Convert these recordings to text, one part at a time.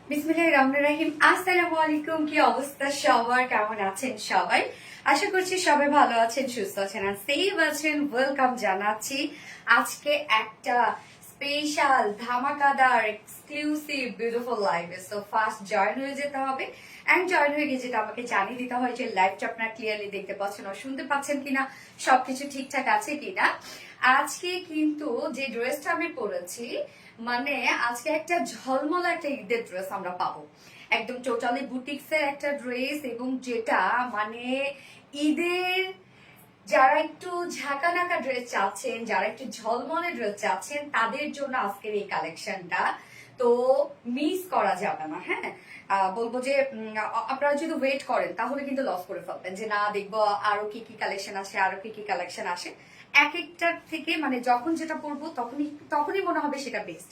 বিসমিল্লাহির রহমানির রহিম। আসসালামু আলাইকুম। কি অবস্থা সবার, কেমন আছেন সবাই? আশা করছি সবাই ভালো আছেন, সুস্থ আছেন আর সেফ আছেন। ওয়েলকাম জানাচ্ছি আজকে একটা স্পেশাল ধামাকাদার এক্সক্লুসিভ বিউটিফুল লাইভে। সো ফার্স্ট জয়েন হয়ে যেতে হবে এন্ড জয়েন হয়ে গিয়ে যেটা আমাকে জানিয়ে দিতে হয় যে লাইভটা আপনারা ক্লিয়ারলি দেখতে পাচ্ছেন ও শুনতে পাচ্ছেন কিনা, সবকিছু ঠিকঠাক আছে কিনা। আজকে কিন্তু যে ড্রেসটা আমি পরেছি, মানে আজকে একটা ঝলমল একটা ঈদের ড্রেস আমরা পাবো, একদম টোটালি বুটিক্স এর একটা ড্রেস, এবং যেটা মানে ঈদের যারা একটু ঝাঁকানাকা ড্রেস চাচ্ছেন, যারা একটু ঝলমলে ড্রেস চাচ্ছেন, তাদের জন্য আজকের এই কালেকশনটা তো মিস করা যাবে না। হ্যাঁ, বলবো যে আপনারা যদি ওয়েট করেন তাহলে কিন্তু লস করে ফেলবেন, যে না দেখবো আরো কি কি কালেকশন আসে, আরো কি কি কালেকশন আসে। এক একটার থেকে মানে যখন যেটা পরবো তখনই তখনই মনে হবে সেটা বেস্ট।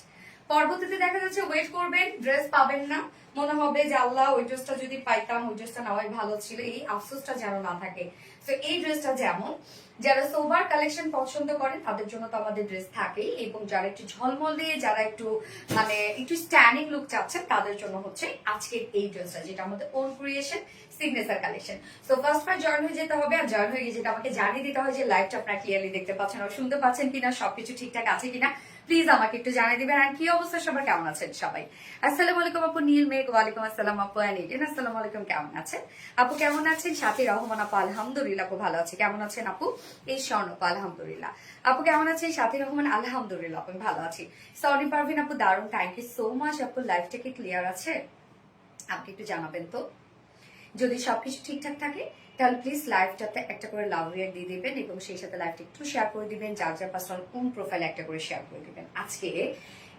পরবর্তীতে দেখা যাচ্ছে ওয়েট করবেন, ড্রেস পাবেন না, মনে হবে যে আল্লাহ ওই ড্রেসটা যদি পাইতাম, ওই ড্রেসটা নেওয়াই ভালো ছিল, এই আফসোসটা যেন না থাকে। তো এই ড্রেসটা যেমন যারা সোবার কালেকশন পছন্দ করেন তাদের জন্য তো আমাদের ড্রেস থাকেই, এবং যারা একটু ঝলমল দিয়ে, যারা একটু মানে একটু স্ট্যান্ডিং লুক চাচ্ছেন, তাদের জন্য হচ্ছে আজকের এই ড্রেসটা, যেটা আমাদের own creation signature collection. So first join হয়ে যেতে হবে, আর জয়েন হয়ে গিয়ে যেটা আমাকে জানিয়ে দিতে হয় যে লাইভটা আপনারা ক্লিয়ারলি দেখতে পাচ্ছেন আর শুনতে পাচ্ছেন কিনা, সবকিছু ঠিকঠাক আছে কিনা প্লিজ আমাকে একটু জানিয়ে দিবেন। আর কি অবস্থা সবার, কেমন আছেন সবাই? আসসালামু আলাইকুম আপু নীল মেঘ। ওয়ালাইকুম আসসালাম আপু অ্যানিটেন। আসসালামু আলাইকুম, কেমন আছেন আপু? কেমন আছেন? সাথী রহমান আপু আলহামদুলিল্লাহ আপু ভালো আছে। কেমন আছেন আপু? এই স্বর্ণ আপু আলহামদুলিল্লাহ। আপু কেমন আছেন? সাথী রহমান আলহামদুলিল্লাহ আপু ভালো আছি। সনি পারভিন আপু দারুন, থ্যাংক ইউ সো মাচ আপু। লাইফটা কি ক্লিয়ার আছে? আপনি একটু জানাবেন তো। যদি সবকিছু ঠিকঠাক থাকে তাহলে প্লিজ লাইভটাতে একটা করে লাভ রিয়াক্ট দিয়ে দিবেন, এবং সেই সাথে লাইভটা একটু শেয়ার করে দিবেন, যার যার পার্সোনাল কোন প্রোফাইলে একটা করে শেয়ার করে দিবেন। আজকে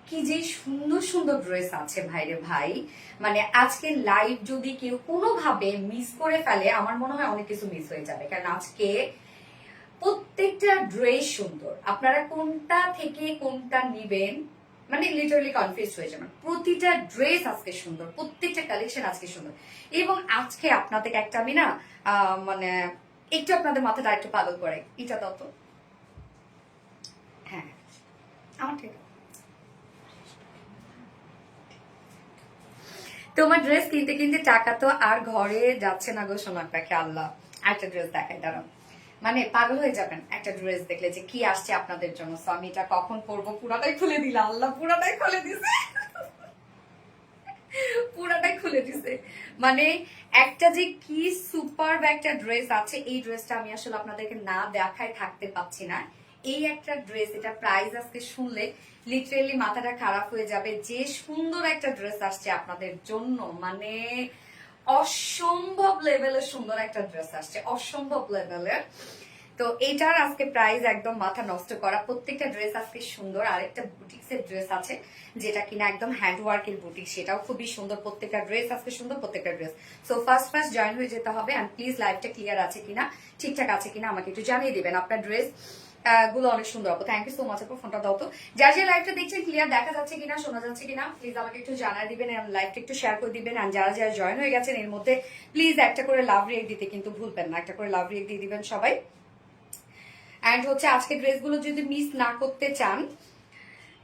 কি যে সুন্দর সুন্দর ড্রেস আছে ভাইরে ভাই, মানে আজকে লাইভ যদি কেউ কোনোভাবে মিস করে ফেলে, আমার মনে হয় অনেক কিছু মিস হয়ে যাবে, কারণ আজকে প্রত্যেকটা ড্রেস সুন্দর। আপনারা কোনটা থেকে কোনটা নিবেন মানে লিটারালি কনফিউজ হয়ে যাবেন। প্রতিটা ড্রেস আজকে সুন্দর, প্রত্যেকটা কালেকশন আজকে সুন্দর। এবং আজকে আপনাদের একটা আমি না মানে একটু আপনাদের মাথাটা একটু পাগল করে, এটা তত হ্যাঁ আমার ঠিক। তোমার ড্রেস কিনতে কিনতে টাকা তো আর ঘরে যাচ্ছে না গো সোনার পাখি। আল্লাহ, একটা ড্রেস দেখাই দাঁড়ান, মানে পাগল হয়ে যাবেন একটা ড্রেস দেখলে যে কি আসছে আপনাদের জন্য। সো আমি এটা কখন পরবো পুরাটাই খুলে দিলাম, আল্লাহ পুরাটাই খুলে দিছে, পুরাটাই খুলে দিছে। মানে একটা যে কি সুপার একটা ড্রেস আছে, এই ড্রেসটা আমি আসলে আপনাদেরকে না দেখায় থাকতে পাচ্ছি না। এই একটা ড্রেস, এটা প্রাইস আজকে শুনলে লিটারেলি মাথাটা খারাপ হয়ে যাবে, যে সুন্দর একটা ড্রেস আসছে আপনাদের জন্য, মানে অসম্ভব লেভেলের সুন্দর একটা ড্রেস আসছে, অসম্ভব লেভেলের। তো এটার আজকে প্রাইস একদম মাথা নষ্ট করা, প্রত্যেকটা ড্রেস আজকে সুন্দর। আরেকটা বুটিক্স এর ড্রেস আছে যেটা কিনা একদম হ্যান্ডওয়ার্ক এর বুটিক, সেটাও খুবই সুন্দর। প্রত্যেকটা ড্রেস আজকে সুন্দর, প্রত্যেকটা ড্রেস। সো ফার্স্ট জয়েন হয়ে যেতে হবে, এন্ড প্লিজ লাইভটা ক্লিয়ার আছে কিনা, ঠিকঠাক আছে কিনা আমাকে একটু জানিয়ে দিবেন। আপনার ড্রেস গুলো অনেক সুন্দর আপু, থ্যাংক ইউ সো মাচ আপু। ফোনটা দাও তো, যার যে লাইভটা দেখছেন ক্লিয়ার দেখা যাচ্ছে কিনা, শোনা যাচ্ছে কিনা, প্লিজ আমাকে একটু জানিয়ে দিবেন, লাইভটা একটু শেয়ার করে দিবেন। আর যারা যারা জয়েন হয়ে গেছেন এর মধ্যে প্লিজ একটা করে লাভ রিয়েক্ট দিতে কিন্তু ভুলবেন না, একটা করে লাভ রিয়েক্ট দিয়ে দিবেন সবাই। অ্যান্ড হচ্ছে আজকে ড্রেসগুলো যদি মিস না করতে চান,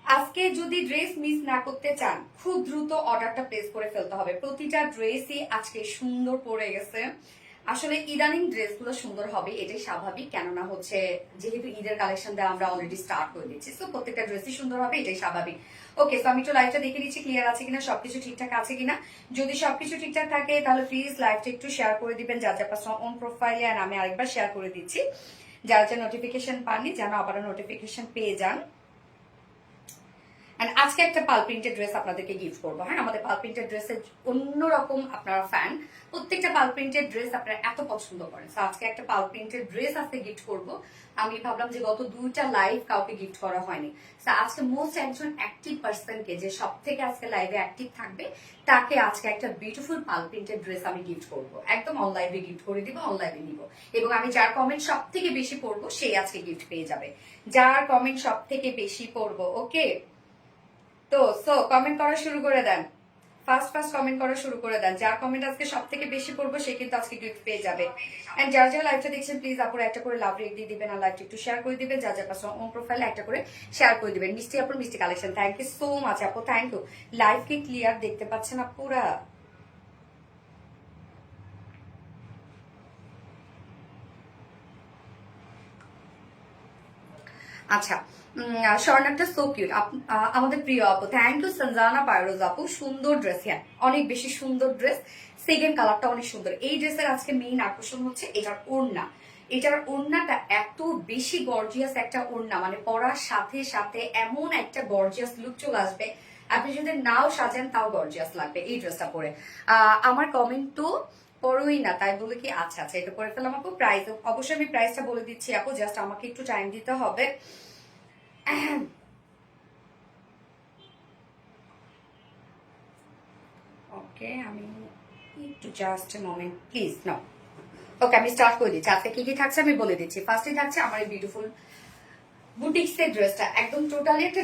আজকে যদি ড্রেস মিস না করতে চান, খুব দ্রুত অর্ডারটা প্লেস করে ফেলতে হবে। প্রতিটা ড্রেসই আজকে সুন্দর পড়ে গেছে। আসলে ইদানিং ড্রেসগুলো সুন্দর হবে এটাই স্বাভাবিক, কেননা হচ্ছে যেহেতু ঈদের কালেকশন দেওয়া আমরা অলরেডি স্টার্ট করে দিচ্ছি, তো প্রত্যেকটা ড্রেসই সুন্দর হবে এটাই স্বাভাবিক। ওকে, তো আমি একটু লাইভটা দেখে দিচ্ছি ক্লিয়ার আছে কিনা, সবকিছু ঠিকঠাক আছে কিনা। যদি সবকিছু ঠিকঠাক থাকে তাহলে প্লিজ লাইভটা একটু শেয়ার করে দিবেন, যার যার পার্সোনাল ওন প্রোফাইলে, আর আমি আরেকবার শেয়ার করে দিচ্ছি, যারা যা নোটিফিকেশন পাননি যেন আবারও নোটিফিকেশন পেয়ে যান। এন্ড আজকে একটা পাল প্রিন্টেড ড্রেস আপনাদেরকে গিফট করবো। হ্যাঁ, আমাদের পাল প্রিন্টেড ড্রেসের অন্যরকম আপনারা ফ্যান, প্রত্যেকটা পাল প্রিন্টেড ড্রেস আপনারা এত পছন্দ করেন। তো আজকে একটা পাল প্রিন্টেড ড্রেস আজকে গিফট করব। আমি ভাবলাম যে গত 2টা লাইভ কাউকে গিফট করা হয়নি, তো আজকে মোস্ট একজন অ্যাক্টিভ পার্সনকে, যে সব থেকে আজকে লাইভে অ্যাক্টিভ থাকবে, তাকে আজকে একটা বিউটিফুল পাল প্রিন্টেড ড্রেস আমি গিফট করব। একদম অনলাইনে গিফট করে দিব, অনলাইনে নিব, এবং আমি যার কমেন্ট সব থেকে বেশি পড়বো সেই আজকে গিফট পেয়ে যাবে, যার কমেন্ট সব থেকে বেশি পড়বো। ওকে, তো সো কমেন্ট করা শুরু করে দেন, ফার্স্ট ফার্স্ট কমেন্ট করা শুরু করে দেন। যার কমেন্ট আজকে সব থেকে বেশি পড়বো সে কিন্তু আজকে গিফট পেয়ে যাবে। এন্ড যারা যারা লাইভটা দেখছেন প্লিজ আপুর একটা করে লাভ রেট দিয়ে দিবেন আর লাইভটা একটু শেয়ার করে দিবেন। যার যার পার্সোনাল ওন প্রোফাইলে একটা করে শেয়ার করে দিবেন। মিষ্টি আপুর মিষ্টি collection, thank you so much আপু, থ্যাংক ইউ। লাইভ কি ক্লিয়ার দেখতে পাচ্ছেন আপুরা? আচ্ছা, স্বর্ণাটা সো কিউট। আমাদের প্রিয় আপু, থ্যাংক ইউ সঞ্জানা পায়রোজ আপু, সুন্দর ড্রেস। হ্যাঁ, অনেক বেশি সুন্দর ড্রেস। সেকেন্ড কালারটা অনেক সুন্দর। এই ড্রেসের আজকে মেইন আকর্ষণ হচ্ছে এটার ওড়না। এটার ওড়নাটা এত বেশি গর্জিয়াস একটা ওড়না, মানে পরার সাথে সাথে এমন একটা গর্জিয়াস লুক চলে আসবে, আপনি যদি নাও সাজেন তাও গর্জিয়াস লাগবে এই ড্রেসটা পরে। আমার কমেন্ট তো পড়োই না, তাই বলে কি আচ্ছা আচ্ছা এটা করে ফেলাম আপু। প্রাইস অবশ্যই আমি প্রাইসটা বলে দিচ্ছি আপু, জাস্ট আমাকে একটু টাইম দিতে হবে। ওকে, আমি একটু জাস্ট মোমেন্ট প্লিজ নাও। ওকে, আমি স্টার্ট করে দিচ্ছি। আজকে কি কি থাকছে আমি বলে দিচ্ছি। ফার্স্টে থাকছে আমার এই বিউটিফুল বুটিক্সের ড্রেসটা, একদম টোটালি একটা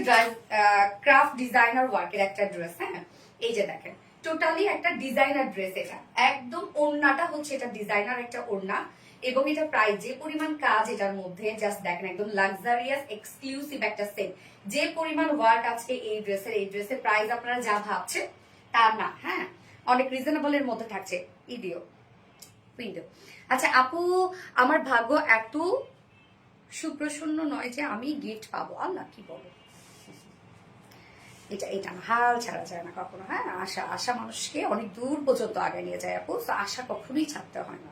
ক্রাফট ডিজাইনার ওয়ার্কের একটা ড্রেস। হ্যাঁ, এই যে দেখেন টোটালি একটা ডিজাইনার ড্রেস। এটা একদম ওড়নাটা হচ্ছে এটা ডিজাইনার একটা ওড়না, এবং এটা প্রায় যে পরিমাণ কাজ এটার মধ্যে জাস্ট দেখেন, একদম লাক্সারিয়াস এক্সক্লুসিভ একটা সেট। যে পরিমাণ ওয়ার্ক আজকে এই ড্রেসের প্রাইস আপনারা যা ভাবছেন তা না। হ্যাঁ, অনেক রিজনেবল এর মধ্যে থাকছে। ইডিও উইন্ডো। আচ্ছা আপু, আমার ভাগ্য এত সুপ্রসন্ন নয় যে আমি গিফট পাবো। আল্লাহ কি বলো, এটা এটা হাল ছাড়া যায় না কখনো। হ্যাঁ, আশা আশা মানুষকে অনেক দূর পর্যন্ত আগে নিয়ে যায় আপু। তো আশা কখনোই ছাড়তে হয় না।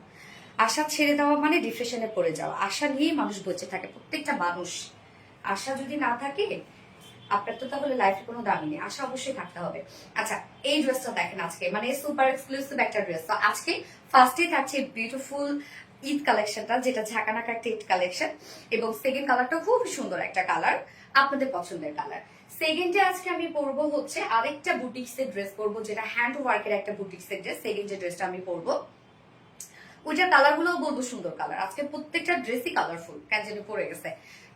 আশা ছেড়ে দেওয়া মানে ডিপ্রেশনে পড়ে যাওয়া। আশা নিয়েই মানুষ বেঁচে থাকে, প্রত্যেকটা মানুষ। আশা যদি না থাকে আপনার তো তাহলে লাইফে কোনো দামি নেই। আশা অবশ্যই থাকতে হবে। আচ্ছা, এই ড্রেসটা দেখেন আজকে, মানে সুপার এক্সক্লুসিভ একটা ড্রেস। তো আজকে ফার্স্টে থাকছে বিউটিফুল ঈদ কালেকশনটা, যেটা ঝাঁকানাকা একটা ঈদ কালেকশন, এবং সেকেন্ড কালারটা খুব সুন্দর একটা কালার, আপনাদের পছন্দের কালার। সেকেন্ডে আজকে আমি পরবো হচ্ছে আরেকটা বুটিক্সের ড্রেস পরবো, যেটা হ্যান্ড ওয়ার্কের একটা বুটিক্সের ড্রেস। সেকেন্ড যে ড্রেসটা আমি পরবো ওইটার কালার গুলোও বলবো সুন্দর কালার। আজকে প্রত্যেকটা ড্রেসই কালারফুল, কেন জানি পরে গেছে।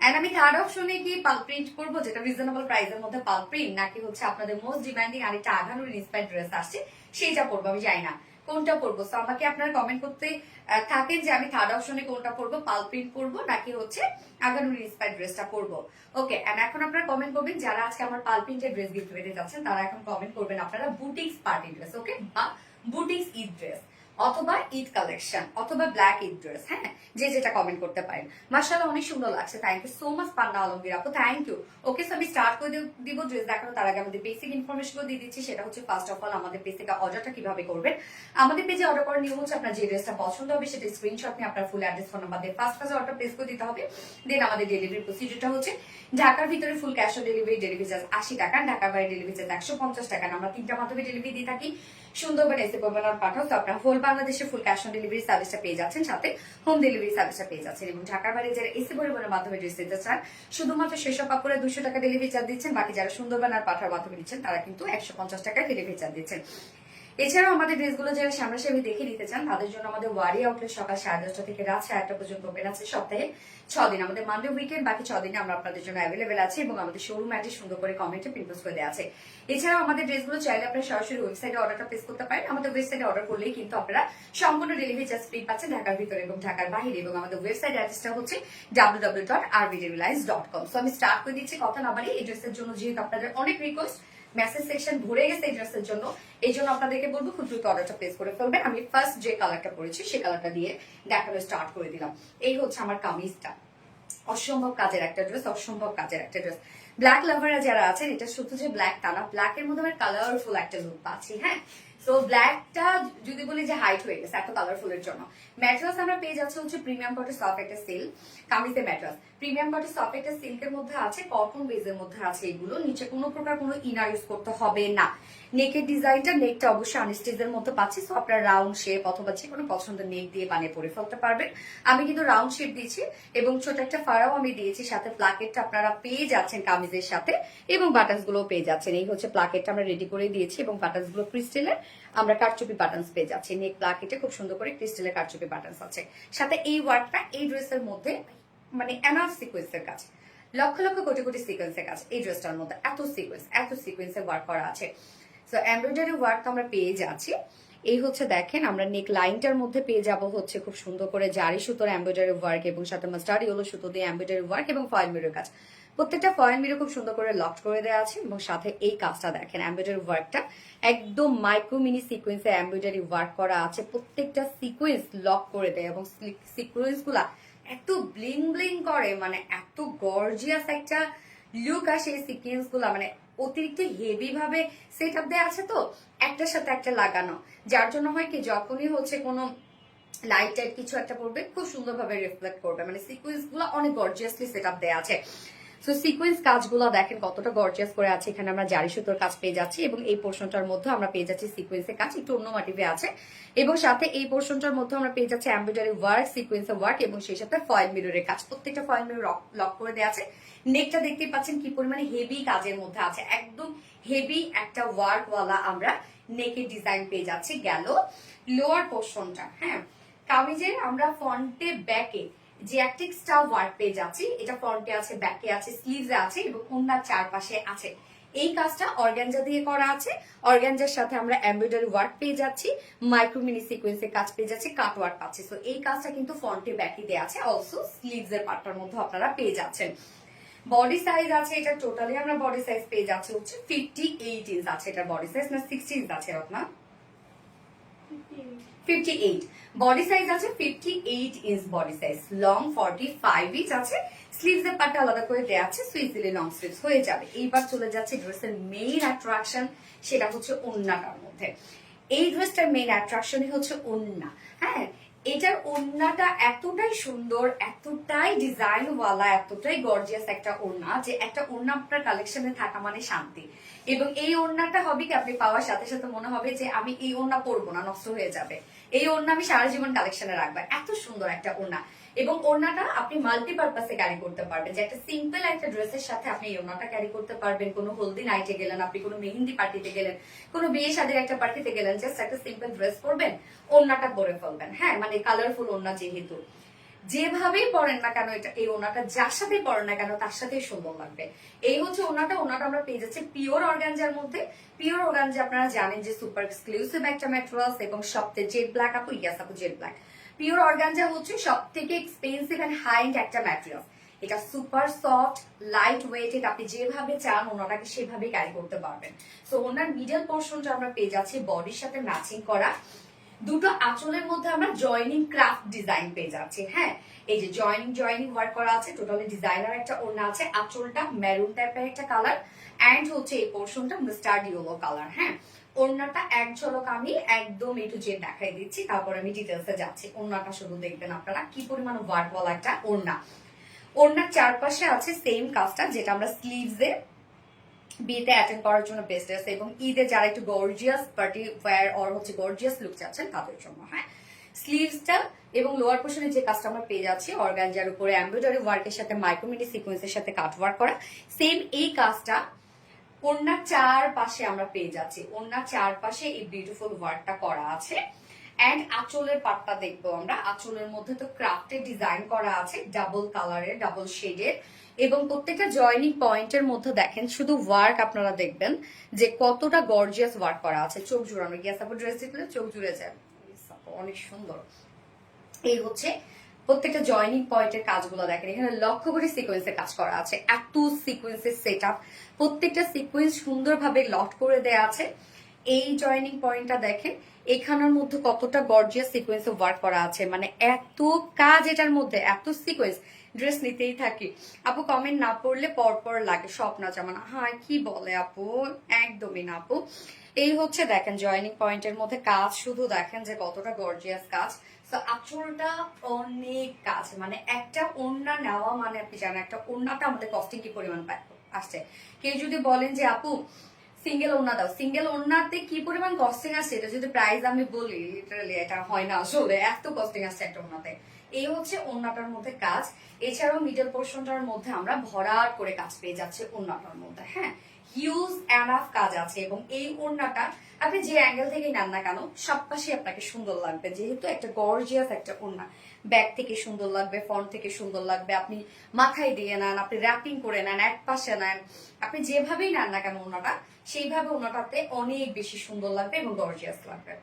এন্ড আমি থার্ড অপশনে কি পাল প্রিন্ট করবো, যেটা রিজনেবল প্রাইসের মধ্যে পাল প্রিন্ট, নাকি হচ্ছে আপনাদের মোস্ট ডিমান্ডিং আরেকটা আঘানুর ইন্সপায়ার্ড ড্রেস আসছে সেইটা পরবো। আমি জানি না কোনটা পরবো। তো আমাকে আপনারা কমেন্ট করতে থাকেন যে আমি থার্ড অপশনে কোনটা পরবো, পাল প্রিন্ট পরবো নাকি হচ্ছে আঘানুর ইন্সপায়ার্ড ড্রেসটা পরবো। ওকে, এন্ড এখন আপনারা কমেন্ট করবেন যারা আজকে আমার পাল প্রিন্টের ড্রেস গিফট পেতে যাচ্ছেন, তারা এখন কমেন্ট করবেন আপনারা বুটিক্স পার্টি ড্রেস, ওকে, বা বুটিক্স ঈদ ড্রেস, অথবা ঈদ কালেকশন, অথবা ব্ল্যাক ঈদ ড্রেস। হ্যাঁ, যে যেটা কমেন্ট করতে পারেন। মাশাআল্লাহ অনেক সুন্দর লাগছে। থ্যাংক ইউ সো মাচ পান্না আলমগীর আপু, থ্যাংক ইউ। ওকে, সো আমি স্টার্ট করে দিব ড্রেস দেখানো। তার আগে আমাদের বেসিক ইনফরমেশন দিয়ে দিচ্ছি। সেটা হচ্ছে ফার্স্ট অফ অল আমাদের পেজ থেকে অর্ডারটা কিভাবে করবেন। আমাদের পেজে অর্ডার করার নিয়ম হচ্ছে আপনার যে ড্রেসটা পছন্দ হবে সেটা স্ক্রিনশট নিয়ে আপনার ফুল অ্যাড্রেস ফোন নাম্বার দিয়ে ফার্স্ট অর্ডার প্লেস করে দিতে হবে। দেন আমাদের ডেলিভারি প্রসিডিউরটা হচ্ছে ঢাকার ভিতরে full cash on delivery, delivery charge 80 টাকা, ঢাকার বাইরে ডেলিভারি চার্জ 150 টাকা। আমরা তিনটা মাধ্যমে ডেলিভারি দিয়ে থাকি, সুন্দরবন এসে পরিমাণ পাঠাও। তো আপনার হোল বাংলাদেশে ফুল ক্যাশ অন ডেলিভারি সার্ভিসটা পেয়ে যাচ্ছেন, সাথে হোম ডেলিভারি সার্ভিসটা পেয়ে যাচ্ছেন। এবং ঢাকার বাইরে যারা এসে পরিবহনের মাধ্যমে ড্রেস নিতে চান, শুধুমাত্র সেসব কাপড়ে 200 টাকা ডেলিভারি চার্জ দিচ্ছেন। বাকি যারা সুন্দরবন আর পাঠার মাধ্যমে নিচ্ছেন তারা কিন্তু 150 টাকা ডেলিভারি চার্জ দিচ্ছেন। এছাড়াও আমাদের ড্রেসগুলো যারা সামনাসামনি দেখে নিতে চান তাদের জন্য আমাদের ওয়ারি আউটলেট সকাল 10:30 থেকে রাত 1:30 পর্যন্ত ওপেন আছে। সপ্তাহে 6 দিন, আমাদের মানডে উইকেন্ড, বাকি 6 দিনে আমরা আপনাদের জন্য অ্যাভেলেবেল আছে, এবং আমাদের শোরুম অ্যাড্রেস সুন্দর করে কমেন্টে পিনপোস্ট করে দেওয়া আছে। এছাড়াও আমাদের ড্রেসগুলো চাইলে আপনারা সরাসরি ওয়েবসাইটে অর্ডারটা প্লেস করতে পারেন। আমাদের ওয়েবসাইটে অর্ডার করলেই কিন্তু আপনারা সম্পূর্ণ ডেলিভারি চার্জ ফ্রি পাচ্ছেন ঢাকার ভিতরে এবং ঢাকার বাইরে। এবং আমাদের ওয়েবসাইট অ্যাড্রেসটা হচ্ছে www.rbdelivelies.com। সো আমি স্টার্ট করে দিচ্ছি কথা না বাড়িয়ে। এই ড্রেসের জন্য যেহেতু আপনাদের অনেক রিকোয়েস্ট, মেসেজ সেকশন ভরে গেছে এই ড্রেসের জন্য, এই জন্য আপনাদেরকে বলবো খুব দ্রুত অর্ডারটা প্লেস করে ফেলবেন। আমি ফার্স্ট যে কালারটা পরেছি সেই কালারটা দিয়ে দেখানো স্টার্ট করে দিলাম। এই হচ্ছে আমার কামিজটা, অসম্ভব কাজের একটা ড্রেস, অসম্ভব কাজের একটা ড্রেস। ব্ল্যাক লাভাররা যারা আছেন, এটা শুধু যে ব্ল্যাক তা না, ব্ল্যাকের মধ্যে আমি কালারফুল একটা লুক পাচ্ছি। হ্যাঁ, তো ব্ল্যাকটা যদি বলি যে হাইট হয়ে গেছে এত কালারফুলের জন্য। ম্যাট্রেস আমরা পেয়ে যাচ্ছি হচ্ছে প্রিমিয়াম কটের সফট একটা সিল্ক কামিজের ম্যাট্রেস। প্রিমিয়াম কটের সফট একটা সিল্কের মধ্যে আছে, কটন বেজের মধ্যে আছে এগুলো। নিচে কোনো প্রকার কোনো ইনার ইউজ করতে হবে না। নেকের ডিজাইনটা, নেকটা অবশ্যই আনস্টিচের মধ্যে পাচ্ছি। সো আপনার রাউন্ড শেপ অথবা যে কোনো পছন্দের নেক দিয়ে বানিয়ে পরে ফেলতে পারবেন। আমি কিন্তু রাউন্ড শেপ দিয়েছি এবং ছোট একটা ফাড়াও আমি দিয়েছি, সাথে প্লাকেটটা আপনারা পেয়ে যাচ্ছেন কামিজের সাথে, এবং বাটনস গুলো পেয়ে যাচ্ছেন। এই হচ্ছে প্লাকেটটা আমরা রেডি করে দিয়েছি, এবং বাটনস গুলো ক্রিস্টেলের আমরা কারচুপি বাটনস পেয়ে যাচ্ছি। নেক প্লাকেটে খুব সুন্দর করে ক্রিস্টেলের কারচুপি বাটনস আছে। সাথে এই ওয়ার্কটা এই ড্রেসের মধ্যে মানে এনাফ সিকোয়েন্সের কাজ, লক্ষ লক্ষ কোটি কোটি সিকোয়েন্সের কাজ এই ড্রেসটার মধ্যে। এত সিকোয়েন্সের ওয়ার্ক করা আছে। সো এমব্রয়ডারি ওয়ার্ক আমরা পেয়ে যাচ্ছি। এই হচ্ছে দেখেন আমরা নেক লাইনটার মধ্যে পেয়ে যাব হচ্ছে খুব সুন্দর করে জারি সুতোর এমব্রয়ডারি ওয়ার্ক এবং সাথে মাস্টার্ড ইয়েলো সুতো দিয়ে এমব্রয়ডারি ওয়ার্ক এবং ফয়েল মিরর কাজ। প্রত্যেকটা ফয়েল মিরর খুব সুন্দর করে লক করে দেওয়া আছে এবং সাথে এই কাজটা দেখেন এমব্রয়ডারি ওয়ার্কটা একদম মাইক্রো মিনি সিকোয়েন্সে এমব্রয়ডারি ওয়ার্ক করা আছে। প্রত্যেকটা সিকোয়েন্স লক করে দেয় এবং সিকোয়েন্স গুলা এত ব্লিং ব্লিং করে, মানে এত গর্জিয়াস একটা লুক আসে এই সিকোয়েন্স গুলা, মানে অতিরিক্ত হেভি ভাবে সেট আপ দেওয়া আছে তো একটার সাথে একটা লাগানো, যার জন্য হয় কি যখনই হচ্ছে কোনো লাইট টাইট কিছু একটা পড়বে খুব সুন্দরভাবে রিফ্লেক্ট করবে। মানে সিকোয়েন্স গুলো অনেক গর্জিয়াসলি সেট আপ দেওয়া আছে। সো সিকোয়েন্স কাজগুলো দেখেন কতটা গর্জিয়াস করে আছে। এখানে আমরা জারি সুতোর কাজ পেয়ে যাচ্ছি এবং এই পোর্শনটার মধ্যে আমরা পেয়ে যাচ্ছি সিকোয়েন্সের কাজ, একটু অন্য মোটিভে আছে এবং সাথে এই পোর্শনটার মধ্যে আমরা পেয়ে যাচ্ছি এমব্রয়ডারি ওয়ার্ক, সিকোয়েন্সের ওয়ার্ক এবং সেই সাথে ফয়েল মিররের কাজ। প্রত্যেকটা ফয়েল মিরর লক করে দেওয়া আছে। নেকটা দেখতেই পাচ্ছেন কি পরিমাণে হেভি কাজের মধ্যে আছে, একদম হেভি একটা ওয়ার্ক ওয়ালা আমরা নেকের ডিজাইন পেয়ে যাচ্ছি। গেল লোয়ার পোর্শনটা, হ্যাঁ কামিজের আমরা ফ্রন্টে ব্যাকে যে একটা এক্সট্রা ওয়ার্ক পেয়ে যাচ্ছি, এটা ফ্রন্টে আছে, ব্যাকে আছে, স্লিভসে আছে এবং ওন্নার চারপাশে আছে। এই কাজটা অর্গানজা দিয়ে করা আছে। অর্গানজার সাথে আমরা এমব্রয়ডারি ওয়ার্ক পেয়ে যাচ্ছি, মাইক্রো মিনি সিকোয়েন্সের কাজ পেয়ে যাচ্ছি, কাট ওয়ার্ক পাচ্ছি। তো এই কাজটা কিন্তু ফ্রন্টে ব্যাকে দেওয়া আছে, অলসো স্লিভস এর পার্টটার মধ্যে আপনারা পেয়ে যাচ্ছেন। বডি সাইজ আছে এটা টোটালি আমরা বডি সাইজ পেয়ে যাচ্ছি হচ্ছে 58 ইঞ্চ আছে এটা বডি সাইজ, না 60 ইঞ্চ আছে আপনার 58 বডি সাইজ আছে, 58 inch body size, long 45 inch আছে। স্লিভস এর পার্টটা আলাদা করে দেওয়া আছে, সো ইজিলি লং স্লিভস হয়ে যাবে। এইবার চলে যাচ্ছে ড্রেসের মেইন অ্যাট্রাকশন, সেটা হচ্ছে ওড়নাটার মধ্যে। এই ড্রেসটার মেইন অ্যাট্রাকশনই হচ্ছে ওড়না। হ্যাঁ এটার ওড়নাটা এতটাই সুন্দর, এতটাই ডিজাইনওয়ালা, এতটাই গর্জিয়াস একটা ওড়না যে একটা ওড়না আপনার কালেকশনে থাকা মানে শান্তি। এবং এই ওড়নাটা হবে কি আপনি পাওয়ার সাথে সাথে মনে হবে যে আমি এই ওড়না পরবো না, নষ্ট হয়ে যাবে, এই ওড়না আমি সারা জীবন কালেকশনে রাখবো। এত সুন্দর একটা ওড়না এবং ওড়নাটা আপনি মাল্টিপারপাসে ক্যারি করতে পারবেন, যে একটা সিম্পল একটা ড্রেসের সাথে আপনি এই ওড়নাটা ক্যারি করতে পারবেন। কোনো হলদি নাইটে গেলেন, আপনি কোনো মেহেন্দি পার্টিতে গেলেন, কোনো বিয়ে শাদীর একটা পার্টিতে গেলেন, জাস্ট একটা সিম্পল ড্রেস পরবেন, ওড়নাটা পরে ফেলবেন। হ্যাঁ মানে কালারফুল ওড়না, যেহেতু যেভাবেই পরেন না কেন এটা এই ওড়নাটা যার সাথে পরেন না কেন তার সাথেই সুন্দর লাগবে। এই হচ্ছে ওড়নাটা। ওড়নাটা আমরা পেয়ে যাচ্ছি পিওর অর্গানজার মধ্যে। পিওর অর্গানজা আপনারা জানেন যে সুপার এক্সক্লুসিভ একটা ম্যাটেরিয়ালস এবং সবথেকে জেড ব্ল্যাক আপু, ইয়াস আপু জেড ব্ল্যাক। পিওর অর্গানজা হচ্ছে সব থেকে এক্সপেন্সিভ এন্ড হাই এন্ড একটা ম্যাটেরিয়াল। এটা সুপার সফট, লাইট ওয়েটেড, আপনি যেভাবে চান ওনাটাকে সেভাবে ক্যারি করতে পারবেন। সো ওনার মিডল পোর্শনটা আমরা পেয়ে যাচ্ছি বডির সাথে ম্যাচিং করা। দুটো আঁচলের মধ্যে আমরা জয়নিং ক্রাফট ডিজাইন পেয়ে যাচ্ছি। হ্যাঁ এই যে জয়নিং ওয়ার্ক করা আছে, টোটালি ডিজাইনার একটা ওড়না আছে। আঁচলটা মেরুন টাইপের একটা কালার এন্ড হচ্ছে এই পোর্শনটা মাস্টার্ড ইয়েলো কালার। হ্যাঁ ওড়নাটা এক ঝলক আমি একদম এ টু জেড দেখাই দিচ্ছি, তারপর আমি ডিটেলসে যাচ্ছি। ওড়নাটা শুধু দেখবেন আপনারা কি পরিমাণ ওয়ার্ক ওয়ালা একটা ওড়না। ওড়নার চারপাশে আছে সেম কাজটা যেটা আমরা স্লিভসে বিয়েতে অ্যাটেন্ড করার জন্য বেস্ট আছে এবং ঈদে যারা একটু গর্জিয়াস পার্টি ওয়্যার অর হচ্ছে গর্জিয়াস লুক চাচ্ছেন তাদের জন্য। হ্যাঁ স্লিভসটা এবং লোয়ার পোর্শনে যে কাজটা আমরা পেয়ে যাচ্ছি অর্গানজার উপরে এমব্রয়ডারি ওয়ার্কের সাথে মাইক্রোমিনি সিকোয়েন্সের সাথে কাট ওয়ার্ক করা, সেম এই কাজটা ওড়নার চারপাশে আমরা পেয়ে যাচ্ছি। ওড়নার চারপাশে এই বিউটিফুল ওয়ার্কটা করা আছে এন্ড আঁচলের পাটটা দেখবো আমরা। আঁচলের মধ্যে তো ক্রাফটের ডিজাইন করা আছে, ডাবল কালারের, ডাবল শেডের এবং প্রত্যেকটা জয়নিং পয়েন্টের মধ্যে দেখেন শুধু ওয়ার্ক আপনারা দেখবেন যে কতটা গর্জিয়াস ওয়ার্ক করা আছে। চোখ জুড়ানো, গিয়ে সাপোর্ট ড্রেস দেখলে চোখ জুড়ে যায়, অনেক সুন্দর। এই হচ্ছে প্রত্যেকটা জয়নিং পয়েন্টের কাজগুলো দেখেন, এখানে লক্ষ্য করে সিকোয়েন্সের কাজ করা আছে। এত সিকোয়েন্সের সেট আপ, প্রত্যেকটা সিকোয়েন্স সুন্দরভাবে লক করে দেয়া আছে। এই জয়নিং পয়েন্টটা দেখেন, এখানের মধ্যে কতটা গর্জিয়াস সিকোয়েন্সে ওয়ার্ক করা আছে, মানে এত কাজ এটার মধ্যে, এত সিকোয়েন্স, ড্রেস নিতেই থাকি। আপু কমেন্ট না পড়লে পরপর লাগে, স্বপ্ন জামানা। হ্যাঁ কি বলে আপু, একদমই না আপু। এই হচ্ছে দেখেন জয়নিং পয়েন্টের মধ্যে কাজ, শুধু দেখেন যে কতটা গর্জিয়াস কাজ। তো আঁচলটা অনেক কাজ, মানে একটা ওড়না নেওয়া মানে আপনি জানেন একটা ওড়নাটা আমাদের কস্টিং কি পরিমাণ আসছে। কেউ যদি বলেন যে আপু সিঙ্গেল ওড়না দাও, সিঙ্গেল ওড়নাতে কি পরিমাণ কস্টিং আসছে এটা যদি প্রাইস আমি বলি লিটারালি এটা হয় না আসলে, এত কস্টিং আসছে একটা ওড়নাতে। এই হচ্ছে ওড়নাটার মধ্যে কাজ। এছাড়াও মিডল পোর্শনটার মধ্যে আমরা ভরাট করে কাজ পেয়ে যাচ্ছে ওড়নাটার মধ্যে। হ্যাঁ হিউজ এনাফ কাজ আছে এবং এই ওড়নাটা আপনি যে অ্যাঙ্গেল থেকে নেন না কেন সব পাশে আপনাকে সুন্দর লাগবে, যেহেতু একটা গর্জিয়াস একটা ওড়না। ব্যাক থেকে সুন্দর লাগবে, ফ্রন্ট থেকে সুন্দর লাগবে, আপনি মাথায় দিয়ে নেন, আপনি র্যাপিং করে নেন, এক পাশে নেন, আপনি যেভাবেই নেন না কেন ওড়নাটা, সেইভাবে ওড়নাটাতে অনেক বেশি সুন্দর লাগবে এবং গর্জিয়াস লাগবে।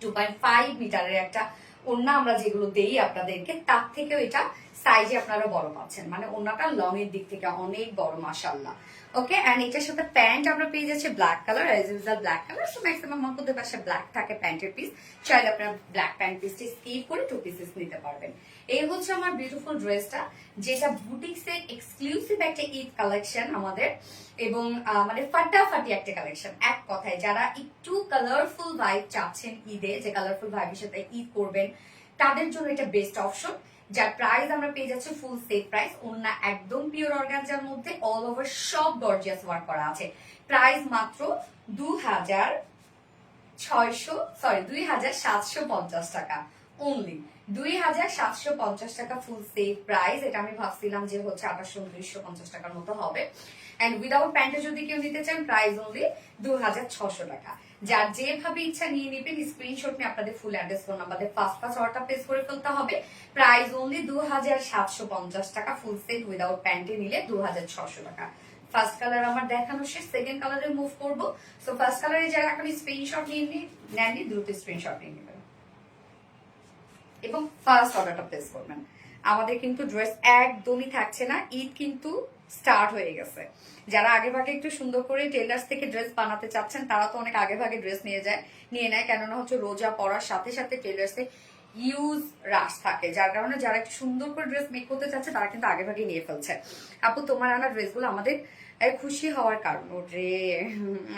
2.5 মিটারের একটা ওড়না আমরা যেগুলো দেই আপনাদেরকে, তার থেকেও এটা সাইজে আপনারা বড় পাচ্ছেন, মানে ওড়নাটা লং এর দিক থেকে অনেক বড় মাশাআল্লাহ। ওকে, এন্ড এটার সাথে প্যান্ট আমরা পেয়ে যাচ্ছি black colour, age usual black colour. So maximum আমাদের বাসায় ব্ল্যাক থাকে প্যান্টের পিস, চাইলে আপনারা ব্ল্যাক প্যান্ট পিসটি স্কিপ করে 2 পিসেস নিতে পারবেন। এই হচ্ছে আমার বিউটিফুল ড্রেসটা, যেটা বুটিক্সের এক্সক্লুসিভ একটা ঈদ কালেকশন আমাদের, এবং মানে ফাটাফাটি একটা কালেকশন। এক কথায় যারা একটু কালারফুল ভাইব চাচ্ছেন ঈদে, যে কালারফুল ভাইবের সাথে ঈদ করবেন, তাদের জন্য এটা বেস্ট অপশন। যার প্রাইস আমরা পেয়ে যাচ্ছি ফুল সেট প্রাইস, ওন্না একদম পিওর অর্গানজার মধ্যে অল ওভার সব গর্জিয়াস ওয়ার্ক করা আছে। প্রাইস মাত্র 2,750 টাকা অনলি, 2,750 টাকা ফুল সেট প্রাইস। এটা আমি ভাবছিলাম যে হচ্ছে 2800-2950 টাকার মতো হবে। এন্ড উইদাউট প্যান্টে যদি কেউ নিতে চান প্রাইস অনলি 2,600 টাকা। যার যেভাবে ইচ্ছা নিয়ে নেবেন, স্ক্রিনশট নিয়ে আপনাদের full address phone number first order place করে ফেলতে হবে। প্রাইস অনলি 2,750 টাকা ফুল সেট, উইদাউট প্যান্টে নিলে 2,600 টাকা। ফার্স্ট কালার আমার দেখানো শেষ, সেকেন্ড কালারে মুভ করবো। সো ফার্স্ট কালারে যারা এখন স্ক্রিনশট নিয়ে নেননি, দ্রুত স্ক্রিনশট নিয়ে নেবেন এবং ফার্স্ট অর্ডারটা প্লেস করবেন। আমাদের কিন্তু ড্রেস একদমই থাকছে না, ঈদ কিন্তু স্টার্ট হয়ে গেছে। যারা আগে ভাগে একটু সুন্দর করে টেলার্স থেকে ড্রেস বানাতে চাচ্ছেন, তারা তো অনেক আগে ভাগে ড্রেস নিয়ে নেয়, কেননা হচ্ছে রোজা পড়ার সাথে সাথে টেলার্সে ইউজ রাশ থাকে, যার কারণে যারা একটু সুন্দর করে ড্রেস মেক করতে চাচ্ছে তারা কিন্তু আগে ভাগে নিয়ে ফেলছে। আপু তোমার আনা ড্রেসগুলো আমাদের খুশি হওয়ার কারণ, রে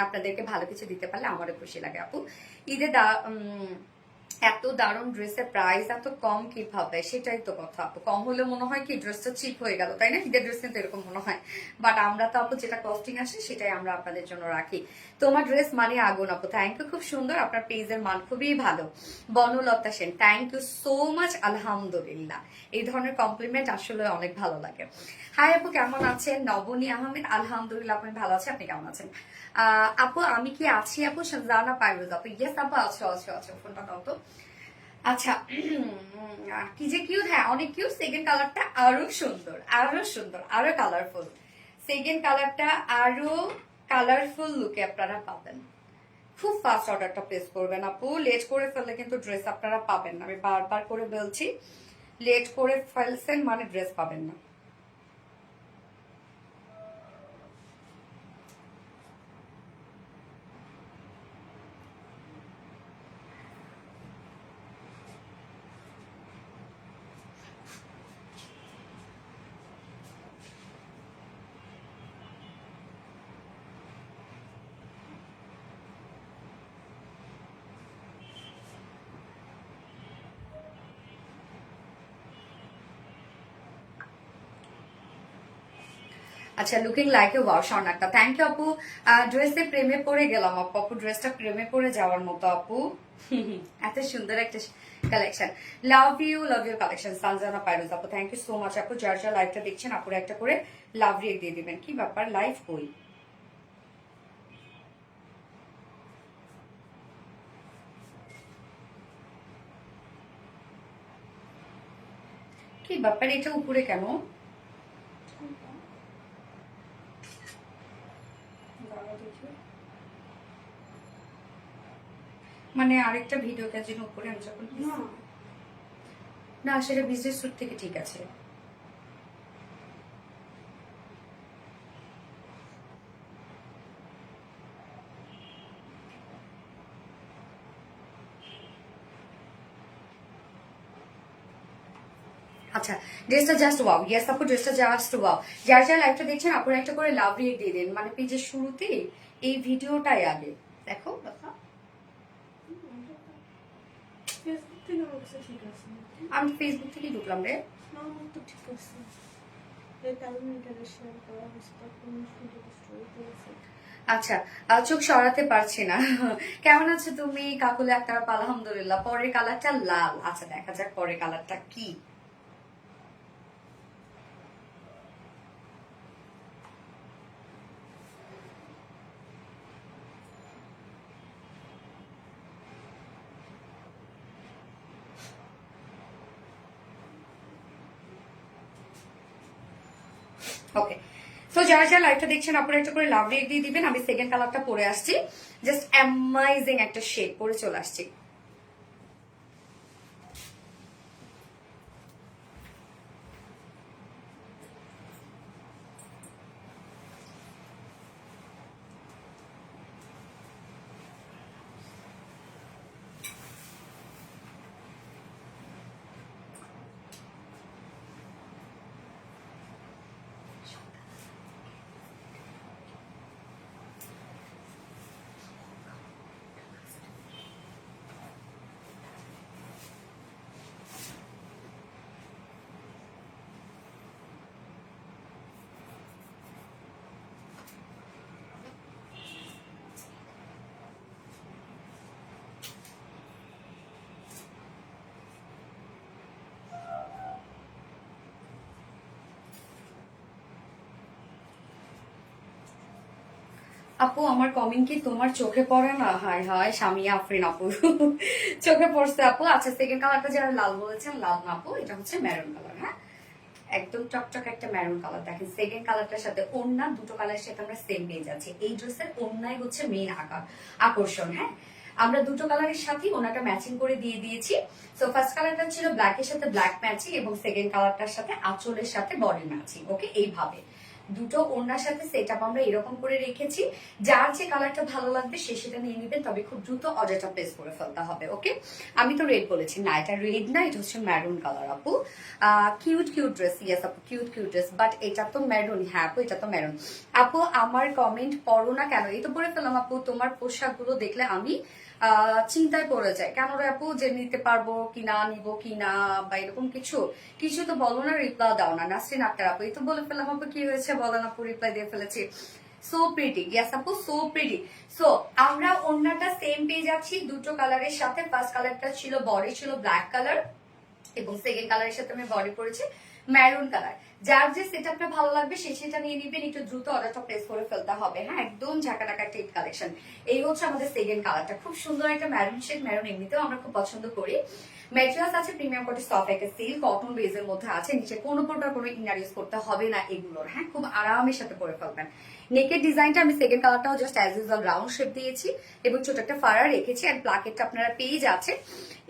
আপনাদেরকে ভালো কিছু দিতে পারলে আমারও খুশি লাগে আপু। ঈদে এত দারুণ ড্রেসের প্রাইস এত কম কিভাবে, সেটাই তো কথা আপু। কম হলে মনে হয় কি ড্রেসটা চিপ হয়ে গেল, তাই না? ঈদের ড্রেস কিন্তু এরকম মনে হয়, বাট আমরা তো আপু যেটা কস্টিং আসে সেটাই আমরা আপনাদের জন্য রাখি। তোমার ড্রেস মানে আগুন আপু, থ্যাংক ইউ, খুব সুন্দর, আপনার পেজের মান খুবই ভালো। Banalata Sen, thank you so much, আলহামদুলিল্লাহ। এই ধরনের কমপ্লিমেন্ট আসলে অনেক ভালো লাগে। হাই আপু, কেমন আছেন? নবনী আহমেদ, আলহামদুলিল্লাহ, আপনি ভালো আছেন, আপনি কেমন আছেন? আপু আমি কি আছি আপু? সাজানা পাইরুজ আপু, ইয়েস আপু, আছো ফোনটা দাও তো। আচ্ছা, কি যে কিউট, হ্যাঁ অনেক কিউট। সেকেন্ড কালারটা আরো সুন্দর, আরো কালারফুল। সেকেন্ড কালারটা আরো কালারফুল লুকে আপনারা পাবেন। খুব ফাস্ট অর্ডারটা প্লেস করবেন আপু, লেট করে ফেললে কিন্তু ড্রেস আপনারা পাবেন না। আমি বারবার করে বলছি, লেট করে ফেলছেন মানে ড্রেস পাবেন না। আচ্ছা, looking like a wow, Swarnakta, thank you আপু। ড্রেসে প্রেমে পড়ে গেলাম আপু, আপু ড্রেসটা প্রেমে পড়ে যাওয়ার মতো আপু। এত সুন্দর একটা collection, love you collection. Sanjana Pairuz আপু, থ্যাংক ইউ সো মাচ আপু। যার যার লাইভটা দেখছেন আপুরা একটা করে লাভ রিয়েক্ট দিয়ে দিবেন। কি ব্যাপার, লাইভ কই? কি ব্যাপার, এটা উপরে কেন? মানে আরেকটা ভিডিও কাজ জন্য উপরে আমি যখন না, সেটা বিজনেস স্যুট থেকে ঠিক আছে। আচ্ছা, ড্রেসটা জাস্ট ওয়াও, ইয়েস আপু ড্রেসটা জাস্ট ওয়াও। যার যার লাইভটা দেখছেন আপনারা একটা করে লাভ রিয়েক্ট দিয়ে দেন, মানে পেজের শুরুতে এই ভিডিওটাই আগে দেখো। আমি ফেসবুক থেকে ঢুকলাম রে। আচ্ছা, চোখ সরাতে পারছি না। কেমন আছো তুমি কাকুলে আক্তার? আলহামদুলিল্লাহ। পরের কালারটা লাল, আচ্ছা দেখা যাক পরের কালারটা কি। ওকে, সো যারা যারা লাইভটা দেখছেন আপনারা একটা করে লাভ রেট দিয়ে দিবেন। আমি সেকেন্ড কালারটা পরে আসছি, জাস্ট অ্যামাইজিং একটা শেড পরে চলে আসছি। আপু আমার কমেন্ট কি তোমার চোখে পড়ে না? হায় হায় সামিয়া আফরিন আপু চোখে পড়ছে আপু। আচ্ছা সেকেন্ড কালারটা যারা লাল বলেছেন, লাল না আপু, এটা হচ্ছে মেরুন কালার। হ্যাঁ, একদম টকটক একটা মেরুন কালার। দেখেন সেকেন্ড কালারটার সাথে ওড়না, দুটো কালারের সাথে আমরা সেম পেয়ে যাচ্ছি। এই ড্রেসের ওড়নাই হচ্ছে মেইন আকর্ষণ। হ্যাঁ, আমরা দুটো কালারের সাথে ওনাটা ম্যাচিং করে দিয়ে দিয়েছি। সো ফার্স্ট কালারটা ছিল ব্ল্যাকের সাথে ব্ল্যাক ম্যাচিং এবং সেকেন্ড কালারটার সাথে আঁচলের সাথে বডি ম্যাচিং। ওকে, এইভাবে দুটো ওড়নার সাথে সেট আপ আমরা এরকম করে রেখেছি। যার যে কালারটা ভালো লাগবে সে সেটা নিয়ে নেবেন, তবে খুব দ্রুত অর্ডারটা প্লেস করে ফেলতে হবে। ওকে, আমি তো রেড বলেছি না, এটা রেড না, এটা হচ্ছে ম্যারুন কালার আপু। কিউট কিউট ড্রেস, ইয়েস আপু কিউট কিউট ড্রেস, বাট এটা তো ম্যারুন। হ্যাঁ আপু এটা তো ম্যারুন। আপু আমার কমেন্ট পড়ো না কেন? এই তো পড়ে ফেলাম আপু, তোমার পোশাকগুলো দেখলে আমি চিন্তায় পড়ে যায়, কেন রে আপু যে নিতে পারবো কিনা, নিব কিনা, বা এরকম কিছু কিছু তো বলো না, রিপ্লাই দাও না। নাসরিন আক্তার আপু, এই তো বলে ফেলাম আপু, কি হয়েছে বলেন আপু, রিপ্লাই দিয়ে ফেলেছি। সো প্রিটি, ইয়েস আপু সো প্রিটি। সো আমরা ওড়নাটা সেম পেয়ে যাচ্ছি দুটো কালারের সাথে। ফার্স্ট কালারটা ছিল বডি ছিল ব্ল্যাক কালার এবং সেকেন্ড কালারের সাথে আমি বডি পরেছি ম্যারুন কালার। যার যে সেটআপটা ভালো লাগবে সে সেটা নিয়ে নিবেন, একটু দ্রুত অর্ডারটা প্লেস করে ফেলতে হবে। হ্যাঁ, একদম ঝাঁকাটাকা টেট কালেকশন। এই হচ্ছে আমাদের সেকেন্ড কালারটা, খুব সুন্দর একটা ম্যারুন শেড। ম্যারুন এমনিতেও আমরা খুব পছন্দ করি। ম্যাটেরিয়ালস আছে প্রিমিয়াম কোয়ালিটি সফট একটা সিল্ক কটন বেজের মধ্যে আছে। নিচে কোনো প্রকার কোনো ইনার ইউজ করতে হবে না এগুলোর। হ্যাঁ, খুব আরামের সাথে পরে ফেলবেন। নেকের ডিজাইনটা আমি সেকেন্ড কালারটাও just as usual round shape দিয়েছি এবং ছোট একটা ফাড়া রেখেছি। আর প্লাকেটটা আপনারা পেয়ে যাচ্ছেন,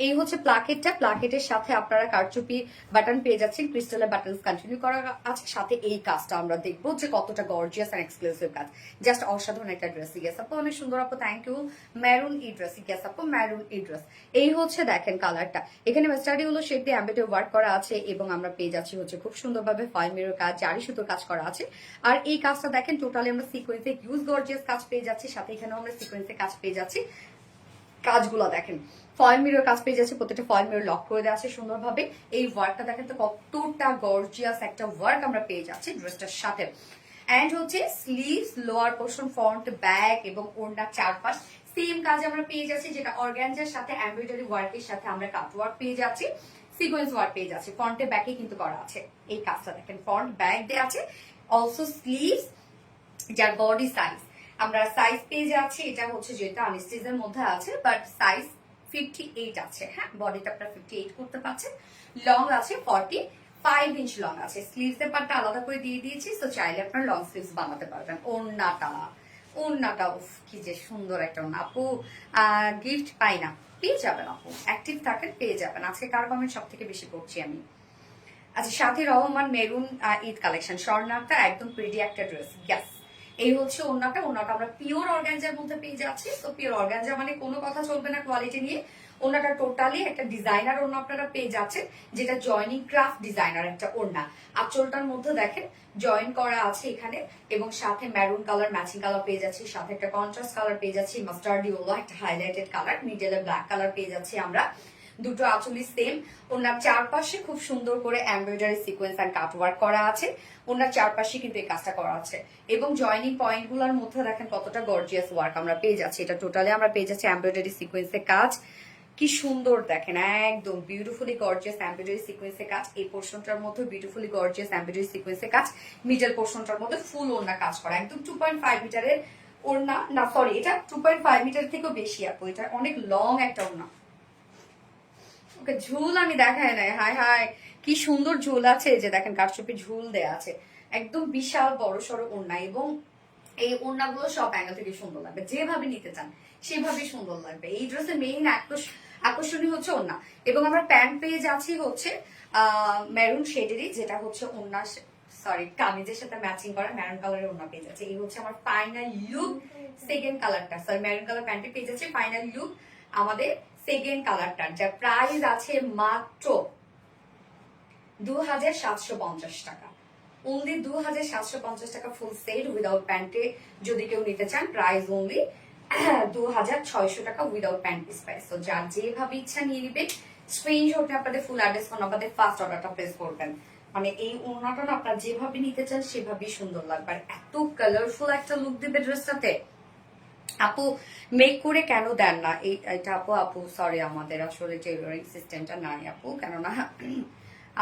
এই হচ্ছে প্লাকেটটা। প্লাকেটের সাথে আপনারা কারচুপি বাটন পেয়ে যাচ্ছেন, ক্রিস্টালের বাটন কন্টিনিউ করা আছে। সাথে এই কাজটা আমরা দেখবো যে কতটা গর্জিয়াস এন্ড এক্সক্লুসিভ কাজ। জাস্ট অসাধারণ একটা ড্রেস। ইয়েস আপু অনেক সুন্দর আপু, থ্যাংক ইউ। ম্যারুন ই ড্রেস, ইয়েস আপু ম্যারুন ই ড্রেস। এই হচ্ছে দেখেন কালারটা, এখানে মাস্টার্ডি গুলো শেড দিয়ে এমব্রয়ডারি ওয়ার্ক করা আছে এবং আমরা পেয়ে যাচ্ছি হচ্ছে খুব সুন্দরভাবে ফয়েল মিরর কাজ, জারি সুতোর কাজ করা আছে। আর এই কাজটা দেখেন টোটালি আমরা সিকোয়েন্সে হিউজ গর্জিয়াস কাজ পেয়ে যাচ্ছি, সাথে এখানেও আমরা সিকোয়েন্সে কাজ পেয়ে যাচ্ছি। কাজগুলো দেখেন, ফয়েল মিরর কাজ পেয়ে যাচ্ছে, প্রত্যেকটা ফয়েল মিরর লক করে দেওয়া আছে সুন্দরভাবে। এই ওয়ার্কটা দেখেন তো কতটা গর্জিয়াস একটা ওয়ার্ক আমরা পেয়ে যাচ্ছি ড্রেসটার সাথে। এন্ড হচ্ছে sleeves, lower portion, front, back এবং ওড়নার চারপাশ সেম কাজ আমরা পেয়ে যাচ্ছি, যেটা অর্গানজার সাথে এমব্রয়ডারি ওয়ার্কের সাথে আমরা কাট ওয়ার্ক পেয়ে যাচ্ছি, সিকোয়েন্স ওয়ার্ক পেয়ে যাচ্ছি। ফ্রন্টে ব্যাকে কিন্তু করা আছে এই কাজটা দেখেন, ফ্রন্ট ব্যাক দেওয়া আছে। অলসো স্লিভস, যার বডি সাইজ আমরা সাইজ পেয়ে যাচ্ছি, এটা হচ্ছে যেটা আনস্টিচের মধ্যে আছে বাট সাইজ 58 আছে। হ্যাঁ, বডিটা আপনারা 58 করতে পারছেন। লং আছে 45 ইঞ্চ লং আছে। স্লিভস এর পার্টটা আলাদা করে দিয়ে দিয়েছি, তো চাইলে আপনারা লং স্লিভস বানাতে পারবেন। ওড়নাটা ওড়নাটা উফ কি যে সুন্দর একটা ওড়না আপু, গিফট পাই না, পেয়ে যাবেন আপু, অ্যাক্টিভ থাকেন পেয়ে যাবেন। আজকে কার কমেন্ট সব থেকে বেশি পড়ছি আমি। আচ্ছা, সাথে রহমান মেরুন ঈদ কালেকশন, স্বর্ণাটা একদম প্রিটি একটা ড্রেস। ইয়াস, এই হচ্ছে ওড়নাটা। ওড়নাটা আমরা পিওর অর্গানজার মধ্যে পেয়ে যাচ্ছি। তো পিওর অর্গানজা মানে কোনো কথা চলবে না কোয়ালিটি নিয়ে। ওড়নাটা টোটালি একটা ডিজাইনার ওড়না আপনারা পেয়ে যাচ্ছেন, যেটা জয়নিং ক্রাফট ডিজাইনার একটা ওড়না। আঁচলটার মধ্যে দেখেন জয়েন করা আছে এখানে, এবং সাথে মেরুন কালার ম্যাচিং কালার পেয়ে যাচ্ছি, সাথে একটা কন্ট্রাস্ট কালার পেয়ে যাচ্ছি, মাস্টার্ড ইয়েলো একটা হাইলাইটেড কালার, মিডলে ব্ল্যাক কালার পেয়ে যাচ্ছি আমরা। দুটো আঁচলই সেম। ওনার চারপাশে খুব সুন্দর করে embroidery sequence and cut work করা আছে। ওনার চারপাশে কিন্তু এই কাজটা করা আছে এবং জয়নিং পয়েন্ট গুলোর মধ্যে দেখেন কতটা গর্জিয়াস ওয়ার্ক আমরা পেয়ে যাচ্ছি। এটা টোটালি আমরা পেয়ে যাচ্ছি এমব্রয়ডারি সিকোয়েন্সের কাজ। কি সুন্দর দেখেন, একদম বিউটিফুলি গর্জিয়াস এমব্রয়ডারি সিকোয়েন্সের কাজ। এই পোর্শনটার মধ্যে বিউটিফুলি গর্জিয়াস এমব্রয়ডারি সিকোয়েন্সের কাজ, মিডল পোর্শনটার মধ্যে ফুল ওড়না কাজ করা, একদম 2.5 মিটারের ওড়না। না সরি, এটা 2.5 মিটার থেকেও বেশি আপু, এটা অনেক লং একটা ওড়না। ওকে, ঝুল আমি দেখাই নাই, হাই হাই কি সুন্দর ঝুল আছে, যে দেখেন কারচুপি ঝুল দেয়া আছে। একদম বিশাল বড় সড়ো ওড়না, এবং এই ওড়নাগুলো সব অ্যাঙ্গেল থেকে সুন্দর লাগবে, যেভাবে নিতে চান সেভাবে সুন্দর লাগবে। এই ড্রেসের মেইন আকর্ষণীয় হচ্ছে ওড়না, এবং আমরা প্যান্ট পেয়ে যাচ্ছি হচ্ছে মেরুন শেডেরই, যেটা হচ্ছে ওড়না সরি কামিজের সাথে ম্যাচিং করা মেরুন কালারের ওড়না পেয়ে যাচ্ছে। এই হচ্ছে আমার ফাইনাল লুক, সেকেন্ড কালারটা সরি মেরুন কালার প্যান্টে পেয়ে যাচ্ছে ফাইনাল লুক আমাদের সেকেন্ড কালারটার, যার প্রাইস আছে মাত্র 2750 টাকা। অনলি 2750 টাকা ফুল সেট উইদাউট প্যান্টে যদি কেউ নিতে চান, প্রাইস অনলি 2600 টাকা উইদাউট প্যান্ট পিস প্রাইস। তো যার যেভাবে ইচ্ছা নিয়ে নিবেন, স্ক্রিনশট নিয়ে আপনাদের ফুল অ্যাড্রেস ফোন নাম্বারে ফার্স্ট অর্ডারটা প্লেস করবেন। মানে এই ওড়নাটা আপনারা যেভাবে নিতে চান সেভাবেই সুন্দর লাগবে, আর এত কালারফুল একটা লুক দিবে ড্রেসটাতে। আপু মেক করে কেন দেন না এটা আপু সরি আমাদের আসলে টেইলরিং সিস্টেমটা নাই আপু, কেননা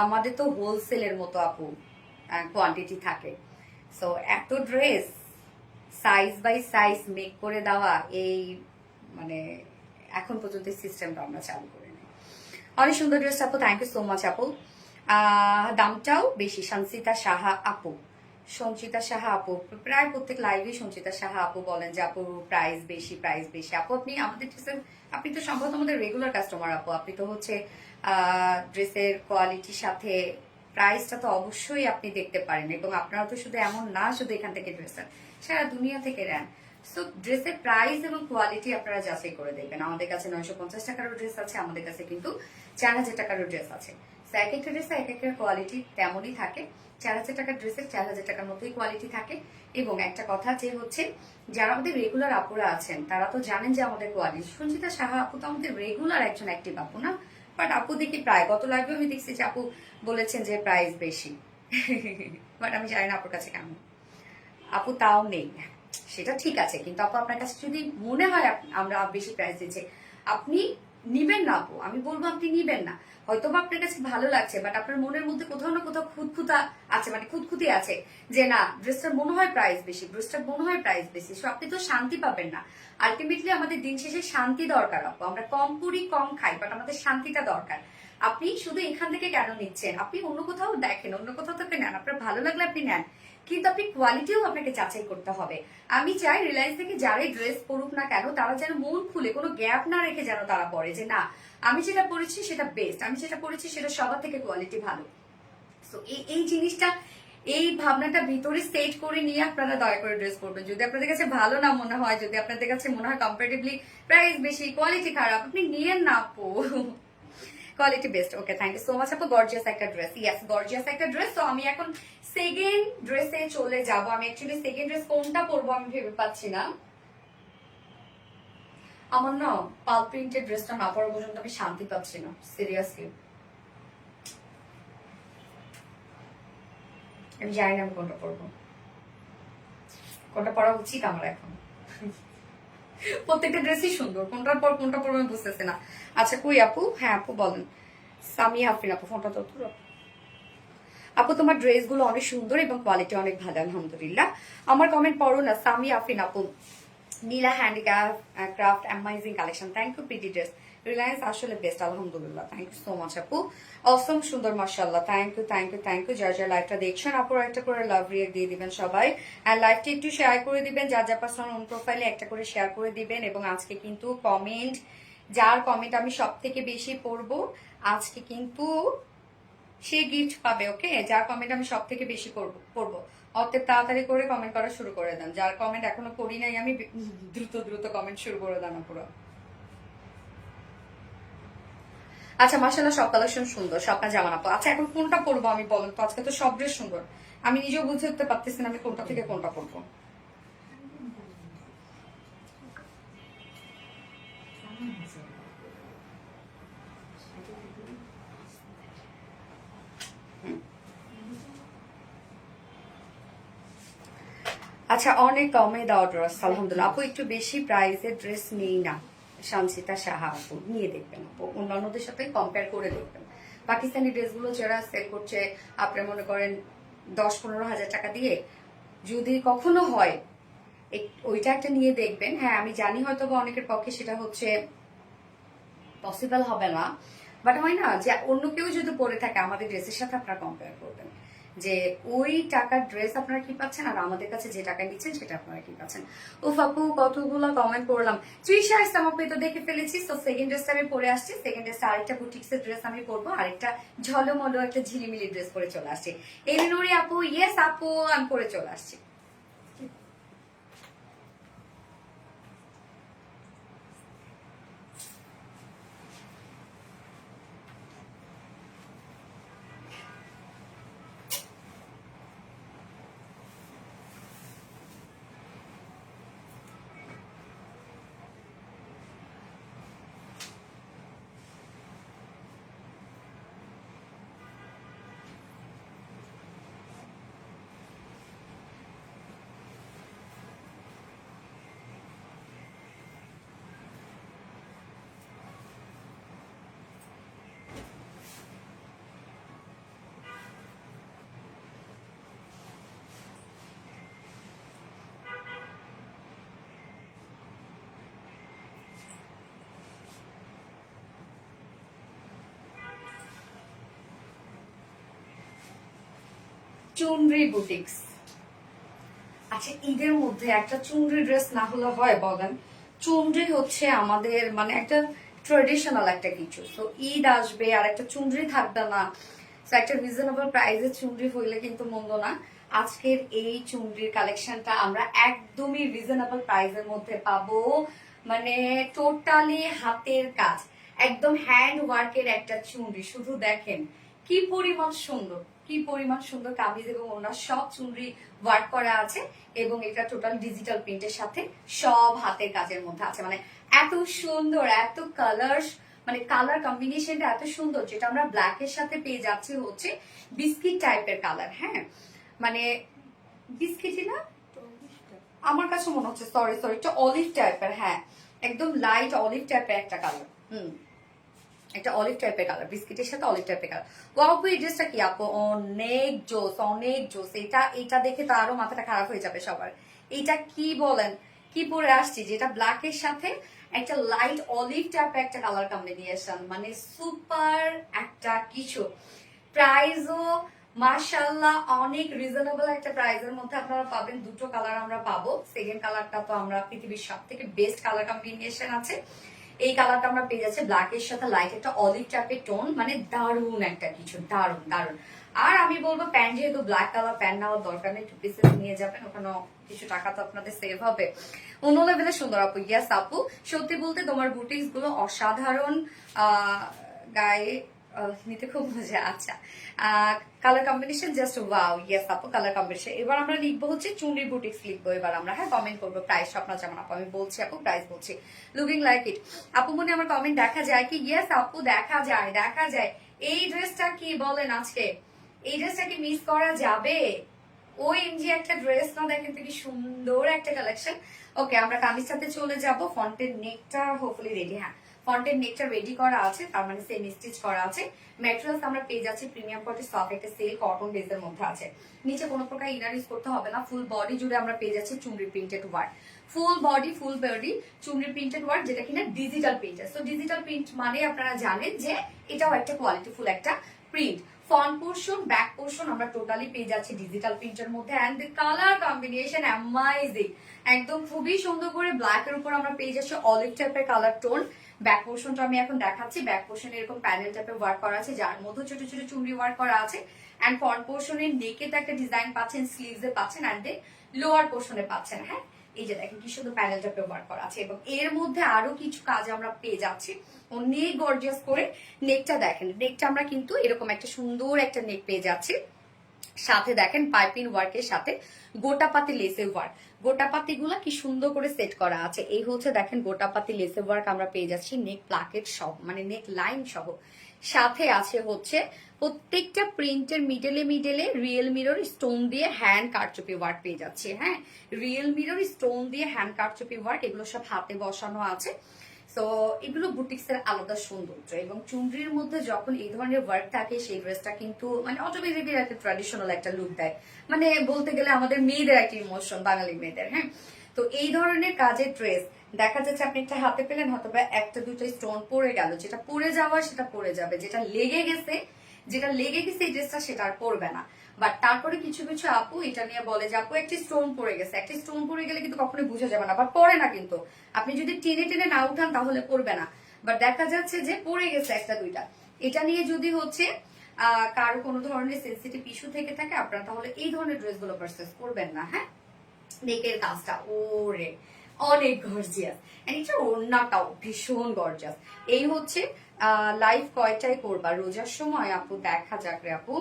আমাদের তো হোলসেলের মতো আপু কোয়ান্টিটি থাকে। সো এত dress size by size make করে দেওয়া, এই মানে এখন পর্যন্ত সিস্টেমটা আমরা চালু করি নাই। অনেক সুন্দর ড্রেস আপু, থ্যাংক ইউ সো মাচ আপু। দামটাও বেশি। সঞ্চিতা সাহা আপু, সঞ্চিতা সাহা আপু প্রায় প্রত্যেক লাইভে সঞ্চিতা সাহা আপু বলেন যে আপু প্রাইস বেশি প্রাইস বেশি। আপু আপনি আমাদের ড্রেসের, আপনি তো সম্ভবত আমাদের রেগুলার কাস্টমার আপু, আপনি তো হচ্ছে ড্রেসের কোয়ালিটির সাথে প্রাইসটা তো অবশ্যই আপনি দেখতে পারেন, এবং আপনারা তো শুধু এমন না শুধু এখান থেকে ড্রেস নেন, সারা দুনিয়া থেকে নেন। সো ড্রেসের প্রাইস এবং কোয়ালিটি আপনারা যাচাই করে দেখবেন। আমাদের কাছে 950 টাকারও ড্রেস আছে, আমাদের কাছে কিন্তু 4000 টাকারও ড্রেস আছে। এক একটা ড্রেসে এক একটা কোয়ালিটি তেমনই থাকে। 4000 টাকার ড্রেসের 4000 টাকার মতোই কোয়ালিটি থাকে। এবং একটা কথা যে হচ্ছে, যারা আমাদের রেগুলার আপুরা আছেন তারা তো জানেন যে আমাদের কোয়ালিটি। সঞ্চিতা সাহা আপু তো আমাদের রেগুলার একজন অ্যাক্টিভ আপু না, বাট আপু দেখি প্রায় গত লাইভে আমি দেখছি যে আপু বলেছেন যে প্রাইস বেশি, বাট আমি জানি না আপুর কাছে কেমন। আপু তাও নেই, সেটা ঠিক আছে, কিন্তু আপু আপনার কাছে যদি মনে হয় আমরা বেশি প্রাইস দিচ্ছি, আপনি নিবেন না আপু, আমি বলবো আপনি নিবেন না। হয়তো বা আপনার কাছে ভালো লাগছে, বাট আপনার মনের মধ্যে কোথাও না কোথাও খুঁতখুতা আছে, মানে খুঁতখুতি আছে যে না ড্রেসটার মনে হয় প্রাইস বেশি, ড্রেসটার মনে হয় প্রাইস বেশি। সো আপনি তো শান্তি পাবেন না। আলটিমেটলি আমাদের দিন শেষে শান্তি দরকার আপু, আমরা কম করি কম খাই, বাট আমাদের শান্তিটা দরকার। আপনি শুধু এখান থেকে কেন নিচ্ছেন? আপনি অন্য কোথাও দেখেন, অন্য কোথাও থেকে নেন, আপনার ভালো লাগলে আপনি নেন, কিন্তু আপনি কোয়ালিটিও আপনাকে যাচাই করতে হবে। আমি চাই রিলায়েন্স থেকে যারাই ড্রেস পরুক না কেন, তারা যেন মন খুলে কোনো গ্যাপ না রেখে যেন তারা পরে যে না আমি যেটা পরেছি সেটা বেস্ট, আমি যেটা পরেছি সেটা সবার থেকে কোয়ালিটি ভালো। তো এই জিনিসটা, এই ভাবনাটা ভিতরে সেট করে নিয়ে আপনারা দয়া করে ড্রেস পরবেন। যদি আপনাদের কাছে ভালো না মনে হয়, যদি আপনাদের কাছে মনে হয় কম্পারেটিভলি প্রাইস বেশি কোয়ালিটি খারাপ, আপনি নিয়েন না আপু, quality best. Okay, thank you so much আপু। গর্জিয়াস একটা ড্রেস, ইয়েস গর্জিয়াস একটা ড্রেস। তো আমি এখন সেকেন্ড ড্রেসে চলে যাব। আমি অ্যাকচুয়ালি সেকেন্ড ড্রেস কোনটা পরবো আমি ভেবে পাচ্ছি না। আমার না পাল প্রিন্টের ড্রেসটা না পরা পর্যন্ত আমি শান্তি পাচ্ছি না, সিরিয়াসলি। আমি জানি না আমি কোনটা পরবো, কোনটা পরা উচিত আমার এখন। প্রত্যেকটা ড্রেসই সুন্দর, কোনটার পর কোনটা পরবো আমি বুঝতেছি না। আচ্ছা কই আপু, হ্যাঁ আপু বলেন। সামিয়া আফরিন আপু, ফোনটা তো আপু তোমার ড্রেসগুলো অনেক সুন্দর এবং কোয়ালিটি অনেক ভালো, আলহামদুলিল্লাহ। আমার কমেন্ট পড়ো না। সামিয়া আফরিন আপু, Nila handicraft amazing collection, thank you pretty dress, Reliance আসলে বেস্ট, আলহামদুলিল্লাহ, থ্যাংক ইউ সো মাচ আপু, অসম সুন্দর মাশাআল্লাহ, thank you thank you thank you. যার যার লাইভটা দেখছেন আপুর একটা করে লাভ রিয়েক্ট দিয়ে দিবেন সবাই, আর লাইভটি একটু শেয়ার করে দিবেন, যার যার পার্সোনাল ওন প্রোফাইলে একটা করে শেয়ার করে দিবেন। এবং আজকে কিন্তু কমেন্ট, যার কমেন্ট আমি সব থেকে বেশি পড়বো আজকে কিন্তু সে গিফট পাবে। ওকে, যার কমেন্ট আমি সব থেকে বেশি পড়বো, অতএব তাড়াতাড়ি করে কমেন্ট করা শুরু করে দেন। যার কমেন্ট এখনো করি নাই আমি, দ্রুত দ্রুত কমেন্ট শুরু করে দেন পুরো। আচ্ছা মাশাআল্লাহ, সব কালেকশন সুন্দর, সবটা জামা আপু। আচ্ছা এখন কোনটা পরবো আমি বলেন তো? আজকে তো সব ড্রেস সুন্দর, আমি নিজেও বুঝে উঠতে পারতেছি না আমি কোনটা থেকে কোনটা পরবো। আচ্ছা অনেক কমে দেওয়া ড্রেস, আলহামদুলিল্লাহ আপু। একটু বেশি প্রাইসের ড্রেস নেই না, সঞ্চিতা সাহা আপু, নিয়ে দেখবেন আপু, অন্যান্যদের সাথে কম্পেয়ার করে দেখবেন। পাকিস্তানি ড্রেসগুলো যারা সেল করছে আপনি মনে করেন 10-15 হাজার টাকা দিয়ে, যদি কখনো হয় ওইটা একটা নিয়ে দেখবেন। হ্যাঁ আমি জানি হয়তো বা অনেকের পক্ষে সেটা হচ্ছে পসিবল হবে না, বাট হয় না যে অন্য কেউ যদি পরে থাকে আমাদের ড্রেসের সাথে আপনারা কম্পেয়ার করবেন, যে ওই টাকার ড্রেস আপনারা কি পাচ্ছেন আর আমাদের কাছে যে টাকা নিচ্ছেন সেটা আপনারা কি পাচ্ছেন। ও আপু কতগুলো কমেন্ট করলাম। তৃষা ইসলাম আপু তো দেখে ফেলেছি। তো সেকেন্ড ড্রেসটা আমি পরে আসছি। সেকেন্ড ড্রেসটা আরেকটা বুটিক্সের ড্রেস আমি পরবো, আরেকটা ঝলমলো একটা ঝিলিমিলি ড্রেস পরে চলে আসছি। এলিনুরি আপু ইয়েস আপু আমি পরে চলে আসছি। চুনরি বুটিক্স। আচ্ছা ঈদের মধ্যে একটা চুনরি ড্রেস না হলে হয় বলেন? চুনরি হচ্ছে আমাদের মানে একটা ট্রেডিশনাল একটা কিছু। তো ঈদ আসবে আর একটা চুনরি থাকবে না, তো একটা রিজনেবল প্রাইসে চুনরি হইলে কিন্তু মন্দ না। আজকের এই চুনরির কালেকশনটা আমরা একদমই রিজনেবল প্রাইসের মধ্যে পাবো, মানে টোটালি হাতের কাজ, একদম হ্যান্ড ওয়ার্কের একটা চুনরি। শুধু দেখেন কি পরিমাণ সুন্দর, কি পরিমাণ সুন্দর কামিজ এবং ওনার সব চুনরি ওয়ার্ক করা আছে এবং এটা টোটাল ডিজিটাল প্রিন্টের সাথে সব হাতের কাজের মধ্যে আছে। মানে এত সুন্দর, এত কালার, মানে কালার কম্বিনেশনটা এত সুন্দর, যেটা আমরা ব্ল্যাক এর সাথে পেয়ে যাচ্ছি হচ্ছে বিস্কিট টাইপের কালার। হ্যাঁ মানে বিস্কিটই না, আমার কাছে মনে হচ্ছে সরি সরি একটা অলিভ টাইপের, হ্যাঁ একদম লাইট অলিভ টাইপের একটা কালার। একটা অলিভ টাইপের কালার, বিস্কিটের সাথে অলিভ টাইপের কালার। ও আপু এই ড্রেসটা কি আপু? অনেক জোস, অনেক জোস। এটা দেখে তো আরো মাথাটা খারাপ হয়ে যাবে সবার। এটা কি বলেন, কি পরে আসছি, যেটা ব্ল্যাক এর সাথে একটা লাইট অলিভ টাইপের একটা কালার কম্বিনেশন, মানে সুপার একটা কিছু। প্রাইসও মাশাআল্লাহ অনেক রিজনেবল একটা প্রাইসের মধ্যে আপনারা পাবেন। দুটো কালার আমরা পাবো। সেকেন্ড কালারটা তো আমরা পৃথিবীর সব থেকে বেস্ট কালার কম্বিনেশন আছে, এই কালারটা আমরা পেয়ে যাচ্ছি ব্ল্যাক এর সাথে লাইট একটা অলিভ টাইপের টোন, মানে দারুণ একটা কিছু, দারুণ দারুণ। আর আমি বলবো প্যান্ট যেহেতু ব্ল্যাক কালার, প্যান্ট নেওয়ার দরকার নেই, টু পিসেস নিয়ে যাবেন, ওখানে কিছু টাকা তো আপনাদের সেভ হবে। অন্য লেভেলে সুন্দর আপু। ইয়াস আপু সত্যি বলতে তোমার বুটিক্স গুলো অসাধারণ, গায়ে নিতে খুব মজা। আচ্ছা colour combination just wow. Yes আপু কালার কম্বিনেশন। এবার আমরা লিখবো হচ্ছে চুনরি বুটিক্স লিখবো এবার আমরা। হ্যাঁ কমেন্ট করবো প্রাইস আপনার যেমন আপু আমি বলছি আপু প্রাইস বলছি। লুকিং লাইক ইট আপু মনে আমার কমেন্ট দেখা যায় কি? ইয়েস আপু দেখা যায়, দেখা যায়। এই ড্রেসটা কি বলেন আজকে? এই ড্রেসটা কি মিস করা যাবে? ওই এমজি একটা ড্রেস না, দেখেন তো কি সুন্দর একটা কালেকশন। ওকে আমরা কামিজটাতে চলে যাব। ফন্টের নেকটা হোপফুলি রেডি, হ্যাঁ ফন্টের নেকটা রেডি করা আছে, তার মানে সেমি স্টিচ করা আছে। ম্যাটেরিয়ালস আমরা পেয়ে যাচ্ছি প্রিমিয়াম কোয়ালিটি সফট একটা সিল্ক কটন বেসের মধ্যে আছে। নিচে কোনো প্রকার ইনার ইউজ করতে হবে না। ফুল বডি জুড়ে আমরা পেয়ে যাচ্ছি chunri printed work, full body chunri printed work, যেটা কিনা ডিজিটাল প্রিন্টার। তো ডিজিটাল প্রিন্ট মানে আপনারা জানেন যে এটাও একটা কোয়ালিটি ফুল একটা প্রিন্ট। ফ্রন্ট পোর্শন ব্যাক পোর্শন আমরা টোটালি পেয়ে যাচ্ছি ডিজিটাল প্রিন্টের মধ্যে। And the colour combination amazing, একদম খুবই সুন্দর করে ব্ল্যাক এর উপর আমরা পেয়ে যাচ্ছি অলিভ টাইপের কালার টোন। ব্যাক পোর্শনটা আমি এখন দেখাচ্ছি। ব্যাক পোর্শনে এরকম প্যানেল টাইপের ওয়ার্ক করা আছে, যার মধ্যে ছোট ছোট চুমড়ি ওয়ার্ক করা আছে। এন্ড ফ্রন্ট পোর্শনের নেকেতে একটা ডিজাইন পাচ্ছেন, স্লিভস এ পাচ্ছেন, এন্ড দেন লোয়ার পোর্শনে পাচ্ছেন। হ্যাঁ এই যে দেখেন কি শুধু প্যানেল টাইপের ওয়ার্ক করা আছে, এবং এর মধ্যে আরো কিছু কাজ আমরা পেয়ে যাচ্ছি অনেক গর্জিয়াস করে। নেকটা দেখেন, নেকটা আমরা কিন্তু এরকম একটা সুন্দর একটা নেক পেয়ে যাচ্ছি। সাথে দেখেন পাইপিং ওয়ার্কের সাথে গোটাপাতি লেসের ওয়ার্ক, গোটাপাতি গুলা কি সুন্দর করে সেট করা আছে। এই হচ্ছে দেখেন গোটাপাতি লেসের ওয়ার্ক আমরা পেয়ে যাচ্ছি নেক প্লাকেট সহ, মানে নেক লাইন সহ। সাথে আছে হচ্ছে প্রত্যেকটা প্রিন্টের মিডলে রিয়েল মিরর স্টোন দিয়ে হ্যান্ড কারচুপি ওয়ার্ক পেয়ে যাচ্ছে। হ্যাঁ রিয়েল মিরর স্টোন দিয়ে হ্যান্ড কারচুপি ওয়ার্ক, এগুলো সব হাতে বসানো আছে। তো এগুলো বুটিক্স এর আলাদা সৌন্দর্য, এবং চুনরির মধ্যে যখন এই ধরনের ওয়ার্ক থাকে সেই ড্রেসটা কিন্তু মানে অটোমেটিকলি একটা ট্র্যাডিশনাল একটা লুক দেয়, মানে বলতে গেলে আমাদের মেয়েদের একটা ইমোশন, বাঙালি মেয়েদের। হ্যাঁ তো এই ধরনের কাজের ড্রেস দেখা যাচ্ছে আপনি একটা হাতে পেলেন, হয়তো বা একটা দুটো স্টোন পড়ে গেল, যেটা পড়ে যাওয়ার সেটা পড়ে যাবে, যেটা লেগে গেছে যেটা লেগে গেছে এই ড্রেসটা সেটা আর পরবে না। বাট তারপরে কিছু কিছু আপু এটা নিয়ে বলে যে আপু একটি স্টোন পড়ে গেছে, একটি স্টোন পড়ে গেলে কিন্তু কখনোই বোঝা যাবে না, বা পড়ে না কিন্তু, আপনি যদি টেনে টেনে না উঠান তাহলে পড়বে না, বাট দেখা যাচ্ছে যে পড়ে গেছে একটা দুইটা। এটা নিয়ে যদি হচ্ছে কারো কোনো ধরনের সেন্সিটিভ ইস্যু থেকে থাকে আপনারা তাহলে এই ধরনের ড্রেসগুলো পারচেজ করবেন না। হ্যাঁ, নেকের কাজটা ওরে অনেক গর্জিয়াস, এটা ওড়নাটাও ভীষণ গর্জিয়াস। এই হচ্ছে লাইভ কয়টায় করবা রোজার সময় আপু? দেখা যাক রে আপু,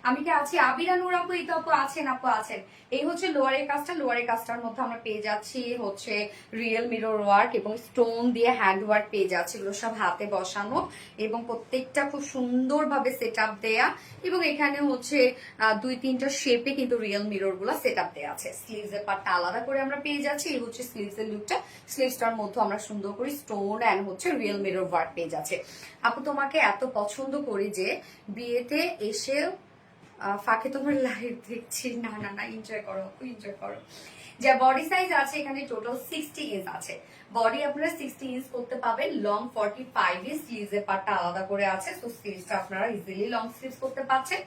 আমি কি আছি? আবিরানুর আপু, এই তো আপু আছেন, আপু আছেন। এই হচ্ছে লোয়ারের কাজটা, লোয়ারের কাজটার মধ্যে আমরা পেয়ে যাচ্ছি হচ্ছে রিয়েল মিরর ওয়ার্ক এবং স্টোন দিয়ে হ্যান্ড ওয়ার্ক পেয়ে যাচ্ছি, এগুলো সব হাতে বসানো এবং প্রত্যেকটা খুব সুন্দরভাবে সেট আপ দেয়া, এবং এখানে হচ্ছে দুই তিনটা শেপে কিন্তু রিয়েল মিরর গুলা সেট আপ দেওয়া আছে। স্লিভস এর পার্টটা আলাদা করে আমরা পেয়ে যাচ্ছি, এই হচ্ছে স্লিভস এর লুকটা, স্লিভসটার মধ্যে আমরা সুন্দর করে স্টোন এন্ড হচ্ছে রিয়েল মিরর ওয়ার্ক পেয়ে যাচ্ছে। আপু তোমাকে এত পছন্দ করি যে বিয়েতে এসে ফাঁকে তোমার লাইভ দেখছি। না না না, এনজয় করো, এনজয় করো। যা বডি সাইজ আছে এখানে টোটাল 60 ইঞ্চ আছে, বডি আপনারা 60 ইঞ্চ করতে পাবেন, লং 45 ইঞ্চ, স্লিভস এর পার্টটা আলাদা করে আছে, সো স্লিভসটা আপনারা ইজিলি লং স্লিভস করতে পারছেন,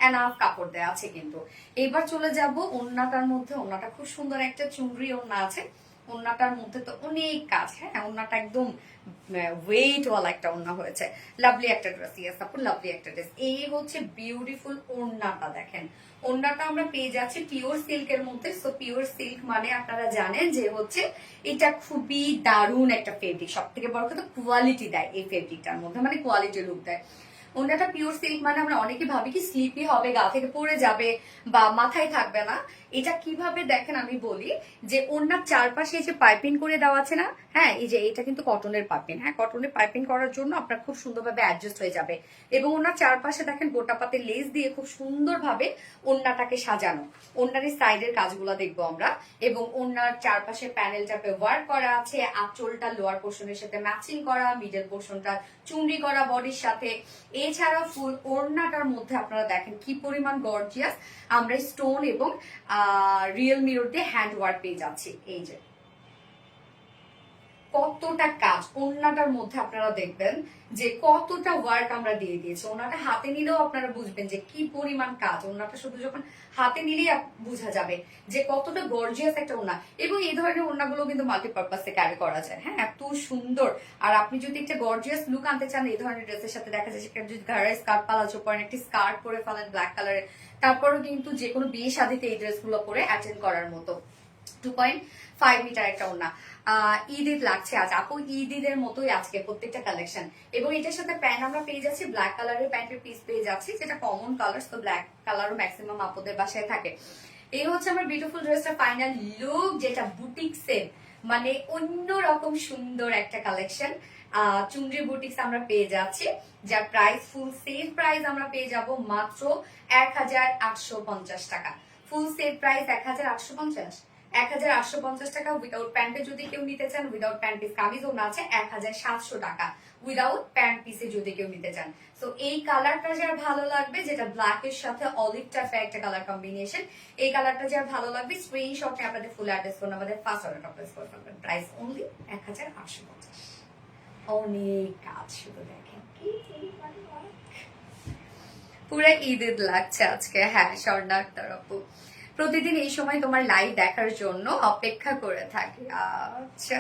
এনাফ কাপড় দেওয়া আছে কিন্তু। এবার চলে যাব ওন্নাটার মধ্যে, ওন্নাটা খুব সুন্দর একটা চুনরি ওন্না আছে, ওন্নাটার মধ্যে তো অনেক কাজ। হ্যাঁ, ওন্নাটা একদম ওয়েট ওয়ালা একটা ওন্না হয়েছে, লাভলি একটা ড্রেস, ইয়েস আপু লাভলি একটা ড্রেস। এই হচ্ছে বিউটিফুল ওন্নাটা, দেখেন ওন্নাটা আমরা পেয়ে যাচ্ছি পিওর সিল্কের মধ্যে। সো পিওর সিল্ক মানে আপনারা জানেন যে হচ্ছে এটা খুবই দারুণ একটা ফেব্রিক, সব থেকে বড় কথা কোয়ালিটি দেয় এই ফেব্রিকটার মধ্যে, মানে কোয়ালিটি লুক দেয়। ওন্নাটা পিওর সিল্ক মানে আমরা অনেকে ভাবি কি স্লিপি হবে, গা থেকে পড়ে যাবে বা মাথায় থাকবে না। এটা কিভাবে দেখেন আমি বলি, যে ওন্নার চারপাশে যে পাইপিং করে দেওয়া আছে না, হ্যাঁ এই যে এটা কিন্তু কটনের পাইপিং, হ্যাঁ কটনের পাইপিং করার জন্য আপনার খুব সুন্দরভাবে অ্যাডজাস্ট হয়ে যাবে, এবং ওনার চারপাশে দেখেন গোটা পাতে লেস দিয়ে খুব সুন্দরভাবে ওন্নাটাকে সাজানো। ওন্নার সাইডের কাজগুলো দেখবো আমরা, এবং ওন্নার চারপাশে প্যানেলটাতে ওয়ার্ক করা আছে, আঁচলটা লোয়ার পোর্শনের সাথে ম্যাচিং করা, মিডল পোর্শনটা চুনরি করা বডির সাথে। এছাড়া ফুল ওড়নাটার মধ্যে আপনারা দেখেন কি পরিমাণ গর্জিয়াস আমরা স্টোন এবং রিয়েল মিরর দিয়ে হ্যান্ড ওয়ার্ক পেয়ে যাচ্ছি। এই যে কতটা কাজ ওড়নাটার মধ্যে আপনারা দেখবেন যে কতটা ওয়ার্ক আমরা দিয়ে দিয়েছি। ওড়নাটা হাতে নিলেও আপনারা বুঝবেন যে কি পরিমাণ কাজ, ওড়নাটা শুধু যখন হাতে নিলেই বোঝা যাবে যে কতটা গর্জিয়াস একটা ওড়না। এবং এই ধরনের ওড়নাগুলো কিন্তু মাল্টিপারপাসে ক্যারি করা যায়। হ্যাঁ, এত সুন্দর। আর আপনি যদি একটা গর্জিয়াস লুক আনতে চান এই ধরনের ড্রেসের সাথে, দেখা যায় সেখানে যদি ঘরের স্কার্ট পালাচো পরেন, একটি স্কার্ট পরে ফেলেন ব্ল্যাক কালারের, তারপরও কিন্তু যে কোনো বিয়ে শাদীতে এই ড্রেসগুলো পরে অ্যাটেন্ড করার মতো। 2.5 মিটার একটা ওড়না। ঈদ লাগছে আজ আপু, ঈদের মতোই আজকে প্রত্যেকটা কালেকশন। এবং এটার সাথে প্যান্ট আমরা পেয়ে যাচ্ছি, ব্ল্যাক কালারের প্যান্টের পিস পেয়ে যাচ্ছি, যেটা কমন কালার, তো ব্ল্যাক কালারও ম্যাক্সিমাম আপুদের বাসায় থাকে। এই হচ্ছে আমার বিউটিফুল ড্রেসটা ফাইনাল লুক, যেটা বুটিক্সের মানে অন্যরকম সুন্দর একটা কালেকশন। চুনরি বুটিক্স আমরা পেয়ে যাচ্ছি, যার প্রাইস ফুল সেল প্রাইস আমরা পেয়ে যাব মাত্র 1850 টাকা। ফুল সেট প্রাইস 1850, 1850 টাকা। উইদাউট প্যান্টে যদি কেউ নিতে চান, উইদাউট প্যান্ট পিস কামিজও না আছে 1700 টাকা, উইদাউট প্যান্ট পিসে যদি কেউ নিতে চান। সো এই কালারটা যার ভালো লাগবে, যেটা ব্ল্যাক এর সাথে অলিভ টাইপের একটা কালার কম্বিনেশন, এই কালারটা যার ভালো লাগবে স্ক্রিনশটে আপনাদের ফুল অ্যাড্রেস ফোন আমাদের ফার্স্ট অর্ডার প্লেস করে ফেলবেন। Price only 1850। অনেক কাজ, শুধু দেখেন পুরো ঈদের লাগছে আজকে। হ্যাঁ, স্বর্ণার তরফ প্রতিদিন এই সময় তোমার লাইভ দেখার জন্য অপেক্ষা করে থাকি। আচ্ছা,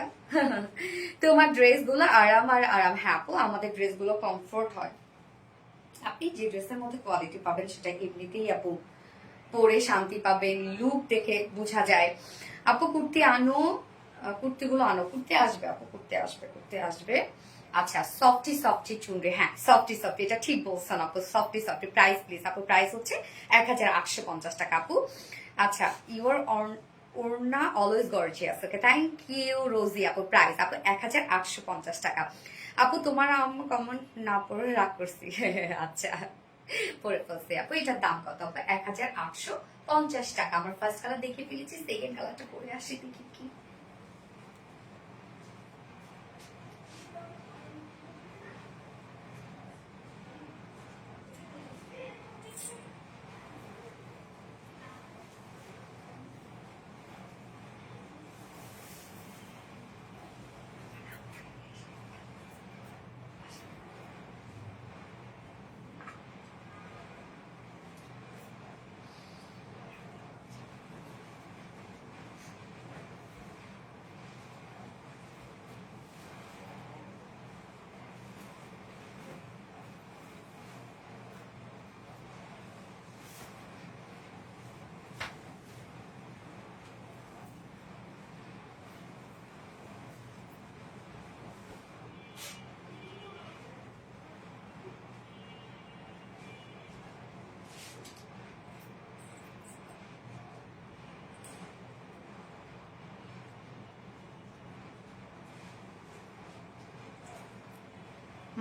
তোমার ড্রেস গুলো আরাম আর আরাম। হ্যাঁ আপু, আমাদের ড্রেস গুলো কমফোর্ট হয়, আপনি যে ড্রেসের মধ্যে কোয়ালিটি পাবেন সেটা এমনিতেই আপু পরে শান্তি পাবেন, লুক দেখে বোঝা যায়। আপু কুর্তি আনো, কুর্তিগুলো আনো, কুর্তি আসবে আপু, কুর্তি আসবে, কুর্তি আসবে। আচ্ছা, সফটি সফটি চুনরি, হ্যাঁ সফটি সফটি, এটা ঠিক বলছেন আপু, সফটি সফটি। প্রাইস প্লিজ আপু, প্রাইস হচ্ছে 1850 টাকা আপু। আচ্ছা, ইউর ওড়না always gorgeous, okay thank you Rosy আপু। প্রাইস আপু 1850 টাকা। আপু তোমার কমেন্ট না পড়ে রাগ করছি। আচ্ছা, পরে ফেলছি আপু। এটার দাম কত আপু? 1850 টাকা। আমার ফার্স্ট কালার দেখে ফেলেছি, সেকেন্ড কালারটা পরে আসি দেখি কি।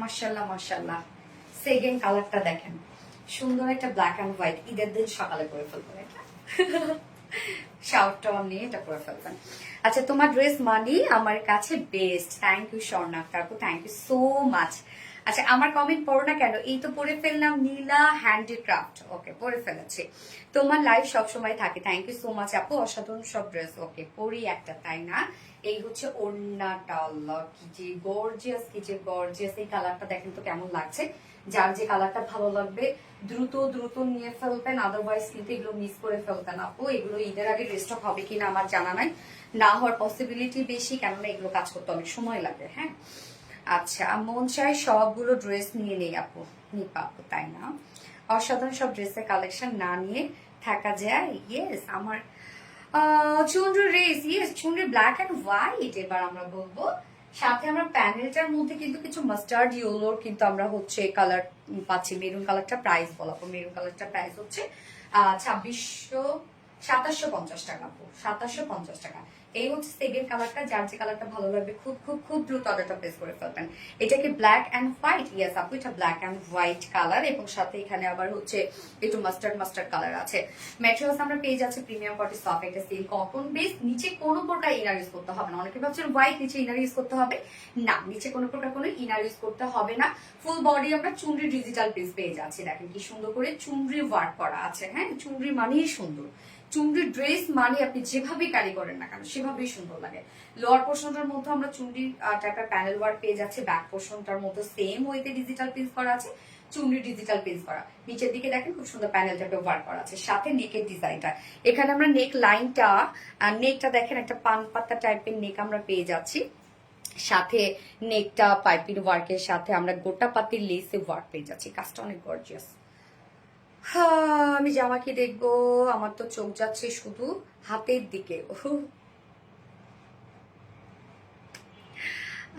মাশাআল্লাহ মাশাআল্লাহ। সেকেন্ড কালারটা দেখেন, সুন্দর একটা ব্ল্যাক এন্ড হোয়াইট, ঈদের দিন সকালে করে ফেলবেন এটা। শাওয়ারটা নিয়ে এটা করে ফেলবেন। আচ্ছা, তোমার ড্রেস মানি আমার কাছে বেস্ট। থ্যাংক ইউ স্বর্ণা কাকু, থ্যাংক ইউ সো মাচ। আচ্ছা, আমার কমেন্ট পড়ো না কেন? এই তো পড়ে ফেললাম, নীলা হ্যান্ডিক্রাফট। ওকে, পড়ে ফেলেছি। তোমার লাইভ সবসময় থাকে, থ্যাংক ইউ সো মাচ আপু, অসাধারণ সব ড্রেস। ওকে, পরি একটা, তাই না? এই হচ্ছে ওড়নাটা, আল্লাহ কি যে গর্জিয়াস, কি যে গর্জিয়াস। এই কালারটা দেখেন তো কেমন লাগছে। যার যে কালারটা ভালো লাগবে দ্রুত দ্রুত নিয়ে ফেলবেন, আদারওয়াইজ কিন্তু এগুলো মিস করে ফেলবেন আপু। এগুলো ঈদের আগে রিস্টক হবে কিনা আমার জানা নাই, না হওয়ার পসিবিলিটি বেশি, কেননা এগুলো কাজ করতে অনেক সময় লাগে। হ্যাঁ, আচ্ছা, মন চাই সবগুলো ড্রেস নিয়ে নেই আপু, নিপা আপু, তাই না? অসাধারণ সব ড্রেসের কালেকশন, না নিয়ে থাকা যায়? ইয়েস, আমার চুনরি রেস, yes chunri black and white এবার আমরা বলবো। সাথে আমরা প্যানেলটার মধ্যে কিন্তু কিছু মাস্টার্ড ইয়েলোর কিন্তু আমরা হচ্ছে কালার পাচ্ছি। মেরুন কালারটা প্রাইস বলাবো, মেরুন কালারটা প্রাইস হচ্ছে 2750 টাকা আপু, 2750 টাকা। এই হচ্ছে সেকেন্ড কালারটা, যার যে কালারটা ভালো লাগবে খুব খুব খুব দ্রুত অর্ডারটা প্লেস করে ফেলবেন। এটা কি ব্ল্যাক এন্ড হোয়াইট? ইয়েস আপু, এটা ব্ল্যাক এন্ড হোয়াইট কালার, এবং সাথে এখানে আবার হচ্ছে একটু মাস্টার্ড মাস্টার্ড কালার আছে। ম্যাটেরিয়ালস আমরা পেয়ে যাচ্ছি প্রিমিয়াম কোয়ালিটি সফট একটা সিল্ক কটন বেস। নিচে কোনো প্রকার ইনার ইউজ করতে হবে না। অনেকে ভাবছেন হোয়াইট নিচে ইনার ইউজ করতে হবে, না, নিচে কোনো প্রকার কোনো ইনার ইউজ করতে হবে না। ফুল বডি আমরা চুনরি ডিজিটাল পিস পেয়ে যাচ্ছি, দেখেন কি সুন্দর করে চুনরি ওয়ার্ক করা আছে। হ্যাঁ, চুনরি মানেই সুন্দর, চুনরি ড্রেস মানে আপনি যেভাবে ক্যারি করেন না কেন সেভাবেই সুন্দর লাগে। লোয়ার পোর্শনটার মধ্যে আমরা চুনরি টাইপের প্যানেল ওয়ার্ক পেয়ে যাচ্ছে, ব্যাক পোর্শনটার মধ্যে সেম ওয়েতে ডিজিটাল পিস করা আছে, চুনরি ডিজিটাল পিস করা। নিচের দিকে দেখেন খুব সুন্দর প্যানেল টাইপের ওয়ার্ক করা আছে, সাথে নেকের ডিজাইনটা। এখানে আমরা নেক লাইনটা, নেকটা দেখেন একটা পান পাতা টাইপের নেক আমরা পেয়ে যাচ্ছি, সাথে নেকটা পাইপিং ওয়ার্কের সাথে আমরা গোটা পাতির লেসে ওয়ার্ক পেয়ে যাচ্ছি। কাজটা অনেক গর্জিয়াস। আমি জামা কি দেখবো, আমার তো চোখ যাচ্ছে শুধু হাতের দিকে।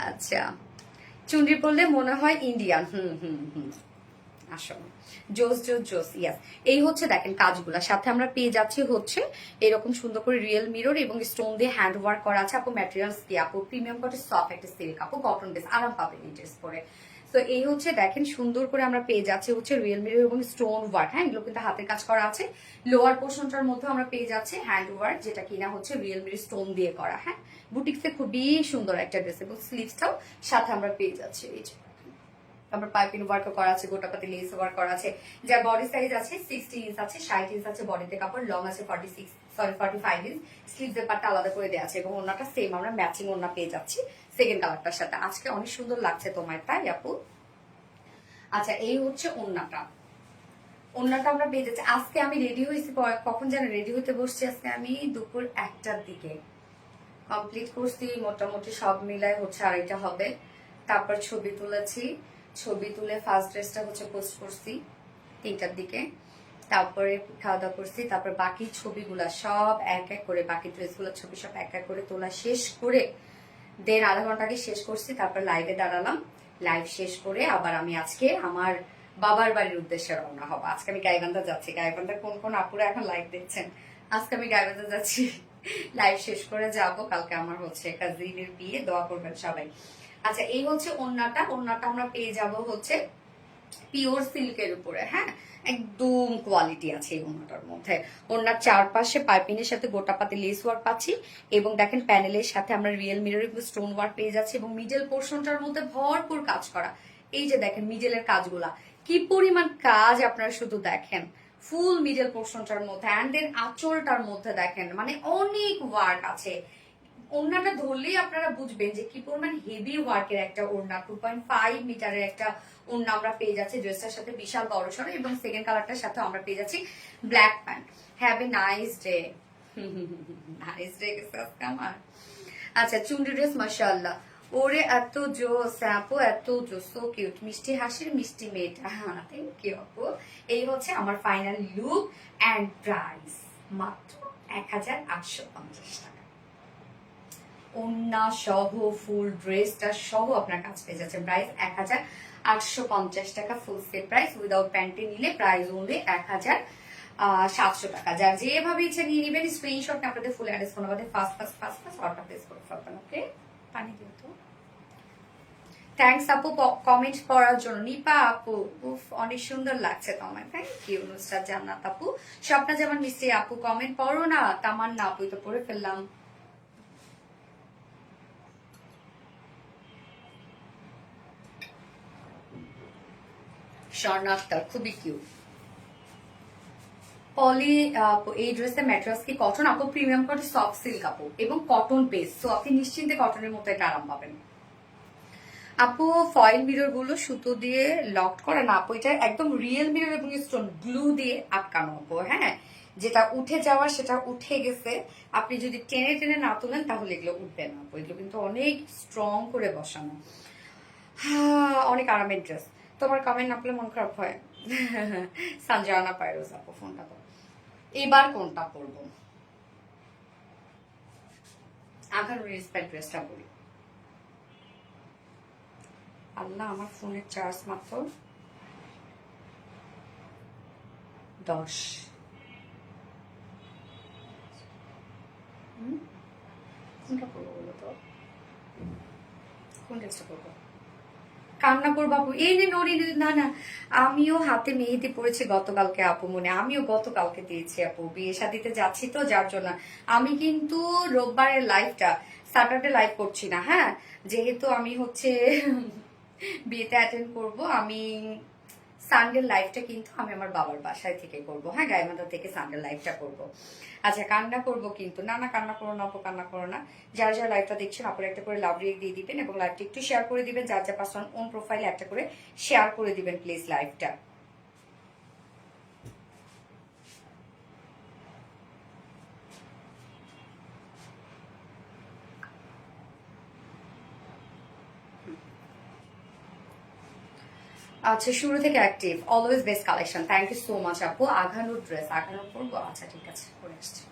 আচ্ছা, চুন্ডি পরলে মনে হয় ইন্ডিয়ান। হুম হুম হুম, আসলে জোস জোস জোস, ইয়াস। এই হচ্ছে দেখেন কাজগুলা, সাথে আমরা পেয়ে যাচ্ছি হচ্ছে এরকম সুন্দর করে রিয়েল মিরর এবং স্টোন দিয়ে হ্যান্ড ওয়ার্ক করা আছে আপু। ম্যাটেরিয়ালস কি আপু? প্রিমিয়াম কটন সফট একটা সিল্ক আপু, কটন বেস, আরাম পাবেন এই ড্রেস পরে। তো এই হচ্ছে দেখেন সুন্দর করে আমরা পেয়ে যাচ্ছি হচ্ছে রিয়েল মিরর এবং স্টোন ওয়ার্ক। হ্যাঁ, এগুলো কিন্তু হাতের কাজ করা আছে। লোয়ার পোর্শনটার মধ্যে আমরা পেয়ে যাচ্ছি হ্যান্ড ওয়ার্ক, যেটা কিনা হচ্ছে রিয়েল মিরর স্টোন দিয়ে করা। হ্যাঁ, বুটিক্সে খুবই সুন্দর একটা ড্রেস, এবং স্লিভসটাও সাথে আমরা পেয়ে যাচ্ছি এই যে। তারপর পাইপিং ওয়ার্ক করা আছে, গোটাপাতি লেস ওয়ার্ক করা আছে। যার বডি সাইজ আছে 60 ইঞ্চ আছে, 60 ইঞ্চ আছে বডিতে কাপড়, লং আছে 45 ইঞ্চ। স্লিভসের পার্টটা আলাদা করে দেওয়া আছে, এবং ওনাটা সেম আমরা ম্যাচিং ওনা পেয়ে যাচ্ছি সেকেন্ড কালারটার সাথে। আজকে অনেক সুন্দর লাগছে তোমার, তাই আপু? আচ্ছা, এই হচ্ছে ওন্নাটা, ওন্নাটা আমরা পেয়ে যাচ্ছি। আজকে আমি রেডি হয়েছি, কখন যেন রেডি হতে বসছি, আজকে আমি দুপুর 1টার দিকে কমপ্লিট করছি মোটামুটি, সব মিলাই হচ্ছে 2:30 হবে। তারপর ছবি তুলেছি, ছবি তুলে ফার্স্ট ড্রেসটা হচ্ছে পোস্ট করছি 3টার দিকে। তারপরে খাওয়া দাওয়া করছি, তারপর বাকি ছবিগুলা সব এক এক করে, বাকি ড্রেসগুলোর ছবি সব এক এক করে তোলা শেষ করে দেন আধা ঘন্টা আগে শেষ করছি। তারপর লাইভে দাঁড়ালাম, লাইভ শেষ করে আবার আমি আজকে আমার বাবার বাড়ির উদ্দেশ্যে রওনা হবো। আজকে আমি গাইবান্ধা যাচ্ছি। গাইবান্ধা কোন কোন আপুরা এখন লাইভ দেখছেন? আজকে আমি গাইবান্ধা যাচ্ছি, লাইভ শেষ করে যাব। কালকে আমার হচ্ছে কাজিনের বিয়ে, দোয়া করবেন সবাই। আচ্ছা, এই হচ্ছে ওন্নাটা, ওন্নাটা আমরা পেয়ে যাব হচ্ছে পিওর সিল্কের উপরে। হ্যাঁ, একদম কোয়ালিটি আছে এই ওন্নাটার মধ্যে। ওন্নার চারপাশে পাইপিংয়ের সাথে গোটাপাতি লেস ওয়ার্ক পাচ্ছি, এবং দেখেন প্যানেলের সাথে আমরা রিয়েল মিরর এবং স্টোন ওয়ার্ক পেয়ে যাচ্ছি, এবং মিডল পোর্শনটার মধ্যে ভরপুর কাজ করা। এই যে দেখেন মিডলের কাজগুলা কি পরিমাণ কাজ, আপনারা শুধু দেখেন ফুল মিডল পোর্শনটার মধ্যে, অ্যান্ড দেন আঁচলটার মধ্যে দেখেন মানে অনেক ওয়ার্ক আছে। ওড়নাটা ধরলেই আপনারা বুঝবেন যে কি পরিমাণ হেভি ওয়ার্কের একটা ওড়না। 2.5 মিটারের একটা ওড়না আমরা পেয়ে যাচ্ছি ড্রেসটার সাথে, বিশাল বড় সড়ো, এবং সেকেন্ড কালারটার সাথে আমরা পেয়ে যাচ্ছি black pant. Have a nice day. Nice day আমার। আচ্ছা, চুন্ডি ড্রেস মাশাআল্লাহ, ওরে এত জোস আপু, এত জোস, সো কিউট, মিষ্টি হাসির মিষ্টি মেয়েটা। হ্যাঁ, থ্যাংক ইউ আপু। এই হচ্ছে আমার ফাইনাল লুক অ্যান্ড প্রাইস মাত্র 1850 টাকা। ওন্না সহ ফুল ড্রেসটা সহ আপনার কাছে পেয়ে যাচ্ছে প্রাইস 1850 টাকা ফুল সেট প্রাইস। উইদাউট প্যান্টে নিলে প্রাইস ওনলি 1700 টাকা। যার যেভাবে ইচ্ছে নিয়ে নিবেন, স্ক্রিনশট আপনাদের ফুল অ্যাড্রেস ফোন আমাদের ফার্স্ট অর্ডার প্লেস করে ফেলবেন। ওকে, পানি দিও তো। থ্যাংকস আপু কমেন্ট পড়ার জন্য। নিপা আপু, উফ অনেক সুন্দর লাগছে তোমায়, থ্যাংক ইউ। নুসরাত জান্নাত আপু, স্বপ্না যেমন মিষ্টি আপু কমেন্ট পড়ো না। তামান্না আপু তো পড়ে ফেললাম। স্বর্ণা আক্তার খুবই কিউট। পলি এই ড্রেসের ম্যাটেরিয়ালস কি কটন আপু? প্রিমিয়াম কোয়ালিটি সফট সিল্ক আপু এবং কটন বেস, তো আপনি নিশ্চিন্তে কটনের মতো একটা আরাম পাবেন আপু। ফয়েল মিরর গুলো সুতো দিয়ে লক করা না আপু, এটা একদম রিয়েল মিরর এবং স্টোন গ্লু দিয়ে আটকানো আপু। হ্যাঁ, যেটা উঠে যাওয়া সেটা উঠে গেছে, আপনি যদি টেনে টেনে না তোলেন তাহলে এগুলো উঠবে না আপু। এগুলো কিন্তু অনেক স্ট্রং করে বসানো, হ্যাঁ অনেক আরামের ড্রেস। তোমার কমেন্ট না পেলে মন খারাপ হয়। সঞ্জনা পাইরোজ আপু ফোনটা তো এবার কোনটা পরবো? আঘার রেসপেক্ট ড্রেসটা বলি। আল্লাহ, আমার ফোনের চার্জ মাত্র 10। কোনটা করবো বলো তো? কোন ড্রেসটা করবো? কান্না করবো আপু? এই যে নরি, না না, আমিও হাতে মেহেদি পড়েছি গতকালকে আপু, মনে আমিও গতকালকে দিয়েছি আপু। বিয়ে শাদিতে যাচ্ছি তো যার জন্য আমি কিন্তু রোববারের লাইভটা স্যাটারডে লাইভ করছি না। হ্যাঁ, যেহেতু আমি হচ্ছে বিয়েতে অ্যাটেন্ড করব, আমি সানডে লাইভটা কিন্তু আমি আমার বাবার বাসায় থেকে করব। হ্যাঁ, গাইমাতা থেকে সানডে লাইভটা করব। আচ্ছা, কান্না করব কিন্তু না না, কান্না করো না আপু, কান্না করো না। যারা যারা লাইভটা দেখছেন আপনারা একটা করে লাভ রিয়েক্ট দিয়ে দিবেন এবং লাইভটা একটু শেয়ার করে দিবেন। যার যার পার্সোনাল ওন প্রোফাইলে একটা করে শেয়ার করে দিবেন প্লিজ লাইভটা। আচ্ছা, শুরু থেকে active, always best collection, thank you so much আপু। আঘানুর ড্রেস, আঘানুর পরবো? আচ্ছা ঠিক আছে, পরে আসছি।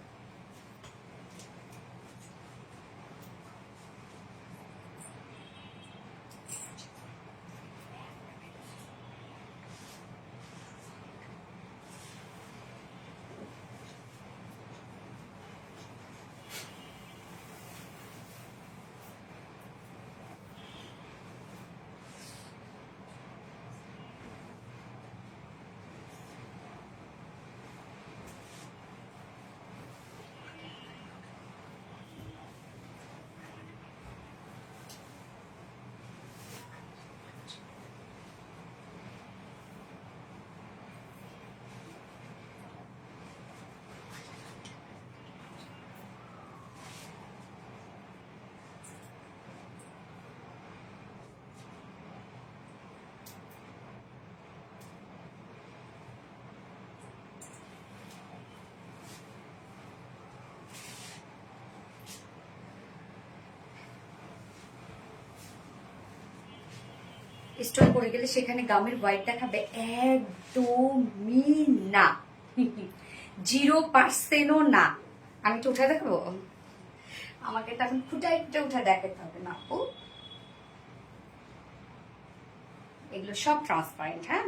স্টোন পরে গেলে সেখানে গামের হোয়াইট দেখাবে? একদমই না, 0%ও না। আমি একটু উঠে দেখাবো? আমাকে তো এখন ফুটাইটা উঠে দেখাতে হবে না আপু, এগুলো সব ট্রান্সপারেন্ট। হ্যাঁ,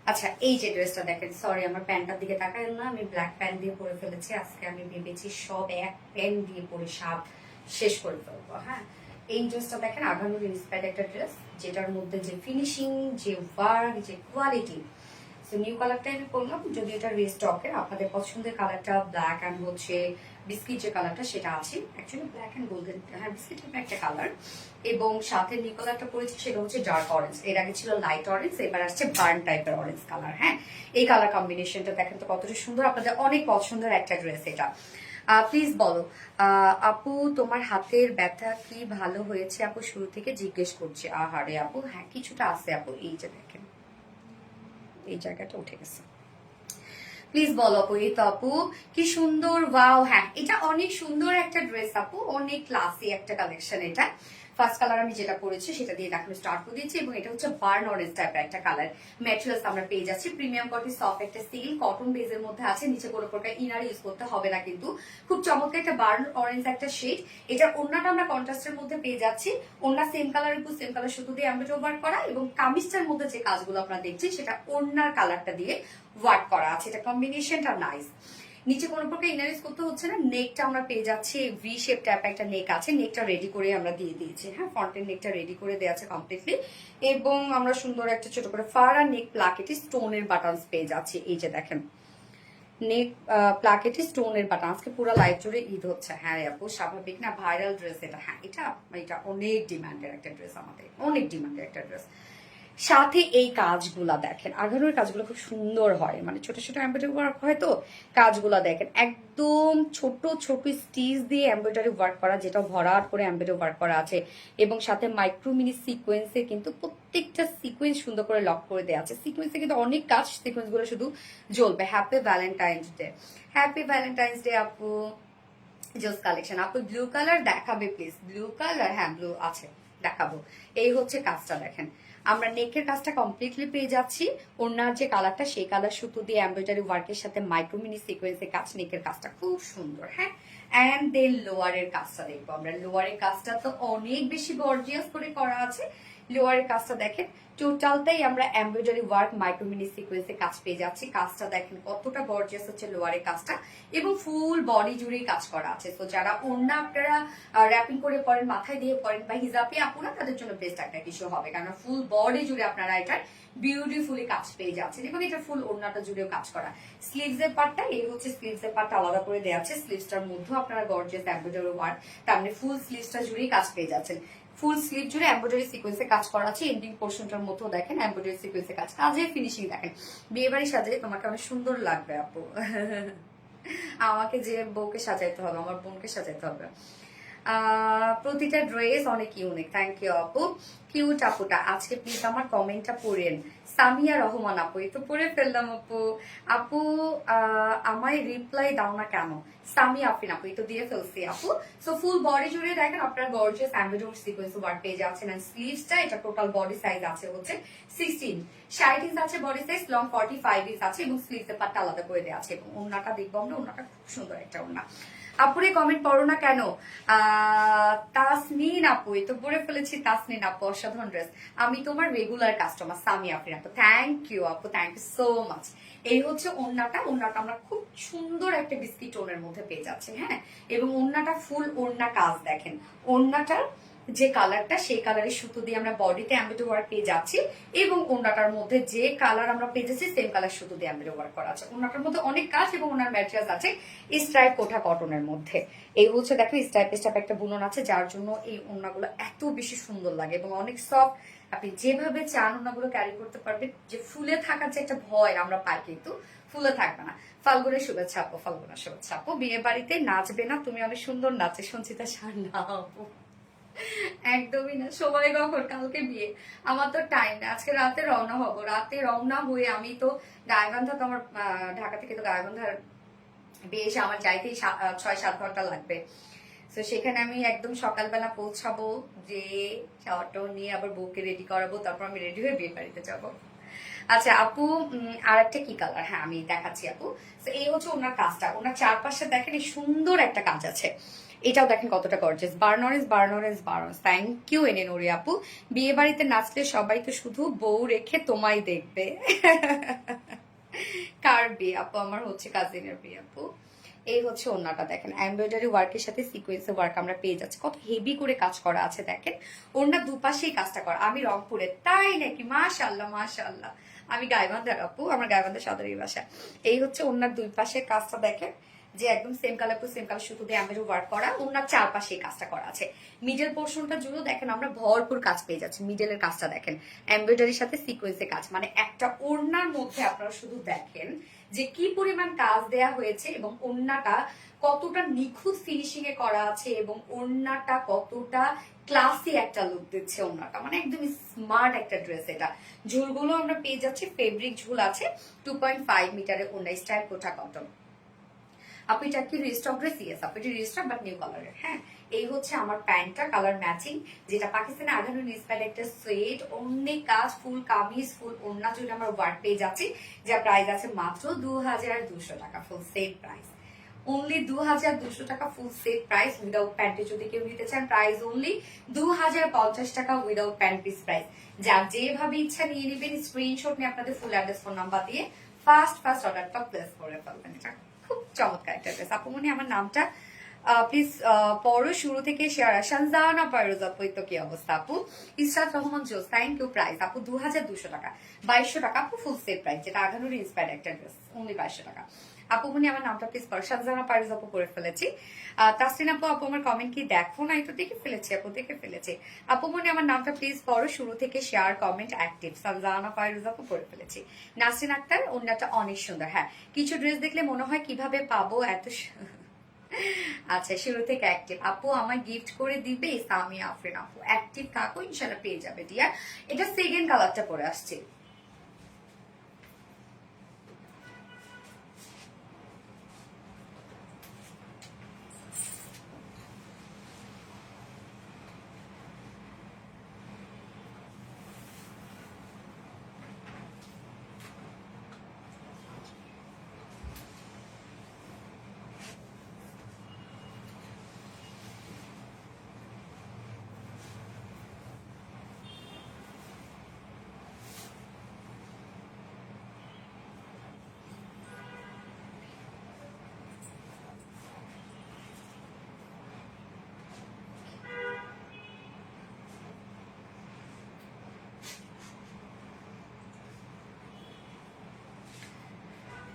আচ্ছা এই যে ড্রেসটা দেখেন, সরি আমার প্যান্টটার দিকে তাকালেন না, আমি ব্ল্যাক প্যান্ট দিয়ে পরে ফেলেছি। আজকে আমি ভেবেছি সব এক প্যান্ট দিয়ে পরে সাপ শেষ করে ফেলবো। হ্যাঁ, এই ড্রেসটা দেখেন, আঘানুর ইন্সপায়ার্ড একটা ড্রেস, যেটার মধ্যে যে ফিনিশিং, যে ওয়ার্ক, যে কোয়ালিটি। নিউ কালারটা আমি করলাম, যদি এটা রিস্টকের আপনাদের পছন্দের কালারটা ব্ল্যাক অ্যান্ড হচ্ছে বিস্কিট যে কালারটা সেটা আছে, অ্যাকচুয়ালি ব্ল্যাক অ্যান্ড গোল্ডেন, হ্যাঁ বিস্কিট টাইপের একটা কালার। এবং সাথে নিউ কালারটা পরেছি সেটা হচ্ছে ডার্ক অরেঞ্জ, এর আগে ছিল লাইট অরেঞ্জ, এবার আসছে বার্ন টাইপের অরেঞ্জ কালার। হ্যাঁ, এই কালার কম্বিনেশনটা দেখেন তো কতটা সুন্দর, আপনাদের অনেক পছন্দের একটা ড্রেস এটা। প্লিজ বলো আপু, তোমার হাতের ব্যথা কি ভালো হয়েছে আপু? শুরু থেকে জিজ্ঞেস করছি। আহারে আপু, হ্যাঁ কিছুটা আছে আপু, এই যে দেখেন এই জায়গাটা উঠে গেছে। প্লিজ বলো আপু। এই তো আপু, কি সুন্দর, ওয়াও। হ্যাঁ, এটা অনেক সুন্দর একটা ড্রেস আপু, অনেক ক্লাসি একটা কালেকশন এটা। ফার্স্ট কালার আমি যেটা পরেছি সেটা দিয়ে দেখানো স্টার্ট করে দিয়েছি এবং এটা হচ্ছে বার্ন অরেঞ্জ টাইপের একটা কালার। ম্যাটেরিয়ালস আমরা পেয়ে যাচ্ছি প্রিমিয়াম কোয়ালিটি সফট একটা সিল কটন বেজের মধ্যে আছে, নিচে কোনো প্রকার ইনার ইউজ করতে হবে না কিন্তু। খুব চমৎকার একটা বার্ন অরেঞ্জ একটা শেড। এটা ওড়নাটা আমরা কন্ট্রাস্টের মধ্যে পেয়ে যাচ্ছি, ওড়না সেম কালারের উপর সেম কালার সুতো দিয়ে এমব্রয়ডারি ওয়ার্ক করা এবং কামিজটার মধ্যে যে কাজগুলো আপনারা দেখছেন সেটা ওড়নার কালারটা দিয়ে ওয়ার্ক করা আছে। এটা কম্বিনেশনটা নাইস। নিচে কোনো প্রকার ইনারিজ করতে হচ্ছে না। নেকটা আমরা পেয়ে যাচ্ছি ভি শেপ টাইপ একটা নেক আছে, নেকটা রেডি করে আমরা দিয়ে দিয়েছি। হ্যাঁ, ফ্রন্টের নেকটা রেডি করে দেওয়া আছে কমপ্লিটলি, এবং আমরা সুন্দর একটা ছোট করে ফার আর নেক প্লাকেটে স্টোনের বাটনস পেয়ে যাচ্ছি। এই যে দেখেন নেক প্লাকেটে স্টোনের বাটন। আজকে পুরো লাইভ জুড়ে ঈদ হচ্ছে। হ্যাঁ আপু স্বাভাবিক না, ভাইরাল ড্রেস এটা। হ্যাঁ এটা এটা অনেক ডিমান্ডের একটা ড্রেস, আমাদের অনেক ডিমান্ডের একটা ড্রেস। সাথে এই কাজগুলা দেখেন, আঘানোর কাজগুলো খুব সুন্দর হয়, মানে ছোট ছোট এমব্রয়ডারি ওয়ার্ক হয় তো, কাজগুলা দেখেন একদম ছোট ছোট স্টিচ দিয়ে এমব্রয়ডারি ওয়ার্ক করা, যেটা ভরাট করে এমব্রয়ডারি ওয়ার্ক করা আছে, এবং সাথে মাইক্রো মিনি সিকোয়েন্সে কিন্তু প্রত্যেকটা সিকোয়েন্স সুন্দর করে লক করে দেওয়া আছে। সিকোয়েন্সে কিন্তু অনেক কাজ, সিকোয়েন্স গুলো শুধু জ্বলবে। Happy Valentine's day, happy Valentine's day আপু। জোস কালেকশন আপু, ব্লু কালার দেখাবে প্লিজ, ব্লু কালার, হ্যাঁ ব্লু আছে দেখাবো। এই হচ্ছে কাজটা দেখেন, আমরা নেকের কাজটা কমপ্লিটলি পেয়ে যাচ্ছি। ওনার যে কালারটা সেই কালার সুতো দিয়ে এমব্রয়ডারি ওয়ার্কের সাথে মাইক্রো মিনি সিকোয়েন্সের কাজ, নেকের কাজটা খুব সুন্দর। হ্যাঁ, অ্যান্ড দেন লোয়ারের কাজটা দেখবো আমরা। লোয়ারের কাজটা তো অনেক বেশি গর্জিয়াস করে করা আছে। লোয়ারের কাজটা দেখেন, টোটালটাই আমরা এমব্রয়ডারি ওয়ার্ক মাইক্রো মিনি সিকোয়েন্সে কাজ পেয়ে যাচ্ছি। কাজটা দেখেন কতটা গর্জিয়াস হচ্ছে লোয়ারের কাজটা, এবং ফুল বডি জুড়েই কাজ করা আছে। তো যারা ওড়না আপনারা র্যাপিং করে পরেন, মাথায় দিয়ে পরেন, বা হিজাবি আপুরা, তাদের জন্য বেস্ট একটা কিছু হবে, কারণ ফুল বডি জুড়ে আপনারা এটার বিউটিফুলি কাজ পেয়ে যাচ্ছেন, এবং এটা ফুল ওড়নাটা জুড়েও কাজ করা। স্লিভস এর পার্টটা, এই হচ্ছে স্লিভস এর পার্টটা আলাদা করে দেওয়া আছে। স্লিভসটার মধ্যেও আপনারা গর্জিয়াস এমব্রয়ডারি ওয়ার্ক, তার মানে ফুল স্লিভসটা জুড়েই কাজ পেয়ে যাচ্ছেন। ফুল স্লিভ জুড়ে এমব্রয়ডারি সিকোয়েন্সে কাজ করা আছে। এন্ডিং পোর্শনটার মধ্যেও দেখেন এমব্রয়ডারি সিকোয়েন্সে কাজ, কাজের ফিনিশিং দেখেন। বিয়ে বাড়ি সাজালে তোমাকে অনেক সুন্দর লাগবে আপু। আমাকে যে বউকে সাজাইতে হবে, আমার বোনকে সাজাইতে হবে। প্রতিটা ড্রেস অনেক ইউনিক। থ্যাংক ইউ আপু, কিউট আপুটা। আজকে প্লিজ আমার কমেন্টটা পড়েন। সামিয়া রহমান আপু, এই তো পড়ে ফেললাম আপু। আপু আমায় রিপ্লাই দাও না কেন? সামিয়া আফরিন আপু, এই তো দিয়ে ফেলছি আপু। সো ফুল বডি জুড়ে দেখেন আপনার গর্জিয়াস এমব্রয়ডারি সিকোয়েন্স ওয়ার্ক পেয়ে যাচ্ছেন। এন্ড স্লিভসটা, এটা টোটাল বডি সাইজ আছে হচ্ছে 16, 60 ইঞ্চ আছে বডি সাইজ, লং 45 ইঞ্চ আছে, এবং স্লিভসের পার্টটা আলাদা করে দেওয়া আছে। এবং ওড়নাটা দেখবো আমরা, ওড়নাটা খুব সুন্দর একটা ওড়না। আপুরে কমেন্ট পড়ো না কেন? তাসনিন আপু, এই তো পড়ে ফেলেছি। তাসনিন আপু, অসাধারণ ড্রেস। আমি তোমার রেগুলার কাস্টমার সামি আফরিন আপু। থ্যাংক ইউ আপু, থ্যাংক ইউ সো মাচ। এই হচ্ছে ওড়নাটা। ওড়নাটা আমরা খুব সুন্দর একটা বিস্কিট টোনের মধ্যে পেয়ে যাচ্ছি। হ্যাঁ, এবং ওড়নাটা ফুল ওড়না কাজ দেখেন। ওড়নাটার যে কালারটা, সেই কালারের সুতো দিয়ে আমরা বডিতে এমব্রয়ডারি ওয়ার্ক পেয়ে যাচ্ছি, এবং ওড়নাটার মধ্যে যে কালার আমরা পেয়ে যাচ্ছি সেম কালার সুতো দিয়ে এমব্রয়ডারি ওয়ার্ক করা আছে। ওড়নাটার মধ্যে অনেক কাজ, এবং ওনার ম্যাটেরিয়ালস আছে স্ট্রাইপ কোঠা কটনের মধ্যে। এই হচ্ছে দেখো স্ট্রাইপ স্ট্রাইপ একটা বুনন আছে, যার জন্য এই ওড়নাগুলো এত বেশি সুন্দর লাগে, এবং অনেক সফট। আপনি যেভাবে চান ওড়নাগুলো ক্যারি করতে পারবেন। যে ফুলে থাকার যে একটা ভয় আমরা পাই, কিন্তু ফুলে থাকবে না। ফাল্গুনের শুভেচ্ছা আপু, ফাল্গুনের শুভেচ্ছা আপু। বিয়ে বাড়িতে নাচবে না? তুমি অনেক সুন্দর নাচে সঞ্চিতা সার না আপু, একদমই না। সময় কখন? কালকে বিয়ে, আমার তো টাইম না। আজকে রাতে রওনা হবো, রাতে রওনা হয়ে আমি তো গাইবান্ধা, তো আমার ঢাকা থেকে তো গাইবান্ধার বিয়ে এসে আমার যাইতেই 6-7 ঘন্টা লাগবে। তো সেখানে আমি একদম সকালবেলা পৌঁছাবো, যে অটো নিয়ে আবার বউকে রেডি করাবো, তারপর আমি রেডি হয়ে বিয়ে বাড়িতে যাবো। আচ্ছা আপু, আর একটা কি কালার? হ্যাঁ আমি দেখাচ্ছি আপু। তো এই হচ্ছে ওনার কাজটা। ওনার চারপাশে দেখেন এই সুন্দর একটা কাজ আছে। এটাও দেখেন কতটা গর্জিয়াস। বার্নরেস বার্নরেস বার্নস, থ্যাংক ইউ এনে নরি আপু। বিয়ে বাড়িতে নাচলে সবাই তো শুধু বউ রেখে তোমায় দেখবে। কার বিয়ে আপু? আমার হচ্ছে কাজিনের বিয়ে আপু। এই হচ্ছে ওড়নাটা দেখেন, এমব্রয়ডারি ওয়ার্কের সাথে সিকোয়েন্সের ওয়ার্ক আমরা পেয়ে যাচ্ছি। কত হেভি করে কাজ করা আছে দেখেন। ওড়না দুপাশেই কাজটা করা। আমি রংপুরে। তাই নাকি? মাশাআল্লাহ মাশাআল্লাহ। আমি গাইবান্ধার আপু, আমার গাইবান্ধা সদরের বাসা। এই হচ্ছে ওড়নার দুই পাশের কাজটা দেখেন, যে একদম same colour to same colour সুতো দিয়ে এমব্রয়ডারি ওয়ার্ক করা। ওড়নার চারপাশে কাজটা করা আছে। মিডল পোর্শনটা জুড়েও দেখেন আমরা ভরপুর কাজ পেয়ে যাচ্ছি। মিডলের কাজটা দেখেন এমব্রয়ডারির সাথে সিকোয়েন্সের কাজ, মানে একটা ওড়নার মধ্যে আপনারা শুধু দেখেন যে কি পরিমাণ কাজ দেয়া হয়েছে, এবং ওড়নাটা কতটা নিখুঁত ফিনিশিং এ করা আছে, এবং ওড়নাটা কতটা ক্লাসি একটা লুক দিচ্ছে। ওড়নাটা মানে একদম স্মার্ট একটা ড্রেস। এটা ঝুলগুলো আমরা পেয়ে যাচ্ছি, ফেব্রিক ঝুল আছে। 2.5 মিটারের ওড়না, স্টাইল কোঠা কটন। আপু এটা কি রিস্টক ড্রেস? ইয়েস আপু, এটা রিস্টক বাট নিউ কালারের। হ্যাঁ, এই হচ্ছে আমার প্যান্টটা, কালার ম্যাচিং, যেটা পাকিস্তানে আঘানো ইন্সপায়ার্ড একটা সোয়েট। অনেক কাজ, ফুল কামিজ, ফুল ওড়না জুড়ে আমার ওয়ার্ক পেয়ে যাচ্ছি, যা প্রাইস আছে মাত্র 2200 টাকা, ফুল সেট প্রাইস। অনলি 2200 টাকা ফুল সেট প্রাইস। উইদাউট প্যান্টে যদি কেউ নিতে চান, প্রাইস অনলি 2050 টাকা উইদাউট প্যান্ট পিস প্রাইস। যার যেভাবে ইচ্ছা নিয়ে নেবেন, স্ক্রিনশট নিয়ে আপনাদের ফুল অ্যাড্রেস ফোন নাম্বার দিয়ে ফার্স্ট অর্ডারটা প্লেস করে ফেলবেন। এটা খুব চমৎকার একটা ড্রেস। আপু মনে আমার নামটা প্লিজ পড়ো শুরু থেকে শেয়ার। শানজানা পারুজ আপু, তো কি অবস্থা আপু? ইসরাত রহমান জোস, থ্যাংক ইউ। প্রাইস আপু 2200 টাকা, 2200 টাকা আপু ফুল সেট প্রাইস, যেটা আগানোর ইন্সপায়ার্ড একটা ড্রেস, অনলি 2200 টাকা। আপু মনে আমার নামটা প্লিজ পড়ো। শানজানা পারুজ আপু করে ফেলেছি। তাসরিন আপু, আপু আমার কমেন্ট কি দেখো না? একটু দেখে ফেলেছি আপু, দেখে ফেলেছি। আপু মনে আমার নামটা প্লিজ পড়ো শুরু থেকে শেয়ার কমেন্ট অ্যাক্টিভ। শানজানা পারুজ আপু করে ফেলেছি। নাসরিন আক্তার, ওনাটা অনেক সুন্দর। হ্যাঁ, কিছু ড্রেস দেখলে মনে হয় কিভাবে পাবো এত আচ্ছা, শুরু থেকে অ্যাক্টিভ আপু আমার গিফট করে দিবে সামিয়া আফরিন আপু। অ্যাক্টিভ কাকু ইনশাআল্লাহ পেয়ে যাবে ডিয়ার। এটা সেকেন্ড কালারটা পরে আসছে।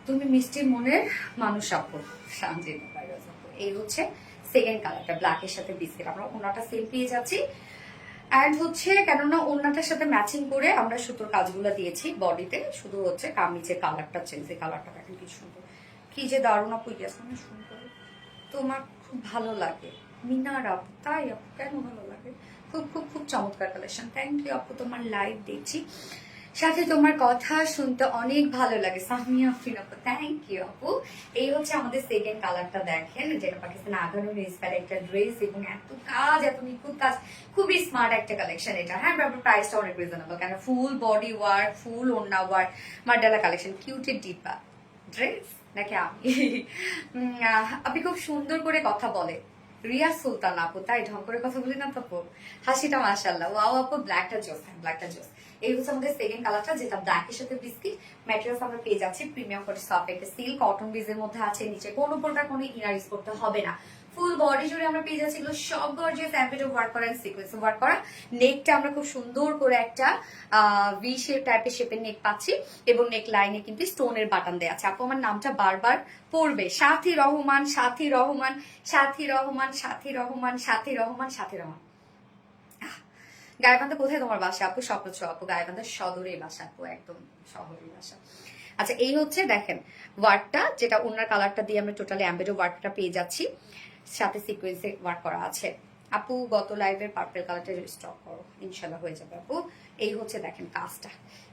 তুমি মিষ্টি মনের মানুষ আপু, সানজিদা পারুজ আপু। এই হচ্ছে সেকেন্ড কালারটা, ব্ল্যাকের সাথে বিস্কিট। আমরা ওনাটা সেম পেয়ে যাচ্ছি। অ্যান্ড হচ্ছে কেননা ওড়নাটার সাথে ম্যাচিং করে আমরা সুতোর কাজগুলো দিয়েছি বডিতে, শুধু হচ্ছে কামিজের কালারটা চেঞ্জ। এই কালারটা দেখেন কি সুন্দর, কি যে দারুণ আপু, ইয়াসমিন সুন্দর। তোমার খুব ভালো লাগে মিনার আপু, তাই আপু কেন ভালো লাগে? খুব খুব খুব চমৎকার কালেকশন, থ্যাংক ইউ আপু। তোমার লাইভ দেখছি, সাথে তোমার কথা শুনতে অনেক ভালো লাগে সামিয়া আফরিন আপু, থ্যাংক ইউ আপু। এই হচ্ছে আমাদের সেকেন্ড কালারটা, দেখেন যেটা পাকিস্তান আগানোর ইন্সপায়ার একটা ড্রেস, এবং এত কাজ, এত নিখুঁত কাজ, খুবই স্মার্ট একটা কালেকশন এটা। হ্যাঁ, প্রাইসটা অনেক রিজনেবল, কেন ফুল বডি ওয়ার্ক, ফুল ওড়না ওয়ার্ক, মার্ডালা কালেকশন। কিউটের ডিপা ড্রেস নাকি আমি? আপনি খুব সুন্দর করে কথা বলে রিয়া সুলতান আপু, তাই ঢং করে কথা বলি না তো আপু? হাসিটা মাশাআল্লাহ, ওয়াও আপু, ব্ল্যাকটা জোস, হ্যাঁ ব্ল্যাকটা জোস। এই হচ্ছে আমাদের সেকেন্ড কালারটা, যেটা ব্ল্যাকের সাথে বিস্কিট। ম্যাটেরিয়ালস আমরা পেয়ে যাচ্ছি প্রিমিয়াম করে সফট একটা সিল্ক কটন বেজের মধ্যে আছে। নিচে কোনো প্রকার কোনো ইনার ইউজ করতে হবে না। ফুল বডি জুড়ে আমরা পেয়ে যাচ্ছি এগুলো সব গর্জিয়াস এমব্রয়ডারি ওয়ার্ক করা, সিকোয়েন্স ওয়ার্ক করা। নেকটা আমরা খুব সুন্দর করে একটা ভি শেপ টাইপের শেপের নেক পাচ্ছি, এবং নেক লাইনে কিন্তু স্টোনের বাটন দেওয়া আছে। আপু আমার নামটা বারবার পড়বে, সাথী রহমান, সাথী রহমান, সাথী রহমান, সাথী রহমান, সাথী রহমান, সাথী রহমান। গাইবান্ধা কোথায় তোমার বাসা আপু? স্বপ্ন ছো আপু, গাইবান্ধা সদরের বাসা আপু, একদম শহরের বাসা। আচ্ছা, এই হচ্ছে দেখেন ওয়ার্কটা, যেটা ওনার কালারটা দিয়ে আমরা টোটালি এমব্রয়ডারি ওয়ার্কটা পেয়ে যাচ্ছি, সাথে সিকোয়েন্সে ওয়ার্ক করা আছে। আপু গত লাইভের পার্পল কালারটা স্টক করো, ইনশাল্লাহ হয়ে যাবে আপু। এই হচ্ছে দেখেন কাজটা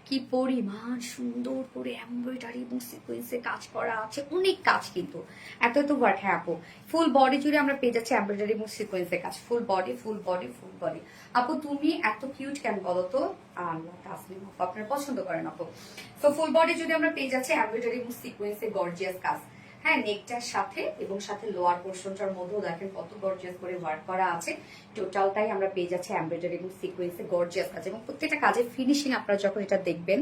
কি পরিমাণ সুন্দর করে এমব্রয়ডারি এবং সিকোয়েন্সে কাজ করা আছে, অনেক কাজ কিন্তু এত এত ওয়ার্ক। হ্যাঁ আপু, ফুল বডি জুড়ে আমরা পেয়ে যাচ্ছি এমব্রয়ডারি এবং সিকোয়েন্সের কাজ, full body full body full body. আপু তুমি এত কিউট কেন বলো তো? আল্লাহ, তাসলিম আপু আপনারা পছন্দ করেন আপু। তো ফুল বডি যদি আমরা পেয়ে যাচ্ছি এমব্রয়ডারি এবং সিকোয়েন্সের গর্জিয়াস কাজ। হ্যাঁ, নেকটার সাথে এবং সাথে লোয়ার পোর্শনটার মধ্যেও দেখেন কত গর্জিয়াস করে ওয়ার্ক করা আছে। টোটালটাই আমরা পেয়ে যাচ্ছি এমব্রয়ডারি এবং সিকোয়েন্সে গর্জিয়াস কাজ, এবং প্রত্যেকটা কাজের ফিনিশিং আপনারা যখন এটা দেখবেন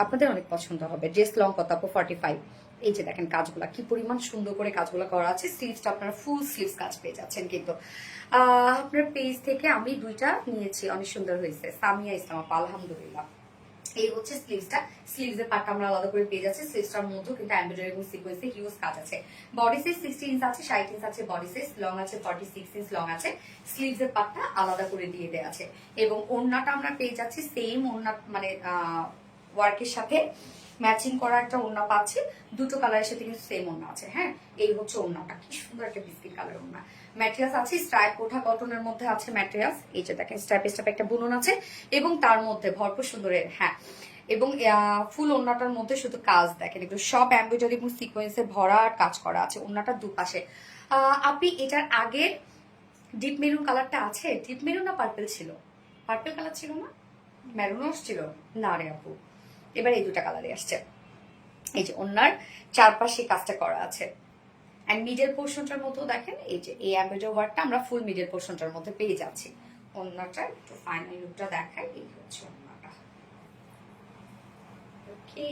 আপনাদের অনেক পছন্দ হবে। ড্রেস লং কত আপু? 45। এই যে দেখেন কাজগুলা কি পরিমাণ সুন্দর করে কাজগুলো করা আছে। স্লিভসটা আপনারা ফুল স্লিভস কাজ পেয়ে যাচ্ছেন কিন্তু। আপনার পেজ থেকে আমি দুইটা নিয়েছি, অনেক সুন্দর হয়েছে। সামিয়া ইসলাম আপা, আলহামদুলিল্লাহ। এই হচ্ছে স্লিভসটা, স্লিভসের পার্টটা আমরা আলাদা করে পেয়ে যাচ্ছি। স্লিভসটার মধ্যেও কিন্তু এমব্রয়ডারি এবং সিকোয়েন্সে হিউজ কাজ আছে। বডি সাইজ 60 ইঞ্চ আছে, 60 ইঞ্চ আছে বডি সাইজ, লং আছে 46 ইঞ্চ লং আছে। স্লিভসের পার্টটা আলাদা করে দিয়ে দেওয়া আছে, এবং ওড়নাটা আমরা পেয়ে যাচ্ছি সেম ওড়না, মানে ওয়ার্কের সাথে ম্যাচিং করা একটা ওড়না পাচ্ছি। দুটো কালারের সাথে কিন্তু সেম ওড়না আছে। হ্যাঁ, এই হচ্ছে ওড়নাটা, কি সুন্দর একটা বিস্কিট কালার ওড়না। ম্যাটেরিয়ালস আছে স্ট্রাইপ কোঠা কটনের মধ্যে আছে ম্যাটেরিয়ালস। এই যে দেখেন স্ট্রাইপ স্ট্রাইপ একটা বুনন আছে, এবং তার মধ্যে ভরপুর সুন্দরের, হ্যাঁ, এবং ফুল ওড়নাটার মধ্যে শুধু কাজ দেখেন, এগুলো সব এমব্রয়ডারি এবং সিকোয়েন্সে ভরা কাজ করা আছে ওড়নাটার দুপাশে। আপনি এটার আগের ডিপ মেরুন কালারটা আছে? ডিপ মেরুন না পার্পল ছিল? পার্পল কালার ছিল না, মেরুনও ছিল না রে আপু। এবার এই দুটা কালারে আসছে। এই যে ওনার চারপাশে কাজটা করা আছে, এন্ড মিডল পোর্শনটার মধ্যে দেখেন এই যে এই এমব্রয়ডারি ওয়ার্কটা আমরা ফুল মিডল পোর্শনটার মধ্যে পেয়ে যাচ্ছি। ওনাটা একটু ফাইনাল লুকটা দেখাই, এই হচ্ছে ওনাটা। ওকে,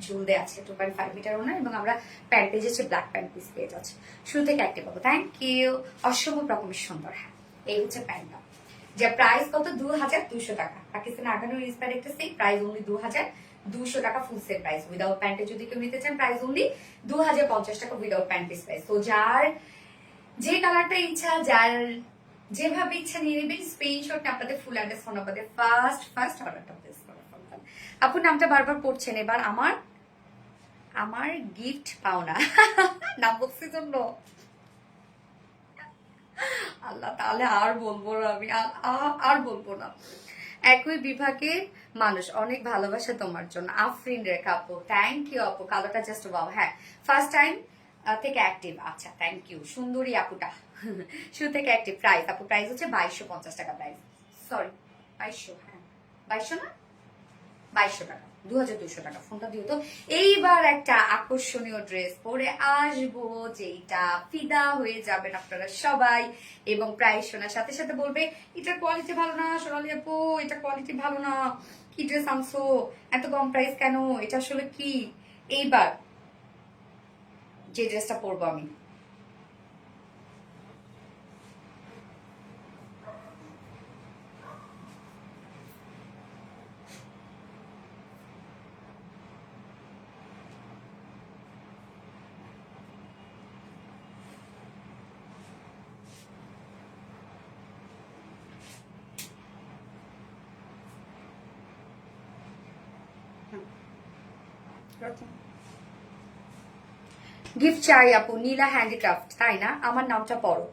ঝুলতে আছে 2.5 মিটার ওনার, এবং আমরা প্যান্ট পেয়ে যাচ্ছি ব্ল্যাক প্যান্ট পিস পেয়ে যাচ্ছে। শুরু থেকে অ্যাক্টিভ পাবো। Thank you. অসম্ভব রকমের সুন্দর। হ্যাঁ, এই হচ্ছে প্যান্টটা, যে প্রাইস কত 2200 টাকা। পাকিস্তান আগানোর ইন্সপায়ার একটা সেই প্রাইস অনলি 2200 টাকা ফুল সেট প্রাইস। উইদাউট প্যান্টে যদি কেউ নিতে চান প্রাইস অনলি 2050 টাকা উইদাউট প্যান্ট পিস প্রাইস। তো যার যে কালারটা ইচ্ছা, যার যেভাবে ইচ্ছা নিয়ে নেবেন, স্ক্রিনশট আপনাদের ফুল অ্যাড্রেস ফোন নাম্বারে ফার্স্ট অর্ডারটা প্লেস করে ফেলবেন। আপু নামটা বারবার পড়ছেন, এবার আমার গিফট পাওনা নাম বলছি জন্য আল্লাহ, তাহলে আর বলবো না আমি, আর বলবো না। একই বিভাগের মানুষ, অনেক ভালোবাসা তোমার জন্য। আফরিন রেখা আপু, থ্যাংক ইউ আপু। কালোটা জাস্ট ওয়াও। হ্যাঁ, ফার্স্ট টাইম থেকে অ্যাক্টিভ। আচ্ছা, থ্যাংক ইউ সুন্দরী আপুটা। শুরু থেকে অ্যাক্টিভ। প্রাইস আপু প্রাইস হচ্ছে 2250 টাকা প্রাইস। সরি 2200, হ্যাঁ 2200 না, 2200 টাকা, 2200 টাকা। ফোনটা দিও তো। এইবার একটা আকর্ষণীয় ড্রেস পরে আসবো, যেটা ফিদা হয়ে যাবেন আপনারা সবাই, এবং প্রাইস শোনার সাথে সাথে বলবে এটা কোয়ালিটি ভালো না সোনালি আপু, এটা কোয়ালিটি ভালো না, কি ড্রেস আনছো, এত কম প্রাইস কেন, এটা আসলে কি। এইবার যে ড্রেসটা পরবো আমি, গিফট চাই আপু, নীলা হ্যান্ডিক্রাফট, তাই না? আমার নামটা পড়ো,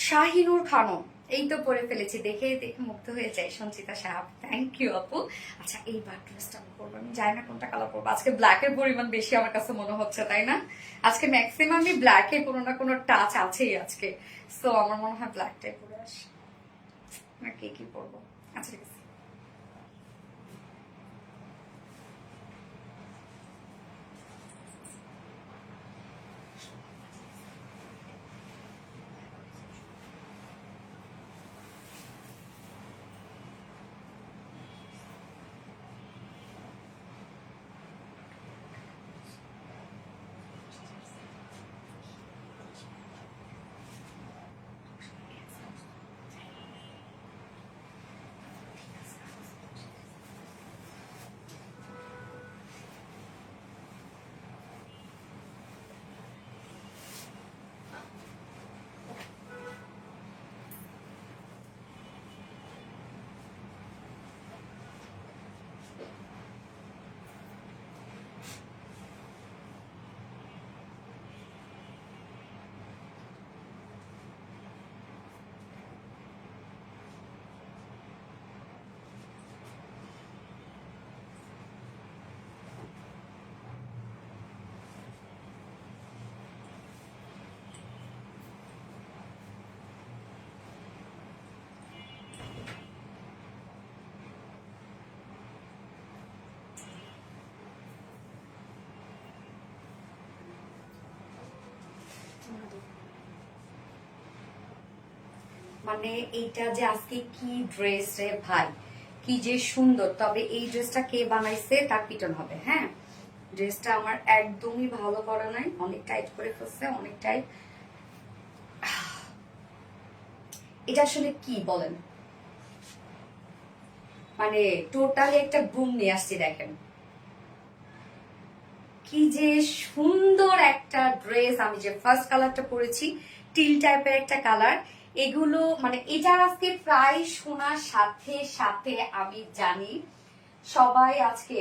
শাহিনুর খানম। এই তো পরে ফেলেছি, দেখে দেখে মুগ্ধ হয়ে যায়। সঞ্চিতা সাহাব, থ্যাংক ইউ আপু। আচ্ছা, এইবার ড্রেসটা আমি পরবো, আমি জানি না কোনটা কালার পরবো। আজকে ব্ল্যাকের পরিমাণ বেশি আমার কাছে মনে হচ্ছে, তাই না? আজকে ম্যাক্সিমামই ব্ল্যাকে কোনো না কোনো টাচ আছেই আজকে। সো আমার মনে হয় ব্ল্যাকটাই পরে আসি। না কে কি পরবো? আচ্ছা ঠিক আছে। মানে এইটা যে আজকে কি ড্রেস রে ভাই, কি যে সুন্দর। তবে এই ড্রেসটা কে বানাইছে তার পিটন হবে। হ্যাঁ, ড্রেসটা আমার একদমই ভালো করা নাই, অনেক টাইট করে ফেলছে, অনেক টাইট। এটা আসলে কি বলেন, মানে টোটালি একটা ঘুম নিয়ে আসছি। দেখেন কি যে সুন্দর একটা ড্রেস। আমি যে ফার্স্ট কালারটা পরেছি টিল টাইপের একটা কালার, এগুলো মানে এটার আজকে প্রায় শোনার সাথে সাথে আমি জানি সবাই আজকে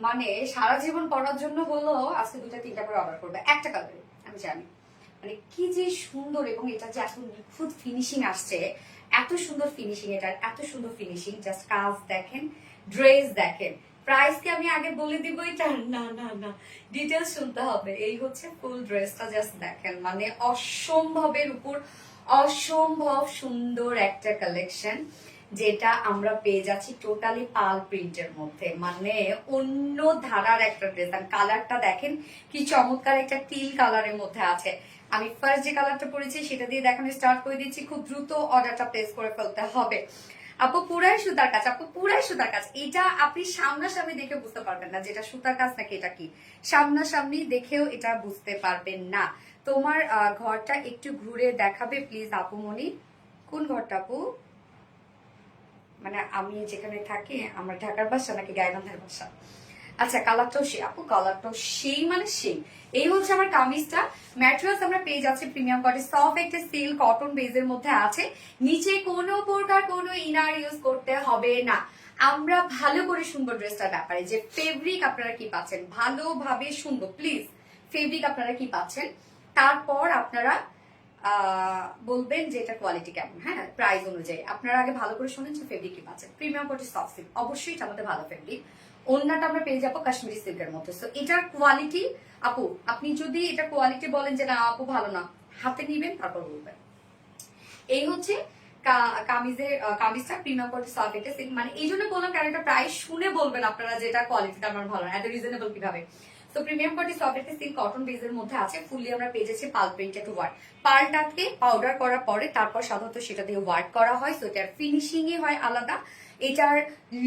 মানে সারা জীবন পরার জন্য হলো আজকে 2-3টা করে অর্ডার করবে একটা কালারে। আমি জানি মানে কি যে সুন্দর, এবং এটা যে এত নিখুঁত ফিনিশিং আসছে, এত সুন্দর ফিনিশিং, এটার এত সুন্দর ফিনিশিং। জাস্ট কাজ দেখেন, ড্রেস দেখেন। প্রাইস কি আমি আগে বলে দিব এটা? না না না, ডিটেলস শুনতে হবে। এই হচ্ছে ফুল ড্রেসটা, জাস্ট দেখেন, মানে অসম্ভবের উপর অসম্ভব সুন্দর একটা কালেকশন, যেটা আমরা পেয়ে যাচ্ছি টোটালি পাল প্রিন্টের মধ্যে। মানে অন্য ধারার একটা ড্রেস। আর কালারটা দেখেন কি চমৎকার, একটা টিল কালারের মধ্যে আছে। আমি ফার্স্ট যে কালারটা পরেছি সেটা দিয়ে দেখানো স্টার্ট করে দিচ্ছি, খুব দ্রুত অর্ডারটা প্লেস করে ফেলতে হবে। আপু পুরাই সুতার কাজ, আপু পুরাই সুতার কাজ। এটা আপনি সামনাসামনি দেখে বুঝতে পারবেন না যেটা সুতার কাজ নাকি এটা কি, সামনাসামনি দেখেও এটা বুঝতে পারবেন না। তোমার ঘরটা একটু ঘুরে দেখাবে প্লিজ আপু মনি। কোন ঘরটা আপু? মানে আমি যেখানে থাকি, আমার ঢাকার বাসা নাকি গাইবান্ধার বাসা? আচ্ছা, কালারটাও সেই আপু, কালারটাও সেই মানে সেই। এই হচ্ছে আমার কামিজটা। ম্যাটেরিয়ালস আমরা পেয়ে যাচ্ছি প্রিমিয়াম কোয়ালিটি, সফট একটা সিল্ক কটন বেজের মধ্যে আছে। নিচে কোনো প্রকার কোনো ইনার ইউজ করতে হবে না। আমরা ভালো করে শুনবো ড্রেসটার ব্যাপারে, যে ফেব্রিক আপনারা কি পাচ্ছেন, ভালোভাবে শুনবো প্লিজ। ফেব্রিক আপনারা কি পাচ্ছেন, তারপর আপনারা বলবেন যে এটা কোয়ালিটি কেমন। হ্যাঁ, প্রাইস অনুযায়ী আপনারা আগে ভালো করে শুনেন যে ফেব্রিক কি পাচ্ছেন। প্রিমিয়াম কোয়ালিটি সফট সিল্ক, অবশ্যই এটা আমাদের ভালো ফেব্রিক। ওন্নাটা আমরা পেয়ে যাবো কাশ্মীরি সিল্কের মধ্যে। সো এটার কোয়ালিটি আপু, আপনি যদি এটা কোয়ালিটি বলেন যে না আপু ভালো না, হাতে নিবেন তারপর বলবেন। এই হচ্ছে কামিজটা প্রিমিয়াম কোয়ালিটি সফট একটা সিল্ক। মানে এই জন্য বললাম কারণ এটা প্রাইস শুনে বলবেন আপনারা যে এটা কোয়ালিটিটা আমার ভালো না, এত রিজনেবল কিভাবে। তো প্রিমিয়াম কোয়ালিটি সফট একটা সিল্ক কটন বেজের মধ্যে আছে। ফুললি আমরা পেয়ে যাচ্ছি পাল প্রিন্টেড ওয়ার্ক। পালটাকে পাউডার করার পরে তারপর সাধারণত সেটা দিয়ে ওয়ার্ক করা হয়। সো এটার ফিনিশিংই হয় আলাদা, এটার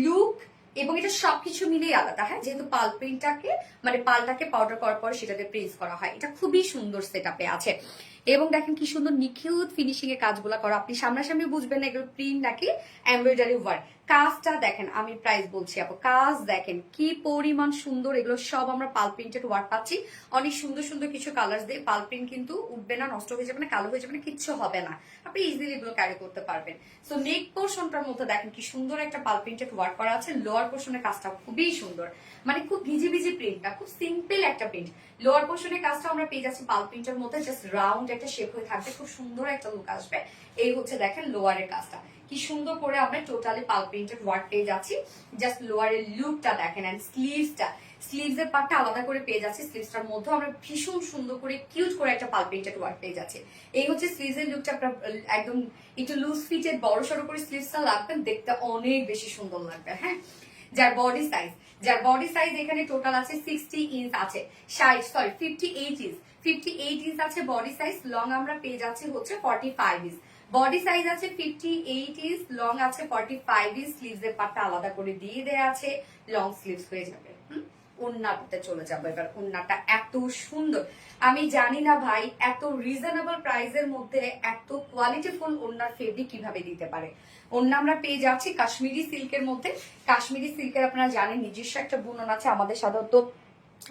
লুক এবং এটা সবকিছু মিলেই আলাদা। হ্যাঁ, যেহেতু পাল প্রিন্টটাকে মানে পালটাকে পাউডার করার পর সেটাতে প্রিন্ট করা হয়, এটা খুবই সুন্দর সেটআপে আছে। এবং দেখেন কি সুন্দর নিখুঁত ফিনিশিং এর কাজগুলো করা, আপনি সামনাসামনি বুঝবেন না এগুলো প্রিন্ট নাকি এমব্রয়ডারি ওয়ার্ক। কাজটা দেখেন, আমি প্রাইস বলছি আপু, কাজ দেখেন কি পরিমাণ সুন্দর। এগুলো সব আমরা পাল প্রিন্টেড ওয়ার্ক পাচ্ছি, অনেক সুন্দর সুন্দর কিছু কালার দিয়ে। পাল প্রিন্ট কিন্তু উঠবে না, নষ্ট হয়ে যাবে না, কালো হয়ে যাবে না, কিচ্ছু হবে না, আপনি ইজিলি এগুলো ক্যারি করতে পারবেন। সো নেক পোর্শনটার মধ্যে দেখেন কি সুন্দর একটা পাল প্রিন্টেড ওয়ার্ক করা আছে। লোয়ার পোর্শনের কাজটা খুবই সুন্দর, মানে খুব ভিজি ভিজি প্রিন্ট না, খুব সিম্পল একটা প্রিন্ট। লোয়ার পোর্শনের কাজটা আমরা পেয়ে যাচ্ছি পাল প্রিন্টের মধ্যে, জাস্ট রাউন্ড একটা শেপ হয়ে থাকবে, খুব সুন্দর একটা লুক আসবে। এই হচ্ছে দেখেন লোয়ারের কাজটা কি সুন্দর করে আমরা টোটালি পাল প্রিন্টেড ওয়ার্ক পেয়ে যাচ্ছি। জাস্ট লোয়ারের লুকটা দেখেন, এন্ড স্লিভসটা, স্লিভস এর পার্টটা আলাদা করে পেয়ে যাচ্ছি। স্লিভসটার মধ্যে আমরা ভীষণ সুন্দর করে কিউট করে একটা পাল প্রিন্টেড ওয়ার্ক পেয়ে যাচ্ছি। এই হচ্ছে স্লিভস এর লুকটা। আপনার একদম একটু লুজ ফিটেড বড় সড়ো করে স্লিভসটা লাগবেন, দেখতে অনেক বেশি সুন্দর লাগবে। হ্যাঁ, যার বডি সাইজ এখানে টোটাল আছে 60 ইঞ্চ আছে, 58 ইঞ্চ, 58 ইঞ্চ আছে বডি সাইজ। লং আমরা পেয়ে যাচ্ছি হচ্ছে 45 ইঞ্চ। বডি সাইজ আছে 58 ইঞ্চ, লং আছে 45 ইঞ্চ। স্লিভস এর পার্টটা আলাদা করে দিয়ে দেয়া আছে, লং স্লিভস হয়ে যাবে। ওন্নাটাতে চলে যাবো এবার। ওন্নাটা এত সুন্দর, আমি জানি না ভাই এত রিজনেবল প্রাইসের মধ্যে এত কোয়ালিটিফুল ওন্নার ফেব্রিক কিভাবে দিতে পারে। ওন্না আমরা পেয়ে যাচ্ছি কাশ্মীরি সিল্কের মধ্যে। কাশ্মীরি সিল্কের আপনারা জানেন নিজস্ব একটা বুনন আছে, আমাদের সাধারণত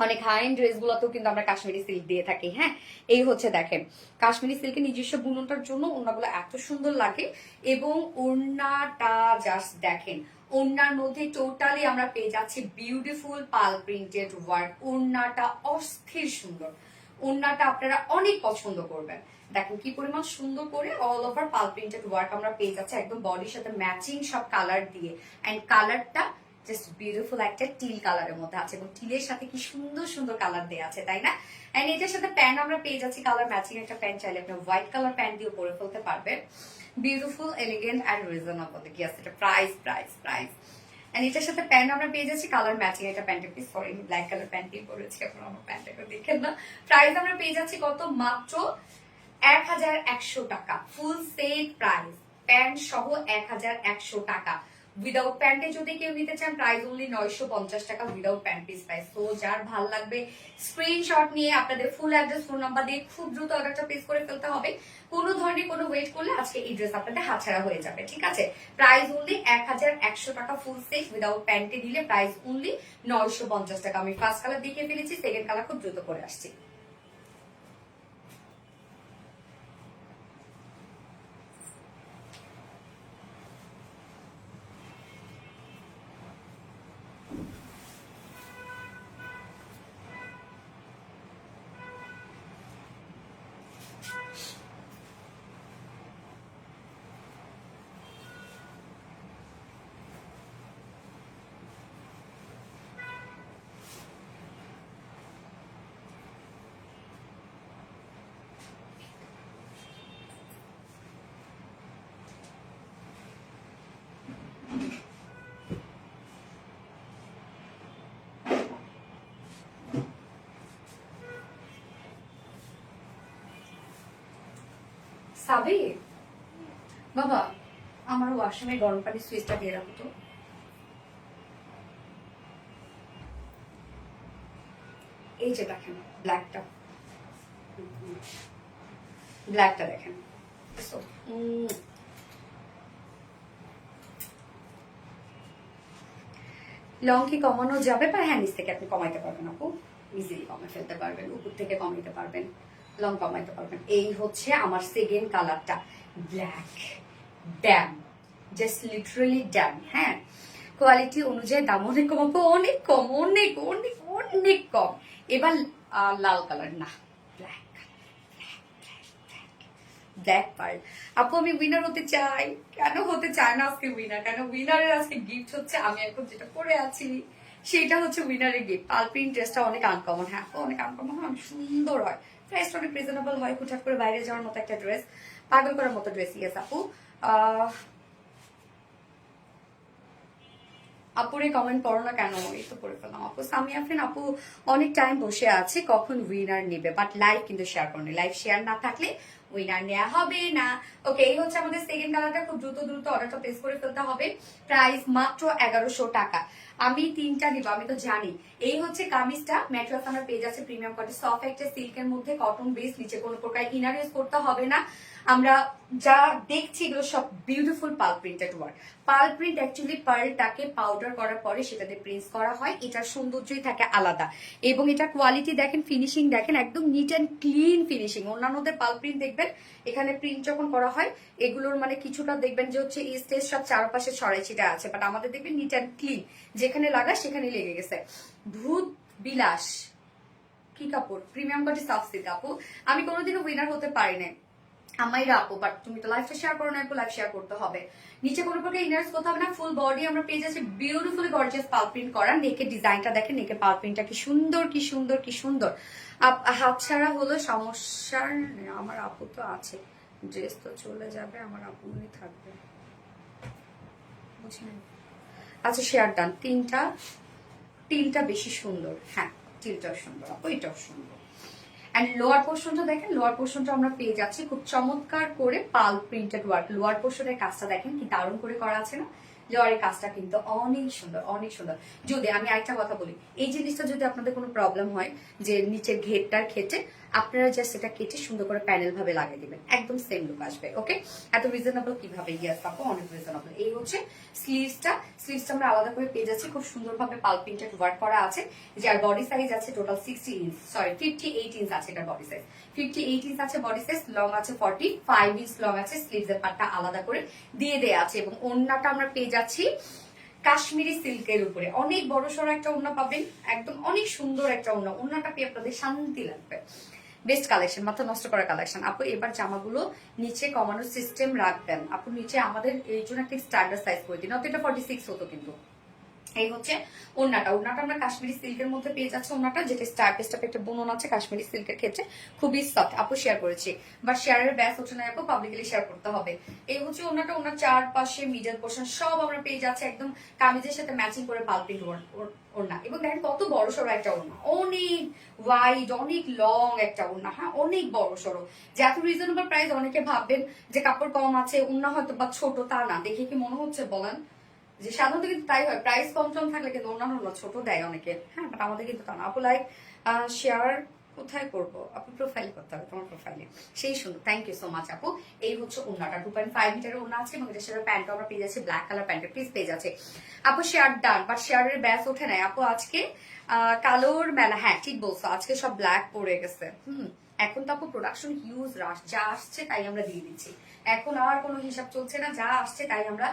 অনেক হাই এন্ড ড্রেস গুলোতেও কিন্তু আমরা কাশ্মীরি সিল্ক দিয়ে থাকি। হ্যাঁ, এই হচ্ছে দেখেন কাশ্মীরি সিল্কের নিজস্ব বুননটার জন্য ওড়নাগুলো এত সুন্দর লাগে। এবং ওড়নাটা জাস্ট দেখেন, ওড়নার মধ্যে টোটালি আমরা পেয়ে যাচ্ছি বিউটিফুল পাল প্রিন্টেড ওয়ার্ক। ওড়নাটা অস্থির সুন্দর, ওড়নাটা আপনারা অনেক পছন্দ করবেন। দেখেন কি পরিমাণ সুন্দর করে অল ওভার পাল প্রিন্টেড ওয়ার্ক আমরা পেয়ে যাচ্ছি, একদম বডির সাথে ম্যাচিং সব কালার দিয়ে। এন্ড কালারটা জাস্ট বিউটিফুল একটা টিল কালারের মধ্যে আছে, এবং টিলের সাথে কি সুন্দর সুন্দর কালার দেওয়া আছে, তাই না? এন্ড এটার সাথে প্যান্ট আমরা পেয়ে যাচ্ছি কালার ম্যাচিং একটা প্যান্ট, চাইলে আপনি হোয়াইট কালার প্যান্ট দিয়ে পরে ফেলতে পারবেন। Beautiful, elegant and reasonable. কি আছে এটা প্রাইস, এন্ড এটার সাথে প্যান্ট আমরা পেয়ে যাচ্ছি কালার ম্যাচিং একটা প্যান্টের পিস। সরি, আমি ব্ল্যাক কালার প্যান্ট দিয়ে পরেছি, এখন আমার প্যান্টটাকে দেখেন না। প্রাইস আমরা পেয়ে যাচ্ছি কত, মাত্র 1100 টাকা। ফুল সেট প্রাইস, প্যান্ট সহ 1100 টাকা। উইদাউট প্যান্টে যদি কেউ নিতে চান প্রাইস অনলি 950 টাকা উইদাউট প্যান্ট পিস প্রাইস। তো যার ভাল লাগবে স্ক্রিনশট নিয়ে আপনাদের ফুল অ্যাড্রেস ফোন নাম্বার দিয়ে খুব দ্রুত অর্ডারটা প্লেস করে ফেলতে হবে। কোনো ধরনের কোনো ওয়েট করলে আজকে এই ড্রেস আপনাদের হাতছাড়া হয়ে যাবে। ঠিক আছে, প্রাইস অনলি 1100 টাকা ফুল সেট। উইদাউট প্যান্টে দিলে প্রাইস অনলি 950 টাকা। আমি ফার্স্ট কালার দেখিয়ে ফেলেছি, সেকেন্ড কালার খুব দ্রুত করে আসছি। সাবি বাবা, আমার ওয়াশরুমে গরম পানির সুইচটা দিয়ে রাখো তো। এই যে দেখেন ব্ল্যাকটা, ব্ল্যাকটা দেখেন। লং কি কমানো যাবে? বা হ্যাঁ, নিচ থেকে আপনি কমাইতে পারবেন আপু, ইজিলি কমে ফেলতে পারবেন, উপর থেকে কমাইতে পারবেন, লং কমাইতে পারবেন। এই হচ্ছে আমার সেকেন্ড কালারটা, black. Damn, just literally damn. হ্যাঁ, কোয়ালিটি অনুযায়ী দাম অনেক কম আপু, অনেক কম, অনেক অনেক অনেক কম। এবার লাল কালার না, ব্ল্যাক, ব্ল্যাক পার্ল। আপু আমি উইনার হতে চাই। কেন হতে চায় না আজকে উইনার? কেন উইনারের আজকে গিফট হচ্ছে আমি এখন যেটা পরে আছি, সেটা হচ্ছে উইনারের গিফট। পার্ল প্রিন্ট ড্রেসটা অনেক আনকমন। হ্যাঁ, অনেক আনকমন হয়, অনেক সুন্দর হয়, প্রাইসটা অনেক রিজনেবল হয়, হুটহাট করে বাইরে যাওয়ার মতো একটা ড্রেস, পাগল করার মতো ড্রেস। ইয়েস আপু। আপুরে কমেন্ট করো না কেন? এই তো করে ফেললাম আপু। সামিয়া ফ্রেন্ড আপু অনেক টাইম বসে আছে, কখন উইনার নেবে, বাট লাইভ কিন্তু শেয়ার করেনি। লাইভ শেয়ার না থাকলে উইনার নেওয়া হবে না। ওকে, এই হচ্ছে আমাদের সেকেন্ড কালারটা। খুব দ্রুত দ্রুত অর্ডারটা প্লেস করে ফেলতে হবে। প্রাইস মাত্র 1100 টাকা। আমি 3টা নিব, আমি তো জানি। এই হচ্ছে কামিজটা, ম্যাটেরিয়ালস আমার পেজ আছে প্রিমিয়াম কোয়ালিটি, সফট একটা সিল্কের মধ্যে, কটন বেস, নিচে কোনো প্রকার ইনার ইউজ করতে হবে না। আমরা যা দেখছি এগুলো সব beautiful pearl printed work. Pearl print actually পার্লটাকে পাউডার করার পরে সেটাতে প্রিন্ট করা হয়, এটার সৌন্দর্যই থাকে আলাদা। এবং এটা কোয়ালিটি দেখেন, ফিনিশিং দেখেন, একদম নিট অ্যান্ড ক্লিন ফিনিশিং। অন্যান্যদের পার্ল প্রিন্ট দেখবেন এখানে প্রিন্ট যখন করা হয় এগুলোর মানে কিছুটা দেখবেন যে হচ্ছে এই স্টেজ সব চারপাশে ছড়াই ছিটা আছে, বাট আমাদের দেখবেন নিট অ্যান্ড ক্লিন, যেখানে লাগা সেখানে লেগে গেছে। ভূত বিলাস কি কাপড়, প্রিমিয়াম কোয়ালিটি সফট সিল্ক আপু। আমি কোনোদিনও উইনার হতে পারি না আমাইরা আপু, বাট তুমি তো লাইফটা শেয়ার করো না আপু, লাইফ শেয়ার করতে হবে। নিচে কোনো প্রকার ইনার্স করতে হবে না, ফুল বডি আমরা পেয়ে যাচ্ছি বিউটিফুলি গর্জিয়াস পাল প্রিন্ট করা। নেকের ডিজাইনটা দেখেন, নেকের পাল প্রিন্টটা কি সুন্দর, কি সুন্দর, কি সুন্দর। হাত ছাড়া হলো সমস্যার, আমার আপু তো আছে, ড্রেস তো চলে যাবে, আমার আপু মনে থাকবে, বুঝলেন? আচ্ছা শেয়ার ডান। তিনটা বেশি সুন্দর। হ্যাঁ, তিনটাও সুন্দর আপু, এটাও সুন্দর। এন্ড লোয়ার পোর্শনটা দেখেন, লোয়ার পোর্শনটা আমরা পেয়ে যাচ্ছি খুব চমৎকার করে পাল প্রিন্টেড ওয়ার্ক। লোয়ার পোর্শনের কাজটা দেখেন কি দারুণ করে করা আছে না? লোয়ারের কাজটা কিন্তু অনেক সুন্দর, অনেক সুন্দর। যদি আমি আরেকটা কথা বলি, এই জিনিসটা যদি আপনাদের কোনো প্রবলেম হয় যে নিচের ঘেরটার ক্ষেত্রে, আপনারা জাস্ট এটা কেটে সুন্দর করে প্যানেল ভাবে লাগিয়ে দিবেন, একদম সেম লুক আসবে। ওকে, এত রিজনেবল কিভাবে? ইয়াস আপু, অনেক রিজনেবল। এই হচ্ছে স্লিভসটা আমরা আলাদা করে পেয়ে যাচ্ছি, খুব সুন্দরভাবে পাল প্রিন্টেড ওয়ার্ক করা আছে। যার বডি সাইজ আছে টোটাল 60 ইঞ্চ, সরি 58 ইঞ্চ আছে এটার বডি সাইজ। 58 ইঞ্চ আছে বডি সাইজ, লং আছে 45 ইঞ্চ লং আছে। স্লিভস এর পার্টটা আলাদা করে দিয়ে দেয়া আছে এবং ওড়নাটা আমরা পেয়ে যাচ্ছি কাশ্মীরি সিল্কের উপরে। অনেক বড় সড়ো একটা ওড়না পাবেন, একদম অনেক সুন্দর একটা ওড়না। ওড়নাটা পেয়ে আপনাদের শান্তি লাগবে। বেস্ট কালেকশন, মাথা নষ্ট করা কালেকশন আপু। এবার জামাগুলো নিচে কমানোর সিস্টেম রাখবেন আপু, নিচে আমাদের এই জন্য একটা স্ট্যান্ডার্ড সাইজ করে দিন, এটা 46 হতো কিন্তু। এই হচ্ছে ওড়নাটা আমরা কাশ্মীরি সিল্কের মধ্যে পেয়ে যাচ্ছে। ওড়নাটা যেটা স্টাইপ একটা বুনন আছে কাশ্মীরি সিল্কের ক্ষেত্রে, খুবই সফট আপু। শেয়ার করেছি, বাট শেয়ারের ব্যাস ওঠে না আপু, পাবলিকলি শেয়ার করতে হবে। এই হচ্ছে ওড়নাটা, ওড়নার চারপাশে মিডল পোর্শন সব আমরা পেয়ে যাচ্ছে একদম কামিজের সাথে ম্যাচিং করে পালপিং ওড়না। এবং দেখেন কত বড় সড়ো একটা ওড়না, অনেক ওয়াইড, অনেক লং একটা ওড়না। হ্যাঁ, অনেক বড় সড়ো, যে এত রিজনেবল প্রাইস। অনেকে ভাববেন যে কাপড় কম আছে, ওড়না হয়তো বা ছোট, তা না। দেখে কি মনে হচ্ছে বলেন? যে সাধারণত কিন্তু তাই হয়, প্রাইস কম থাকলে কিন্তু অন্যান্য ছোট দেয় অনেকে। হ্যাঁ, বাট আমাদের কিন্তু তা না আপু। লাইক শেয়ার কোথায় করবো আপু? প্রোফাইলে করতে হবে, তোমার প্রোফাইলে। সেই সুন্দর, থ্যাংক ইউ সো মাচ আপু। এই হচ্ছে ওড়নাটা, 2.5 মিটারের ওড়না আছে এবং এটার সাথে প্যান্টটা আমরা পেয়ে যাচ্ছি ব্ল্যাক কালার প্যান্টের পিস পেয়ে যাচ্ছে আপু। শেয়ার ডান, বাট শেয়ারের ব্যাস ওঠে নাই আপু আজকে। কালোর মেলা, হ্যাঁ ঠিক বলছো, আজকে সব ব্ল্যাক পড়ে গেছে। এখন তো আপু প্রোডাকশন হিউজ রাশ, যা আসছে তাই আমরা দিয়ে দিচ্ছি। এখন আর কোনো হিসাব চলছে না, যা আসছে তাই আমরা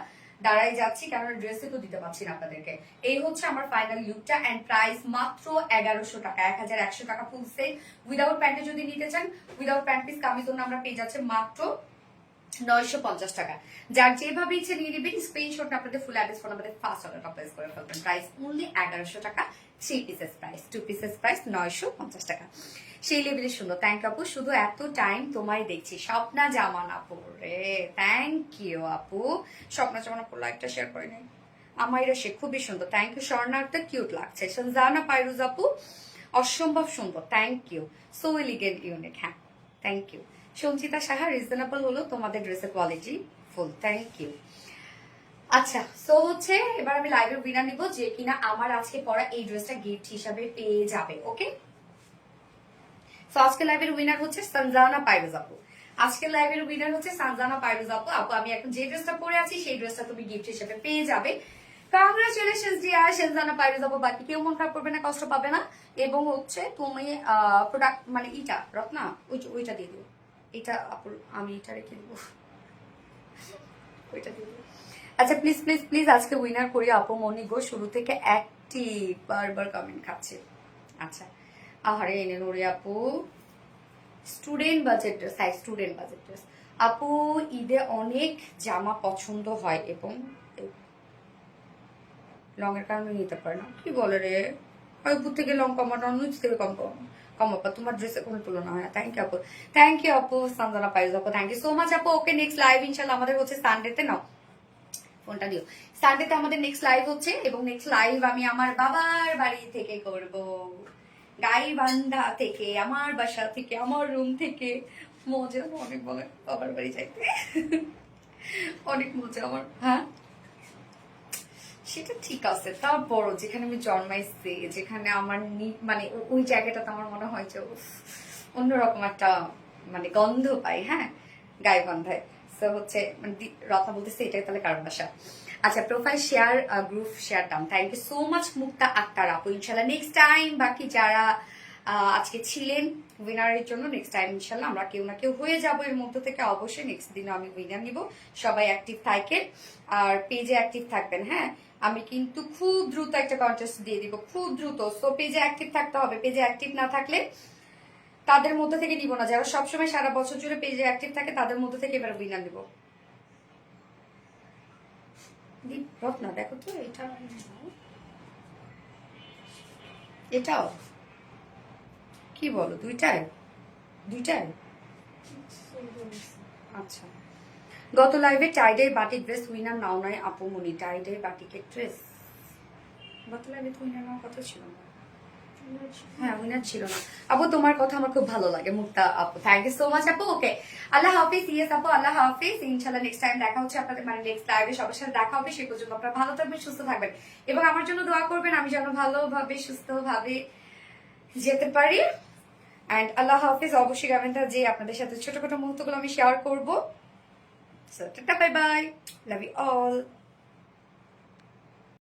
দাঁড়াই যাচ্ছি, কারণ ড্রেসে তো দিতে পারছি না আপনাদেরকে। এই হচ্ছে আমার ফাইনাল লুকটা এন্ড প্রাইস মাত্র 1100 টাকা, 1100 টাকা ফুল সেট। উইদাউট প্যান্টে যদি নিতে চান, উইদাউট প্যান্ট পিস কামিজ আমরা পেয়ে যাচ্ছে মাত্র 950 টাকা। যার যেভাবে ইচ্ছে নিয়ে নেবেন, স্ক্রিনশট আপনাদের ফুল অ্যাড্রেস ফোন আমাদের ফার্স্ট অর্ডারটা প্লেস করে ফেলবেন। প্রাইস অনলি 1100 টাকা, 3 পিসেস প্রাইস, 2 পিসেস প্রাইস 950 টাকা। সেই লেভেলে সুন্দর। থ্যাংক আপু, শুধু এত টাইম তোমায় দেখছি। স্বপ্না জামান আপু রে, থ্যাংক ইউ আপু। স্বপ্না জামান আপু লাইকটা শেয়ার করে নেই, আমাইরা সে খুবই সুন্দর, থ্যাংক ইউ। স্বর্ণার্থ কিউট লাগছে। সঞ্জানা পাইরুজ আপু অসম্ভব সুন্দর, thank you. So elegant unique, হ্যাঁ thank you. Sanchita Saha reasonable হলো তোমাদের ড্রেসের কোয়ালিটি ফুল, থ্যাংক ইউ। আচ্ছা, সো হচ্ছে এবার আমি লাইভের উইনার নিব যে কিনা আমার আজকে পরা এই ড্রেসটা গিফট হিসাবে পেয়ে যাবে। ওকে, সো আজকে লাইভের উইনার হচ্ছে সঞ্জানা পাইরুজ আপু। আজকের লাইভের উইনার হচ্ছে সঞ্জানা পাইরুজ আপু। আপু আমি এখন যে ড্রেসটা পরে আছি সেই ড্রেসটা তুমি গিফট হিসেবে পেয়ে যাবে। কংগ্রাচুলেশনস ডিয়ার সঞ্জানা পাইরুজ আপু। বাকি কেউ মন খারাপ করবে না, কষ্ট পাবে না। এবং হচ্ছে তুমি প্রোডাক্ট মানে ইটা রত্না ওইটা দিয়ে দিও। এটা আপু আমি এটা রেখে দিব, ওইটা দিয়ে দিও। আচ্ছা প্লিজ প্লিজ প্লিজ আজকে উইনার করি আপু মনি গো, শুরু থেকে অ্যাক্টিভ, বারবার কমেন্ট খাচ্ছে। আচ্ছা আহারে এনে নোরে আপু, স্টুডেন্ট বাজেট ড্রেস, হ্যাঁ স্টুডেন্ট বাজেট ড্রেস। আপু ঈদে অনেক জামা পছন্দ হয় এবং লং এর কারণে নিতে পারে না। কি বলে রে, উপর থেকে লং কমানো, নিচ থেকে কমাপা, তোমার ড্রেসের কোনো তুলনা হয় না। থ্যাংক ইউ আপু, থ্যাংক ইউ আপু সঞ্জনা পাইজ আপু, থ্যাংক ইউ সো মাচ আপু। ওকে নেক্সট লাইভ ইনশাল্লাহ আমাদের হচ্ছে সানডেতে, নাও ফোনটা দিও। সানডেতে আমাদের নেক্সট লাইভ হচ্ছে এবং নেক্সট লাইভ আমি আমার বাবার বাড়ি থেকে করব, গাইবান্ধা থেকে, আমার বাসা থেকে, আমার রুম থেকে। মজা অনেক, বলে বাবার বাড়ি যাইতে অনেক মজা আমার। হ্যাঁ সেটা ঠিক আছে, তারপরও যেখানে আমি জন্মাইছি, যেখানে আমার মানে ওই জায়গাটাতে আমার মনে হয় যে অন্যরকম একটা মানে গন্ধ পাই। হ্যাঁ গাইবান্ধায়। সো হচ্ছে মানে রত্না বলতেছে এটাই তাহলে কারণ বাসা। আচ্ছা প্রোফাইল শেয়ার, গ্রুপ শেয়ার দাম। থ্যাংক ইউ সো মাচ মুক্তা আক্তার আপু। ইনশাল্লাহ নেক্সট টাইম বাকি যারা আজকে ছিলেন উইনারের জন্য, নেক্সট টাইম ইনশাল্লাহ আমরা কেউ না কেউ হয়ে যাবো এর মধ্য থেকে। অবশ্যই নেক্সট দিনও আমি উইনার নিব। সবাই অ্যাক্টিভ থাকেন আর পেজে অ্যাক্টিভ থাকবেন। হ্যাঁ আমি কিন্তু খুব দ্রুত একটা কন্টেস্ট দিয়ে দিব, খুব দ্রুত। সো পেজে অ্যাক্টিভ থাকতে হবে, পেজে অ্যাক্টিভ না থাকলে তাদের মধ্যে থেকে নিব না। যারা সবসময় সারা বছর জুড়ে পেজে অ্যাক্টিভ থাকে তাদের মধ্যে থেকে এবার উইনার নিব। রত্না দেখো তো এটা, এটাও কি বলো, দুইটাই দুইটাই। আচ্ছা গত লাইভে টাইডের বাটিক ড্রেস উইনার নাও নয় আপু মনি, টাইডের বাটিকের ড্রেস গত লাইভে তো উইনার নাও কথা ছিল না। হ্যাঁ উইনার ছিল না আপু, তোমার কথা আমার খুব ভালো লাগে মুক্তা আপু। থ্যাংক ইউ সো মাচ আপু। ওকে আল্লাহ হাফিজ। ইয়েস আপু আল্লাহ হাফিজ। ইনশাল্লাহ নেক্সট টাইম দেখা হচ্ছে আপনাদের, মানে নেক্সট লাইভে সবার সাথে দেখা হবে। সে পর্যন্ত আপনারা ভালো থাকবেন, সুস্থ থাকবেন এবং আমার জন্য দোয়া করবেন আমি যেন ভালোভাবে সুস্থভাবে যেতে পারি। অ্যান্ড আল্লাহ হাফিজ। অবশ্যই গাবেনটা যে আপনাদের সাথে ছোট ছোট মুহূর্তগুলো আমি শেয়ার করবো। So tata bye bye, love you all.